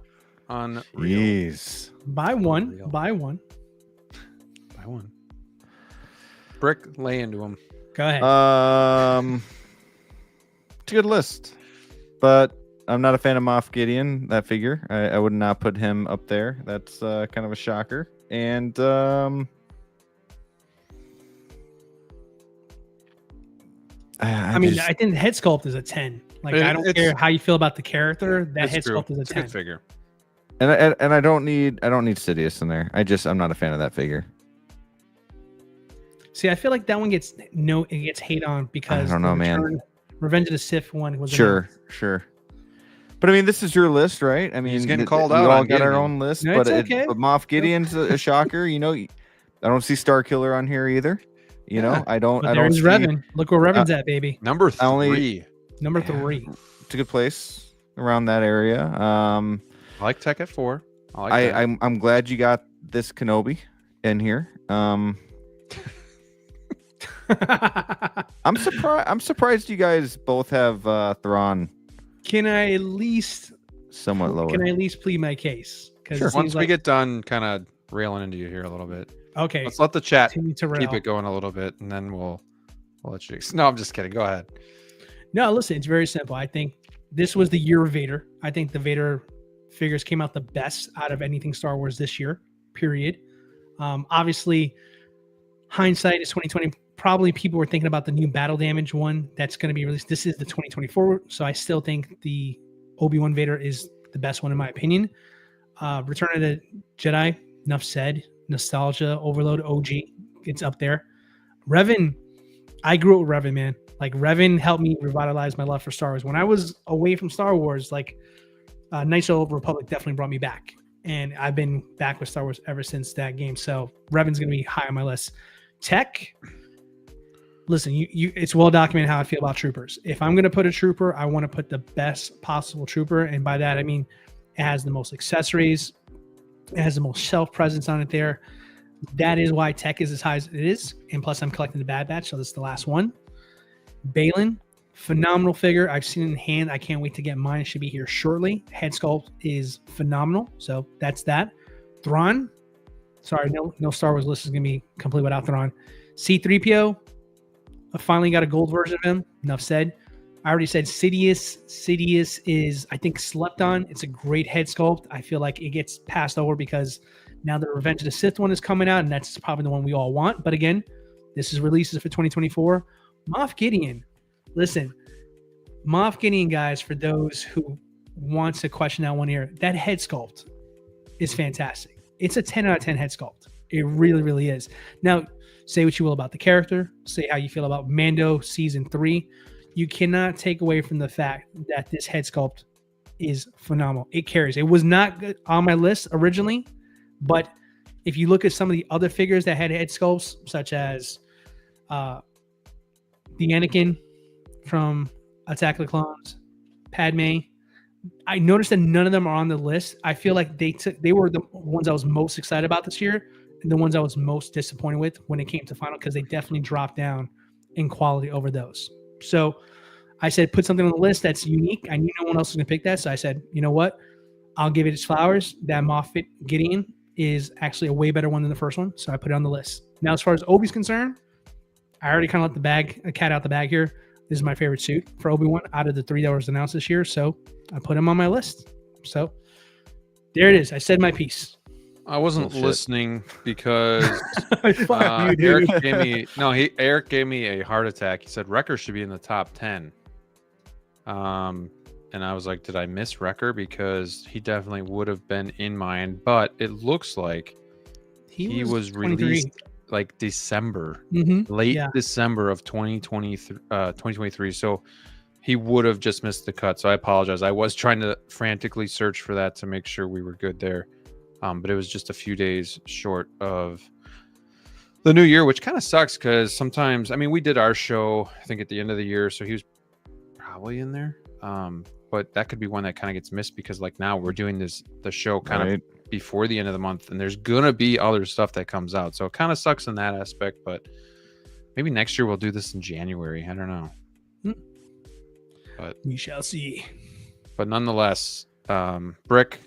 Speaker 1: On
Speaker 2: Jeez.
Speaker 3: Buy one. Buy one.
Speaker 1: Buy one. Brick, lay into him.
Speaker 3: Go ahead.
Speaker 2: It's a good list, but I'm not a fan of Moff Gideon. That figure, I would not put him up there. That's kind of a shocker. And
Speaker 3: I think head sculpt is a 10. Like, I don't care how you feel about the character. That head sculpt is a 10.
Speaker 1: Good figure.
Speaker 2: And I don't need Sidious in there. I'm not a fan of that figure.
Speaker 3: See, I feel like that one gets hate on because
Speaker 2: I don't know, man.
Speaker 3: Revenge of the Sith one was
Speaker 2: Sure. But I mean, this is your list, right? I mean,
Speaker 1: he's getting called out.
Speaker 2: We all
Speaker 1: on
Speaker 2: got our
Speaker 1: Gideon.
Speaker 2: own list,
Speaker 3: No,
Speaker 2: but
Speaker 3: it's okay.
Speaker 2: but Moff Gideon's a shocker. You know, I don't see Star Killer on here either. You know, I don't.
Speaker 3: But
Speaker 2: I don't
Speaker 3: there's
Speaker 2: see
Speaker 3: Revan. Look where Revan's at, baby.
Speaker 1: Number 3.
Speaker 3: Number 3.
Speaker 2: It's a good place around that area.
Speaker 1: I like Tech at 4.
Speaker 2: I'm glad you got this Kenobi in here. I'm surprised you guys both have Thrawn
Speaker 3: Can I at least
Speaker 2: somewhat lower.
Speaker 3: Can I at least plead my case?
Speaker 2: Sure.
Speaker 1: Once we get done kind of railing into you here a little bit.
Speaker 3: Okay.
Speaker 1: Let's let the chat
Speaker 3: Continue to rail.
Speaker 1: keep it going a little bit, and then we'll let you. No, I'm just kidding. Go ahead.
Speaker 3: No, listen, it's very simple. I think this was the year of Vader. I think the Vader figures came out the best out of anything Star Wars this year, period. Obviously, hindsight is 2020. Probably people were thinking about the new battle damage one that's going to be released. This is the 2024. So I still think the Obi-Wan Vader is the best one in my opinion. Return of the Jedi, enough said. Nostalgia, Overload, OG, it's up there. Revan, I grew up with Revan, man. Like, Revan helped me revitalize my love for Star Wars. When I was away from Star Wars, like, Knights of the Old Republic definitely brought me back. And I've been back with Star Wars ever since that game. So Revan's going to be high on my list. Tech, listen, you it's well documented how I feel about troopers. If I'm going to put a trooper, I want to put the best possible trooper. And by that, I mean, it has the most accessories. It has the most shelf presence on it there. That is why Tech is as high as it is. And plus, I'm collecting the Bad Batch, so this is the last one. Balin, phenomenal figure. I've seen it in hand. I can't wait to get mine. It should be here shortly. Head sculpt is phenomenal. So that's that. Thrawn. Sorry, no Star Wars list is going to be complete without Thrawn. C-3PO. I finally got a gold version of him. Enough said. I already said Sidious. Sidious is, I think, slept on. It's a great head sculpt. I feel like it gets passed over because now the Revenge of the Sith one is coming out, and that's probably the one we all want. But again, this is releases for 2024. Moff Gideon. Listen, Moff Gideon, guys, for those who wants to question that one here, that head sculpt is fantastic. It's a 10 out of 10 head sculpt. It really, really is. Now, say what you will about the character, say how you feel about Mando season 3. You cannot take away from the fact that this head sculpt is phenomenal. It carries. It was not good on my list originally, but if you look at some of the other figures that had head sculpts, such as the Anakin from Attack of the Clones, Padme, I noticed that none of them are on the list. I feel like they were the ones I was most excited about this year, and the ones I was most disappointed with when it came to final, because they definitely dropped down in quality over those. So I said, put something on the list that's unique. I knew no one else was going to pick that. So I said, you know what? I'll give it its flowers. That Moff Gideon is actually a way better one than the first one. So I put it on the list. Now, as far as Obi's concerned, I already kind of let the cat out the bag here. This is my favorite suit for Obi-Wan out of the 3 that was announced this year. So I put him on my list. So there it is. I said my piece.
Speaker 1: I wasn't listening because
Speaker 3: Fuck you, dude.
Speaker 1: Eric gave me a heart attack. He said Wrecker should be in the top 10. And I was like, did I miss Wrecker? Because he definitely would have been in mine, but it looks like he was released like December, late December of 2023. So he would have just missed the cut. So I apologize. I was trying to frantically search for that to make sure we were good there. But it was just a few days short of the new year, which kind of sucks because sometimes, I mean, we did our show, I think at the end of the year. So he was probably in there. But that could be one that kind of gets missed because like now we're doing the show kind of before the end of the month, and there's going to be other stuff that comes out. So it kind of sucks in that aspect, but maybe next year we'll do this in January. I don't know. But
Speaker 3: we shall see.
Speaker 1: But nonetheless, Brick,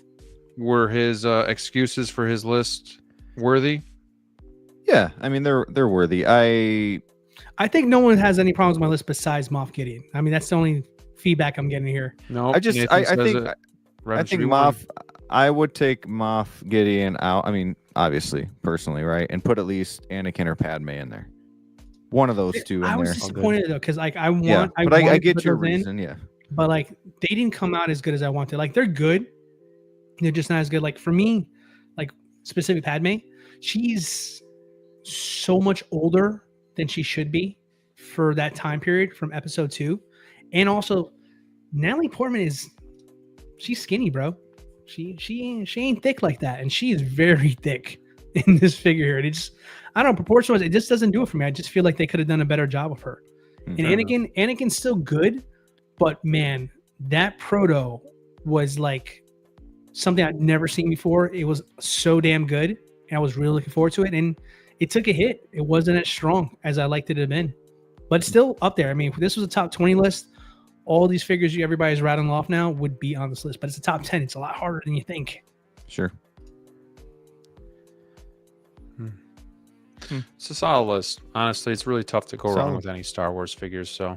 Speaker 1: were his excuses for his list worthy?
Speaker 2: Yeah, I mean they're worthy. I
Speaker 3: think no one has any problems with my list besides Moff Gideon. I mean, that's the only feedback I'm getting here.
Speaker 1: No,
Speaker 2: I think Moff. I would take Moff Gideon out. I mean, obviously, personally, right, and put at least Anakin or Padme in there. One of those two in there.
Speaker 3: I was disappointed though, because like I
Speaker 2: get your reason,
Speaker 3: but like they didn't come out as good as I wanted. Like they're good, they're just not as good. Like for me, like specifically Padme, she's so much older than she should be for that time period from episode 2. And also Natalie Portman she's skinny, bro. She ain't thick like that, and she is very thick in this figure here. And I don't know, proportion-wise, it just doesn't do it for me. I just feel like they could have done a better job of her. And Anakin's still good, but man, that proto was like something I'd never seen before. It was so damn good, and I was really looking forward to it. And it took a hit. It wasn't as strong as I liked it to have been, but still up there. I mean, if this was a top 20 list, all these figures everybody's rattling off now would be on this list. But it's a top 10. It's a lot harder than you think.
Speaker 2: Sure.
Speaker 1: It's a solid list. Honestly, it's really tough to go wrong with any Star Wars figures. So,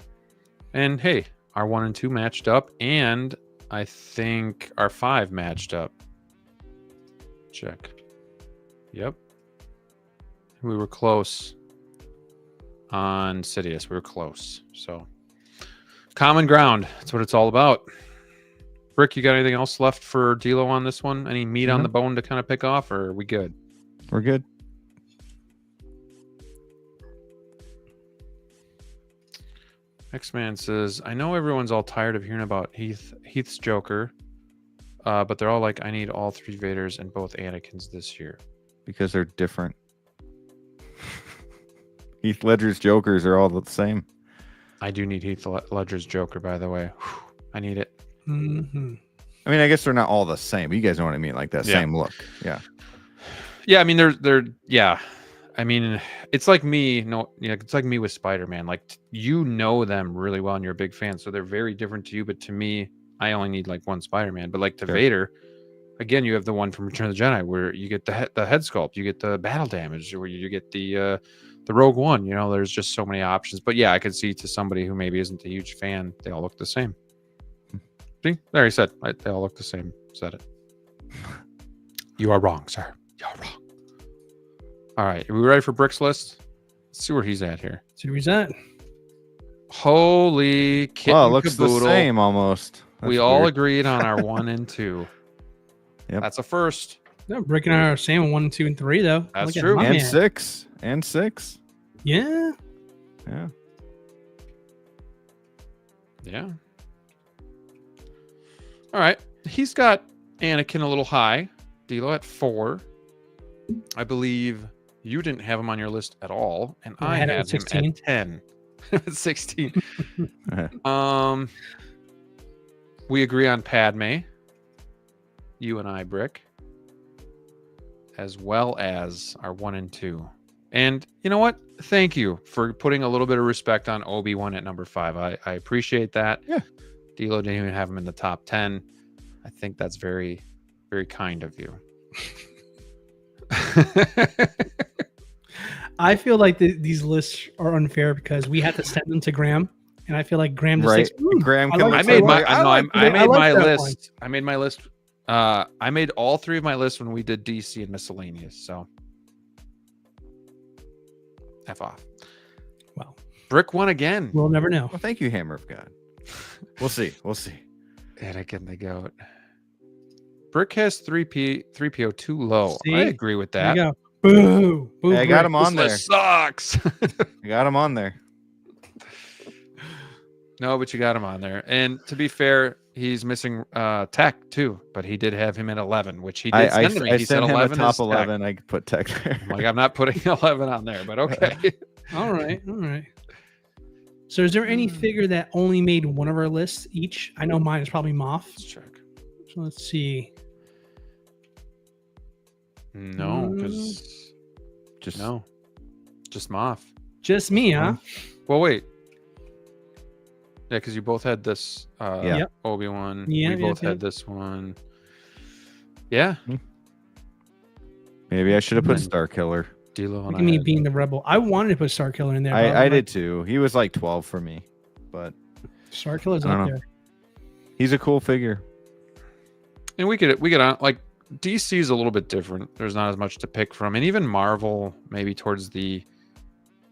Speaker 1: and hey, our 1 and 2 matched up, and I think our 5 matched up. Check. Yep. We were close on Sidious. We were close. So, common ground. That's what it's all about. Rick, you got anything else left for DLO on this one? Any meat on the bone to kind of pick off, or are we good?
Speaker 2: We're good.
Speaker 1: X-Man says, I know everyone's all tired of hearing about Heath's Joker, but they're all like, I need all 3 Vaders and both Anakins this year.
Speaker 2: Because they're different. Heath Ledger's Jokers are all the same.
Speaker 1: I do need Heath Ledger's Joker, by the way. I need it.
Speaker 3: Mm-hmm.
Speaker 2: I mean, I guess they're not all the same. But you guys know what I mean, like that same look. Yeah.
Speaker 1: Yeah, I mean, they're yeah. I mean, it's like me. It's like me with Spider-Man. Like you know them really well, and you're a big fan, so they're very different to you. But to me, I only need like one Spider-Man. But like to Vader, again, you have the one from Return of the Jedi where you get the head sculpt, you get the battle damage, where you get the Rogue One. You know, there's just so many options. But yeah, I could see to somebody who maybe isn't a huge fan, they all look the same. See, there he said they all look the same. Said it. You are wrong, sir. You're wrong. All right, are we ready for Brick's list? Let's see where he's at here.
Speaker 3: See where he's at.
Speaker 1: Holy kitten
Speaker 2: Well, it looks the
Speaker 1: caboodle.
Speaker 2: same almost.
Speaker 1: We
Speaker 2: That's
Speaker 1: all
Speaker 2: weird.
Speaker 1: agreed on our 1 and 2.
Speaker 2: Yep.
Speaker 1: That's a first.
Speaker 3: They're breaking our same 1, 2, and 3 though.
Speaker 1: That's
Speaker 3: Look at
Speaker 1: true.
Speaker 3: my
Speaker 2: And
Speaker 3: man.
Speaker 2: 6. And 6.
Speaker 3: Yeah.
Speaker 2: Yeah.
Speaker 1: Yeah. All right. He's got Anakin a little high. DLO at 4. I believe you didn't have him on your list at all, and
Speaker 3: Yeah,
Speaker 1: I
Speaker 3: I
Speaker 1: had
Speaker 3: had
Speaker 1: him
Speaker 3: him at
Speaker 1: at 10. 16. We agree on Padme. You and I, Brick. As well as our 1 and 2. And you know what? Thank you for putting a little bit of respect on Obi-Wan at number 5. I appreciate that.
Speaker 2: Yeah.
Speaker 1: DLO didn't even have him in the top 10. I think that's very, very kind of you.
Speaker 3: I feel like these lists are unfair because we had to send them to Graham, and I feel like Graham just
Speaker 2: Right.
Speaker 3: thinks,
Speaker 2: Graham
Speaker 3: I
Speaker 2: can
Speaker 3: like
Speaker 1: I
Speaker 2: look
Speaker 1: made
Speaker 2: so
Speaker 1: my
Speaker 2: like,
Speaker 1: I know,
Speaker 2: like
Speaker 1: I
Speaker 3: I
Speaker 1: made
Speaker 3: like
Speaker 1: my
Speaker 3: that
Speaker 1: list. I made my list. I made all 3 of my lists when we did DC and miscellaneous. So F off.
Speaker 3: well,
Speaker 1: Brick won again.
Speaker 3: we'll never know.
Speaker 2: Well, thank you, Hammer of God. We'll see. We'll see.
Speaker 1: Anakin the goat. Brick has 3PO too low.
Speaker 3: See?
Speaker 1: I agree with
Speaker 3: There
Speaker 1: that.
Speaker 3: you go. Boo. Boo.
Speaker 2: Hey, I got
Speaker 3: Brick.
Speaker 2: him on
Speaker 1: This
Speaker 2: there.
Speaker 1: list sucks.
Speaker 2: I got him on there.
Speaker 1: No, but you got him on there. And to be fair, he's missing Tech too, but he did have him at 11, which he did
Speaker 2: I
Speaker 1: send to me. He said
Speaker 2: sent him a
Speaker 1: 11
Speaker 2: top
Speaker 1: is Tech.
Speaker 2: 11. I could put Tech there.
Speaker 1: I'm like, I'm not putting 11 on there, but okay.
Speaker 3: All right. All right. So, is there any figure that only made one of our lists each? I know mine is probably Moth.
Speaker 1: Let's check.
Speaker 3: So let's see.
Speaker 1: No, because
Speaker 2: Just
Speaker 1: no, just Moth.
Speaker 3: Just me, huh?
Speaker 1: Well, wait. Yeah, because you both had this
Speaker 2: Yeah.
Speaker 3: Yep.
Speaker 1: Obi-Wan.
Speaker 3: Yeah,
Speaker 1: we
Speaker 3: yeah,
Speaker 1: both
Speaker 3: yeah.
Speaker 1: had this one. Yeah.
Speaker 2: maybe I should have put
Speaker 1: And
Speaker 2: Star Killer.
Speaker 1: DLO
Speaker 3: Look
Speaker 1: and
Speaker 3: at
Speaker 1: I
Speaker 3: me
Speaker 1: had-
Speaker 3: being the rebel. I wanted to put Star Killer in there. but
Speaker 2: I
Speaker 3: was
Speaker 2: did
Speaker 3: like,
Speaker 2: too. He was like 12 for me, but
Speaker 3: Star Killer's
Speaker 2: I don't
Speaker 3: up
Speaker 2: know.
Speaker 3: there.
Speaker 2: he's a cool figure.
Speaker 1: And we could like DC is a little bit different. There's not as much to pick from, and even Marvel maybe towards the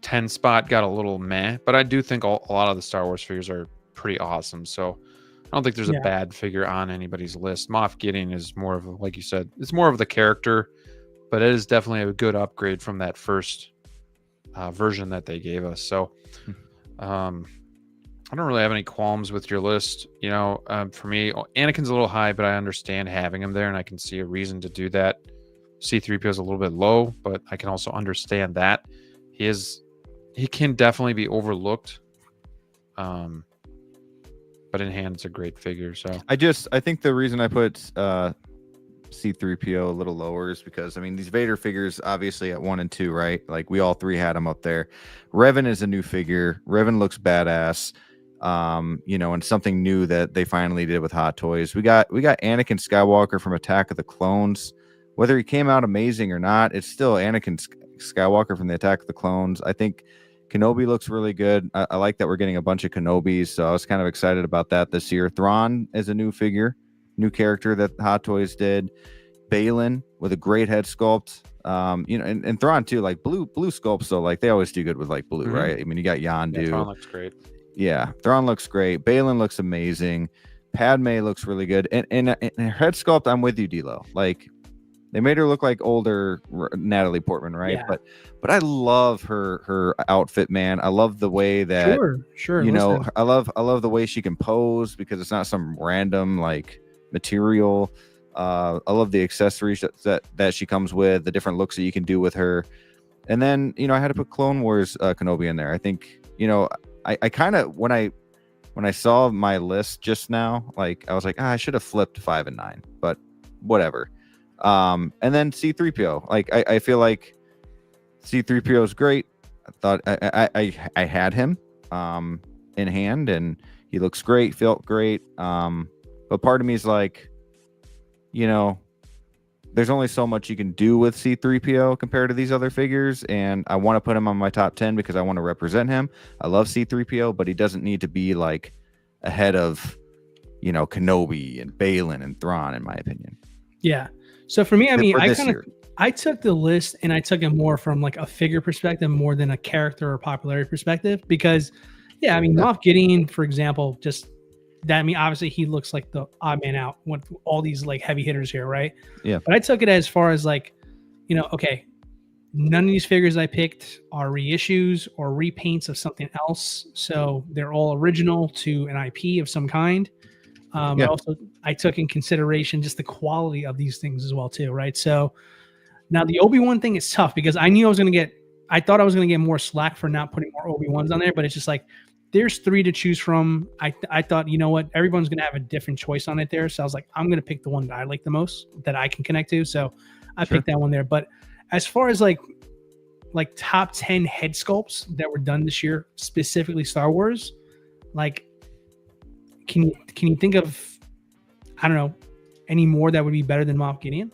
Speaker 1: 10 spot got a little meh. But I do think a lot of the Star Wars figures are pretty awesome. So I don't think there's
Speaker 3: Yeah.
Speaker 1: a bad figure on anybody's list. Moff Gideon is more of a, like you said, it's more of the character, but it is definitely a good upgrade from that first version that they gave us. So I don't really have any qualms with your list. You know, for me, Anakin's a little high, but I understand having him there, and I can see a reason to do that. C-3PO is a little bit low, but I can also understand that. He can definitely be overlooked. But in hand, it's a great figure. So
Speaker 2: I think the reason I put C-3PO a little lower is because, I mean, these Vader figures obviously at 1 and 2, right? Like we all 3 had them up there. Revan is a new figure. Revan looks badass. You know, and something new that they finally did with Hot Toys. We got Anakin Skywalker from Attack of the Clones. Whether he came out amazing or not, it's still Anakin Skywalker from the Attack of the Clones. I think Kenobi looks really good. I like that we're getting a bunch of Kenobis, so I was kind of excited about that this year. Thrawn is a new figure, new character that Hot Toys did. Balin with a great head sculpt. You know, and Thrawn too, like blue sculpts, so like they always do good with like blue, right? I mean, you got Yondu.
Speaker 1: yeah, Thrawn looks great.
Speaker 2: Yeah, Thrawn looks great. Balin looks amazing. Padme looks really good. And her head sculpt, I'm with you, D-Lo. Like, they made her look like older Natalie Portman, right?
Speaker 3: Yeah.
Speaker 2: But I love her outfit, man. I love the way that
Speaker 3: Sure.
Speaker 2: you know,
Speaker 3: listen.
Speaker 2: I love the way she can pose because it's not some random like material. I love the accessories that she comes with, the different looks that you can do with her. And then, you know, I had to put Clone Wars Kenobi in there. I think, you know, I kind of when I saw my list just now, like I was like, I should have flipped 5 and 9, but whatever. And then C-3PO, like I feel like C-3PO is great. I thought I had him in hand, and he looks great, felt great. But part of me is like, you know, there's only so much you can do with C-3PO compared to these other figures, and I want to put him on my top 10 because I want to represent him. I love C-3PO, but he doesn't need to be like ahead of, you know, Kenobi and Balin and Thrawn, in my opinion.
Speaker 3: Yeah. So for me, I mean,
Speaker 2: For
Speaker 3: I
Speaker 2: this
Speaker 3: kind of
Speaker 2: year.
Speaker 3: I took the list and I took it more from like a figure perspective more than a character or popularity perspective, because Yeah, I mean, Moff Gideon, for example, just that. I mean, obviously, he looks like the odd man out with all these like heavy hitters here, right?
Speaker 2: Yeah.
Speaker 3: But I took it as far as like, okay, none of these figures I picked are reissues or repaints of something else, so they're all original to an IP of some kind. But also, I took in consideration just the quality of these things as well, too, right? So now the Obi-Wan thing is tough because I knew I thought I was going to get more slack for not putting more Obi-Wans on there, but it's just like there's 3 to choose from. I thought, you know what, everyone's going to have a different choice on it there. So I was like, I'm going to pick the one that I like the most, that I can connect to. So I picked that one there. But as far as like top 10 head sculpts that were done this year, specifically Star Wars, like can you think of, I don't know, any more that would be better than Moff Gideon?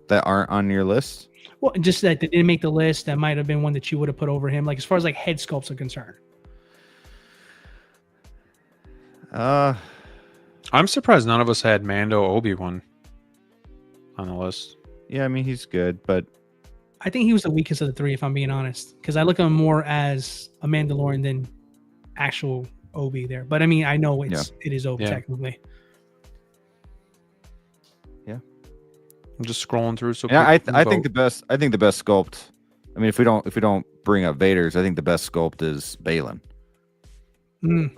Speaker 2: That aren't on your list?
Speaker 3: Well, just that they didn't make the list. That might have been one that you would have put over him. Like as far as like head sculpts are concerned.
Speaker 1: I'm surprised none of us had Mando Obi-Wan on the list.
Speaker 2: Yeah, I mean, he's good, but
Speaker 3: I think he was the weakest of the 3, if I'm being honest, because I look at him more as a Mandalorian than actual Obi there. But I mean, I know it is Obi technically.
Speaker 2: Yeah,
Speaker 1: I'm just scrolling through. So
Speaker 2: yeah, I think the best sculpt. I mean, if we don't bring up Vader's, I think the best sculpt is Balin.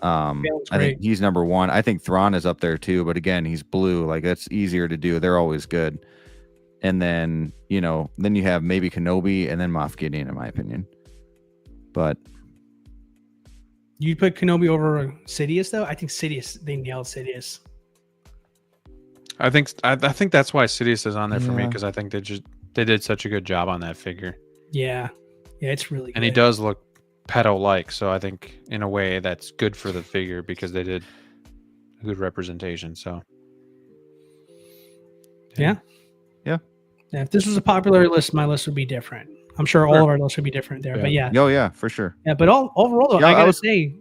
Speaker 2: I think he's number 1. I think Thrawn is up there too, but again, he's blue. Like that's easier to do. They're always good. And then then you have maybe Kenobi and then Moff Gideon, in my opinion. But
Speaker 3: you put Kenobi over Sidious though. I think Sidious, they nailed Sidious.
Speaker 1: I think that's why Sidious is on there for me, because I think they did such a good job on that figure.
Speaker 3: Yeah, it's really good.
Speaker 1: And he does look pedo-like, so I think in a way that's good for the figure because they did a good representation. So
Speaker 3: yeah. If this was a popular list, my list would be different. I'm sure all of our lists would be different there. But
Speaker 2: yeah, for sure.
Speaker 3: Yeah, but overall though, I gotta say,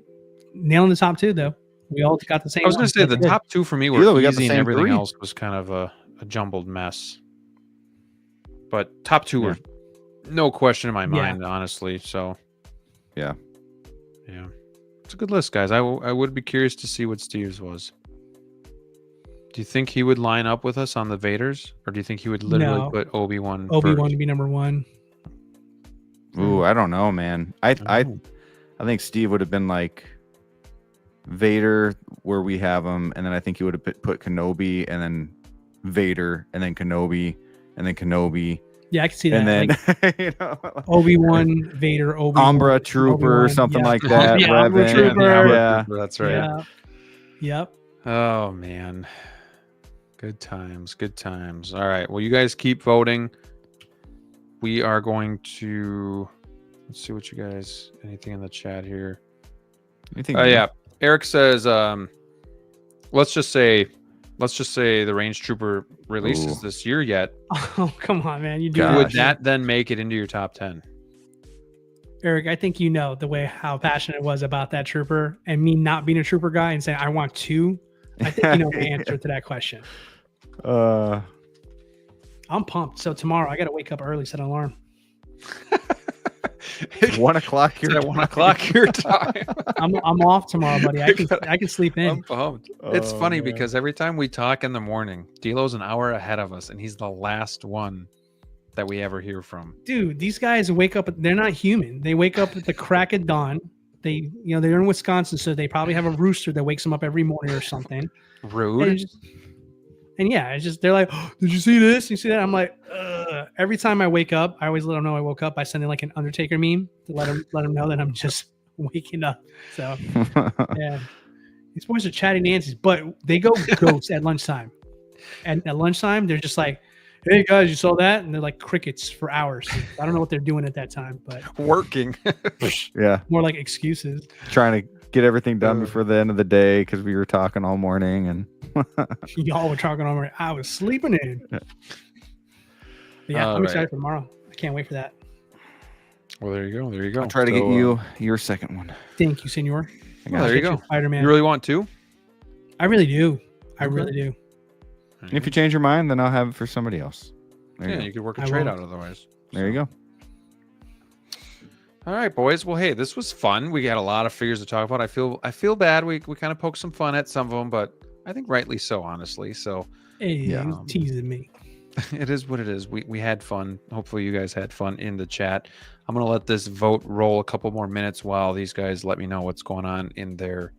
Speaker 3: nailing the top 2 though. We all got the same.
Speaker 1: I was going to say the top 2 for me were easy, and everything else was kind of a jumbled mess. But top 2 were no question in my mind, honestly. So yeah, it's a good list, guys. I would be curious to see what Steve's was. Do you think he would line up with us on the Vaders, or do you think he would literally put Obi-Wan
Speaker 3: to be number 1?
Speaker 2: Ooh, I don't know, man. I think Steve would have been like Vader where we have him, and then I think he would have put Kenobi, and then Vader, and then Kenobi, and then Kenobi.
Speaker 3: Yeah, I can see that.
Speaker 2: And then
Speaker 3: like, Obi-Wan, Vader, Obi-Wan,
Speaker 2: Umbra Trooper,
Speaker 3: Obi-Wan,
Speaker 2: something like that.
Speaker 3: Umbra Trooper.
Speaker 2: Yeah,
Speaker 1: that's right.
Speaker 3: Yeah. Yep.
Speaker 1: Oh man. Good times. All right. Well, you guys keep voting. We are going to let's see what you guys anything in the chat here. Yeah. Eric says let's just say the Range Trooper releases this year yet.
Speaker 3: Oh, come on, man. You do
Speaker 1: Would that then make it into your top 10?
Speaker 3: Eric, I think the way how passionate it was about that trooper, and me not being a trooper guy and saying I want 2. I think you know the answer to that question. I'm pumped. So tomorrow I got to wake up early, set an alarm.
Speaker 2: 1 o'clock your time.
Speaker 1: 1 o'clock your time.
Speaker 3: I'm off tomorrow, buddy. I can sleep in.
Speaker 1: I'm pumped. It's funny because every time we talk in the morning, DLO's an hour ahead of us, and he's the last one that we ever hear from.
Speaker 3: Dude, these guys wake up. They're not human. They wake up at the crack of dawn. They're in Wisconsin, so they probably have a rooster that wakes them up every morning or something.
Speaker 1: Rude.
Speaker 3: And it's just they're like, oh, did you see this? You see that? I'm like, ugh. Every time I wake up, I always let them know I woke up by sending like an Undertaker meme to let them know that I'm just waking up. So yeah, these boys are chatty Nancy's, but they go ghost at lunchtime. And at lunchtime, they're just like, hey guys, you saw that? And they're like crickets for hours. I don't know what they're doing at that time, but
Speaker 1: working.
Speaker 2: Yeah,
Speaker 3: more like excuses.
Speaker 2: Trying to get everything done before the end of the day because we were talking all morning and
Speaker 3: y'all were talking all morning. I was sleeping in. Yeah, I'm excited for tomorrow. I can't wait for that.
Speaker 1: Well, there you go.
Speaker 2: I'll try to get you your second one.
Speaker 3: Thank you, senor.
Speaker 1: Well, there you go.
Speaker 3: Spider-Man.
Speaker 1: You really want to?
Speaker 3: I really do. I really do.
Speaker 2: And if you change your mind, then I'll have it for somebody else.
Speaker 1: You could work a trade out otherwise.
Speaker 2: There you go.
Speaker 1: All right, boys. Well, hey, this was fun. We got a lot of figures to talk about. I feel bad. We kind of poked some fun at some of them, but I think rightly so, honestly. So
Speaker 3: Hey,
Speaker 2: Yeah.
Speaker 3: he was teasing me.
Speaker 1: it is what it is. We had fun. Hopefully you guys had fun in the chat. I'm gonna let this vote roll a couple more minutes while these guys let me know what's going on in their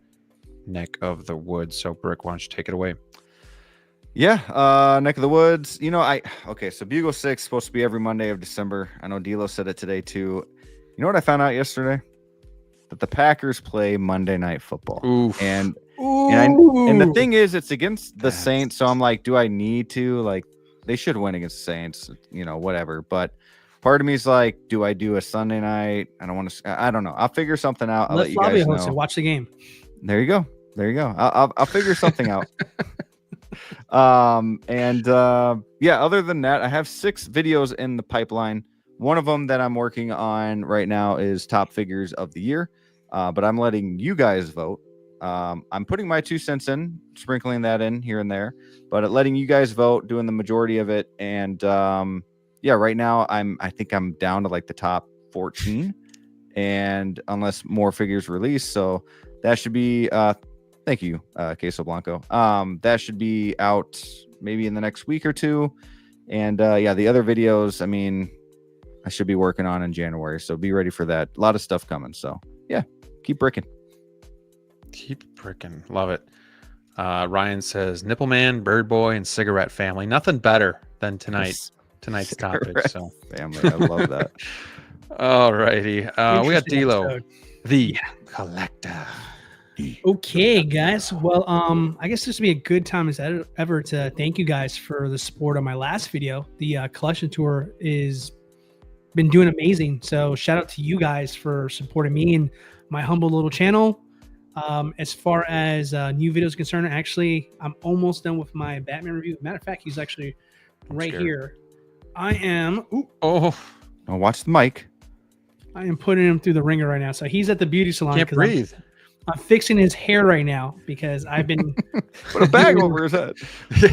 Speaker 1: neck of the woods. So Brick, why don't you take it away?
Speaker 2: Yeah, neck of the woods. Okay, so Bugle 6 supposed to be every Monday of December. I know DLO said it today too. You know what I found out yesterday? That the Packers play Monday Night Football.
Speaker 1: Oof.
Speaker 2: And the thing is, it's against the Saints, so I'm like, do I need to? Like, they should win against the Saints, whatever. But part of me is like, do I do a Sunday night? I don't want to. I don't know. I'll figure something out. I'll let you guys know.
Speaker 3: Watch the game.
Speaker 2: There you go. I'll figure something out. Other than that, I have 6 videos in the pipeline. One of them that I'm working on right now is top figures of the year, but I'm letting you guys vote. I'm putting my 2 cents in, sprinkling that in here and there, but letting you guys vote, doing the majority of it. And right now I think I'm down to like the top 14, and unless more figures release, so that should be thank you, Queso Blanco. That should be out maybe in the next week or 2. And the other videos, I mean, I should be working on in January, so be ready for that. A lot of stuff coming. So yeah, keep bricking.
Speaker 1: Keep bricking. Love it. Ryan says Nipple Man, Bird Boy, and Cigarette Family. Nothing better than tonight's topic. So
Speaker 2: family, I love that.
Speaker 1: All righty. We got DLO the Collector.
Speaker 3: Okay, guys. Well, I guess this would be a good time as ever to thank you guys for the support on my last video. The collection tour is been doing amazing. So shout out to you guys for supporting me and my humble little channel. As far as new videos concerned, actually, I'm almost done with my Batman review. Matter of fact, he's actually right here. I am.
Speaker 2: Watch the mic.
Speaker 3: I am putting him through the ringer right now. So he's at the beauty salon.
Speaker 1: Can't breathe.
Speaker 3: I'm fixing his hair right now because I've been
Speaker 2: put a bag over his head.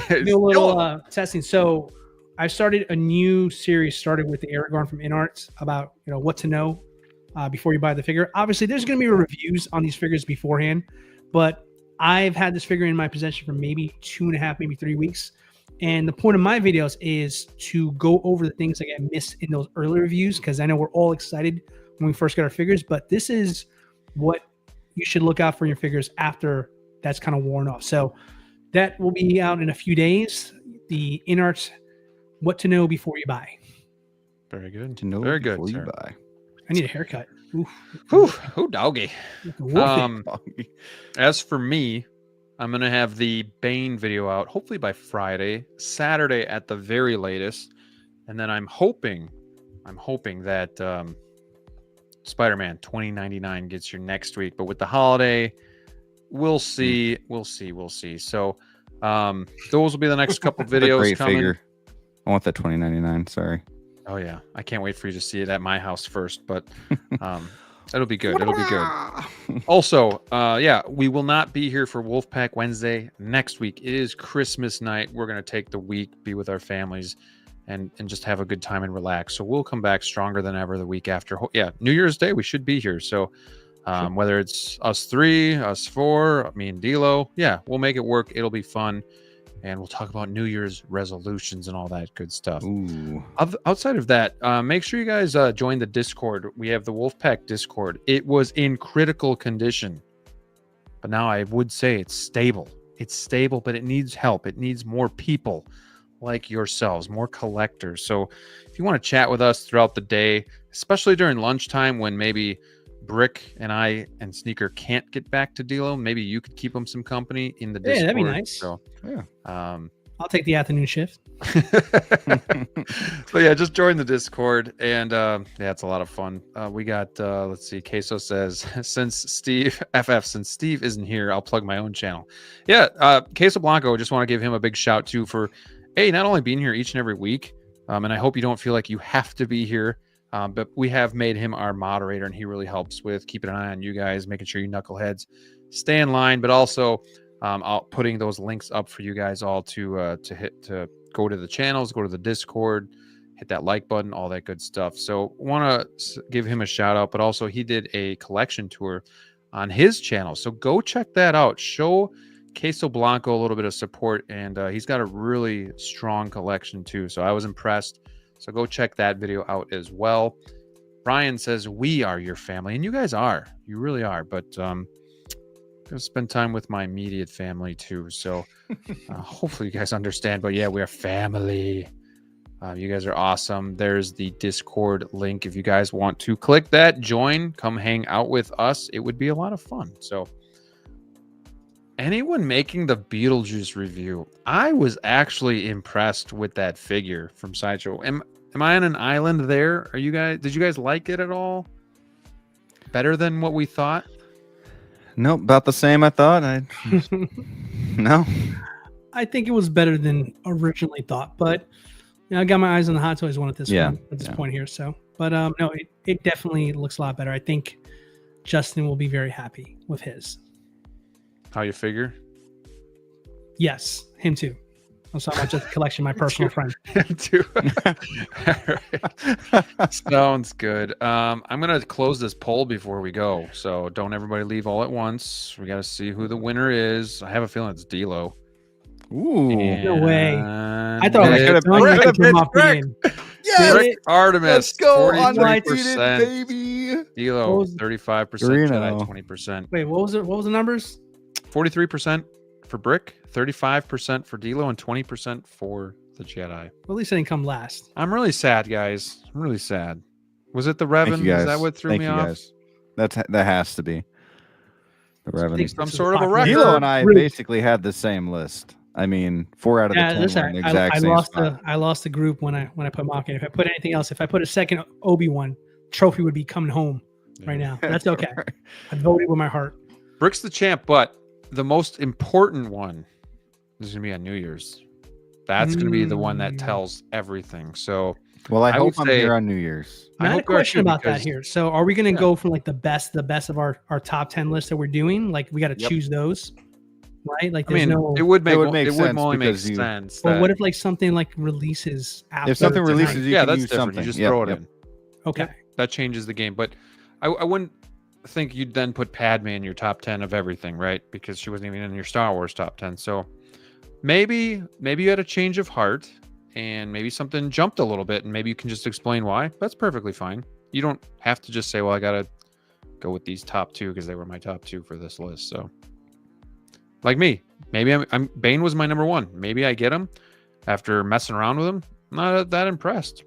Speaker 3: Doing a little testing. So I started a new series, started with the Aragorn from InArts about what to know before you buy the figure. Obviously, there's going to be reviews on these figures beforehand, but I've had this figure in my possession for maybe 2.5, maybe 3 weeks. And the point of my videos is to go over the things that get missed in those early reviews, because I know we're all excited when we first get our figures, but this is what you should look out for your figures after that's kind of worn off. So that will be out in a few days. The InArts, what to know before you buy.
Speaker 1: Very good.
Speaker 2: To know
Speaker 1: very good.
Speaker 2: Before you
Speaker 1: Sir.
Speaker 2: buy.
Speaker 3: I need a haircut.
Speaker 1: Ooh, doggy.
Speaker 2: Doggy.
Speaker 1: As for me, I'm gonna have the Bane video out hopefully by Friday, Saturday at the very latest, and then I'm hoping that Spider-Man 2099 gets here next week. But with the holiday, we'll see. So those will be the next couple videos
Speaker 2: Great
Speaker 1: coming.
Speaker 2: figure. I want that 2099. Sorry.
Speaker 1: Oh yeah, I can't wait for you to see it at my house first, but it'll be good. It'll be good. Also, we will not be here for Wolfpack Wednesday next week. It is Christmas night. We're gonna take the week, be with our families, and just have a good time and relax. So we'll come back stronger than ever the week after. Yeah, New Year's Day we should be here. So whether it's us 3, us 4, me and DLO, we'll make it work. It'll be fun. And we'll talk about New Year's resolutions and all that good stuff.
Speaker 2: Ooh.
Speaker 1: Outside of that, make sure you guys join the Discord. We have the Wolfpack Discord. It was in critical condition, but now I would say it's stable. It's stable, but it needs help. It needs more people like yourselves, more collectors. So if you want to chat with us throughout the day, especially during lunchtime when maybe Brick and I and Sneaker can't get back to DLO, maybe you could keep them some company in the Discord.
Speaker 3: Yeah, that'd be nice.
Speaker 1: So
Speaker 3: I'll take the afternoon shift.
Speaker 1: So just join the Discord, and it's a lot of fun. We got let's see, Queso says since Steve isn't here, I'll plug my own channel. Queso Blanco, just want to give him a big shout too for not only being here each and every week, and I hope you don't feel like you have to be here. But we have made him our moderator, and he really helps with keeping an eye on you guys, making sure you knuckleheads stay in line, but also putting those links up for you guys all to go to the channels, go to the Discord, hit that like button, all that good stuff. So want to give him a shout out, but also he did a collection tour on his channel. So go check that out. Show Queso Blanco a little bit of support, and he's got a really strong collection too. So I was impressed. So go check that video out as well. Ryan says, we are your family, and you guys are. You really are. But I'm going to spend time with my immediate family too. So hopefully you guys understand. But yeah, we are family. You guys are awesome. There's the Discord link. If you guys want to click that, join, come hang out with us. It would be a lot of fun. So anyone making the Beetlejuice review, I was actually impressed with that figure from Sideshow. Am I on an island there? Are you guys? Did you guys like it at all? Better than what we thought?
Speaker 2: Nope, about the same. I thought. No.
Speaker 3: I think it was better than originally thought, but I got my eyes on the Hot Toys one at this point here. So, but no, it definitely looks a lot better. I think Justin will be very happy with his.
Speaker 1: How you figure?
Speaker 3: Yes, him too. I'm sorry about just collection, my personal friend.
Speaker 1: Too. Sounds good. I'm gonna close this poll before we go, so don't everybody leave all at once. We got to see who the winner is. I have a feeling it's DLO.
Speaker 2: Ooh,
Speaker 3: no way! I thought
Speaker 2: it could have been Brick.
Speaker 1: Yes, Artemis.
Speaker 2: Let's go,
Speaker 1: 43%.
Speaker 2: baby.
Speaker 1: DLO 35%, Jedi 20%.
Speaker 3: Wait, what was the numbers?
Speaker 1: 43% for Brick, 35% for DLO, and 20% for the Jedi.
Speaker 3: Well, at least I didn't come last.
Speaker 1: I'm really sad, guys. I'm really sad. Was it the Revan? Is that what threw me off?
Speaker 2: Guys. That has to be the Revan.
Speaker 1: Some sort of a record.
Speaker 2: DLO and I basically had the same list. I mean, 4 out of the 10 were in the exact same spot.
Speaker 3: I lost the group when I put Mocking. If I put anything else, if I put a second Obi-Wan, trophy would be coming home right now. That's okay. I voted with my heart.
Speaker 1: Brick's the champ, but the most important one is going to be on New Year's. That's going to be the one that tells everything. So,
Speaker 2: well, I hope I'm here on New Year's.
Speaker 3: I had a question about that here. So, are we going to go from like the best of our top 10 list that we're doing? Like, we got to choose those, right? Like, there's
Speaker 1: it would only make sense.
Speaker 3: But what if like something like releases after?
Speaker 2: If something releases, you can
Speaker 1: that's
Speaker 2: use
Speaker 1: different.
Speaker 2: something.
Speaker 1: You just throw it in.
Speaker 3: Okay,
Speaker 1: that changes the game. But I wouldn't think you'd then put Padme in your top 10 of everything, right? Because she wasn't even in your Star Wars top 10. So maybe you had a change of heart and maybe something jumped a little bit, and maybe you can just explain why. That's perfectly fine. You don't have to just say, well, I gotta go with these top 2 because they were my top 2 for this list. So like me, maybe I'm Bane was my number 1. Maybe I get him after messing around with him. I'm not that impressed.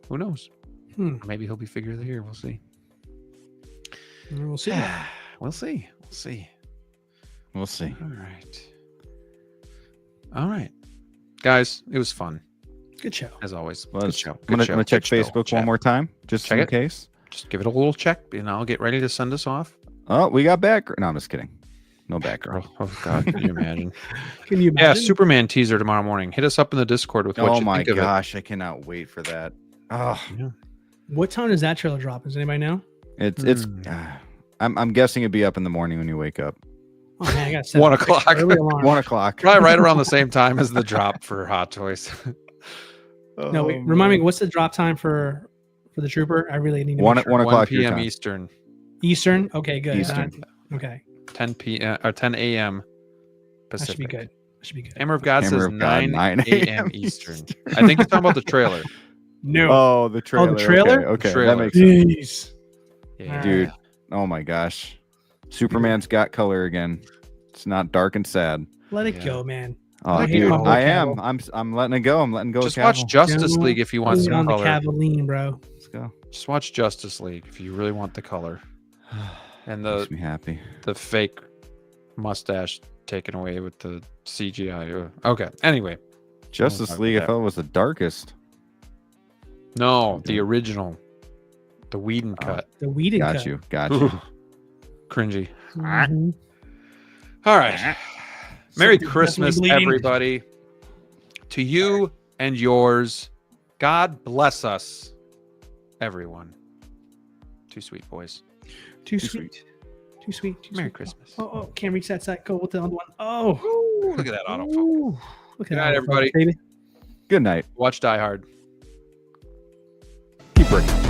Speaker 1: Who knows? Maybe he'll be figure of the year. We'll see.
Speaker 3: We'll see.
Speaker 1: We'll see. We'll see.
Speaker 2: We'll see.
Speaker 1: All right. Guys, it was fun.
Speaker 3: Good show.
Speaker 1: As always.
Speaker 2: Good show. I'm going to check Facebook one more time, just in case.
Speaker 1: Just give it a little check, and I'll get ready to send us off.
Speaker 2: Oh, we got Batgirl. No, I'm just kidding. No Batgirl.
Speaker 1: Oh, God. Can you imagine?
Speaker 3: Can you imagine?
Speaker 1: Yeah, Superman teaser tomorrow morning. Hit us up in the Discord with what you think of it.
Speaker 2: Oh, my gosh. I cannot wait for that. Oh.
Speaker 1: Yeah.
Speaker 3: What time does that trailer drop? Does anybody know?
Speaker 2: I'm guessing it'd be up in the morning when you wake up.
Speaker 3: Oh man, I got
Speaker 1: 1 o'clock.
Speaker 2: 1 o'clock.
Speaker 1: Probably right around the same time as the drop for Hot Toys.
Speaker 3: No, wait, remind me, what's the drop time for the Trooper? I really need to
Speaker 2: 1 o'clock
Speaker 1: 1 p.m. Eastern.
Speaker 3: Eastern? Okay, good.
Speaker 2: Eastern.
Speaker 3: Okay.
Speaker 1: 10 p.m. or 10 a.m.
Speaker 3: Pacific.
Speaker 1: Pacific.
Speaker 3: That should be good.
Speaker 1: Hammer of God says 9 a.m. Eastern.
Speaker 2: Eastern.
Speaker 1: I think it's talking about the trailer.
Speaker 3: No.
Speaker 2: Oh, the trailer.
Speaker 3: Oh, the trailer?
Speaker 2: Okay,
Speaker 1: Trailer.
Speaker 2: that makes sense.
Speaker 3: Jeez.
Speaker 1: Yeah.
Speaker 2: Dude. Oh my gosh. Superman's got color again. It's not dark and sad.
Speaker 3: Let it go, man.
Speaker 2: Oh, dude, I am. I'm letting it go. I'm letting go.
Speaker 1: Just watch Justice League if you want some
Speaker 3: on
Speaker 1: color.
Speaker 3: the Cavaline, bro.
Speaker 2: Let's go.
Speaker 1: Just watch Justice League if you really want the color. And
Speaker 2: Makes me happy.
Speaker 1: the fake mustache taken away with the CGI. Okay. Anyway.
Speaker 2: Justice League, I thought was the darkest.
Speaker 1: No, the original. The Whedon cut.
Speaker 3: The Whedon cut.
Speaker 2: Got you.
Speaker 1: Cringy.
Speaker 3: Mhm.
Speaker 1: All right. Merry
Speaker 3: Something
Speaker 1: Christmas,
Speaker 3: definitely bleeding.
Speaker 1: everybody. To you and yours. God bless us, everyone. Too sweet, boys.
Speaker 3: Too sweet. Too sweet. Too
Speaker 1: Merry
Speaker 3: sweet.
Speaker 1: Christmas.
Speaker 3: Oh, can't reach that side. Go with the other one. Oh.
Speaker 1: Ooh, look at that autofocus.
Speaker 3: Ooh. Look at
Speaker 1: Good
Speaker 3: that
Speaker 1: night,
Speaker 3: autofocus,
Speaker 1: everybody.
Speaker 3: baby.
Speaker 2: Good night.
Speaker 1: Watch Die Hard.
Speaker 2: super.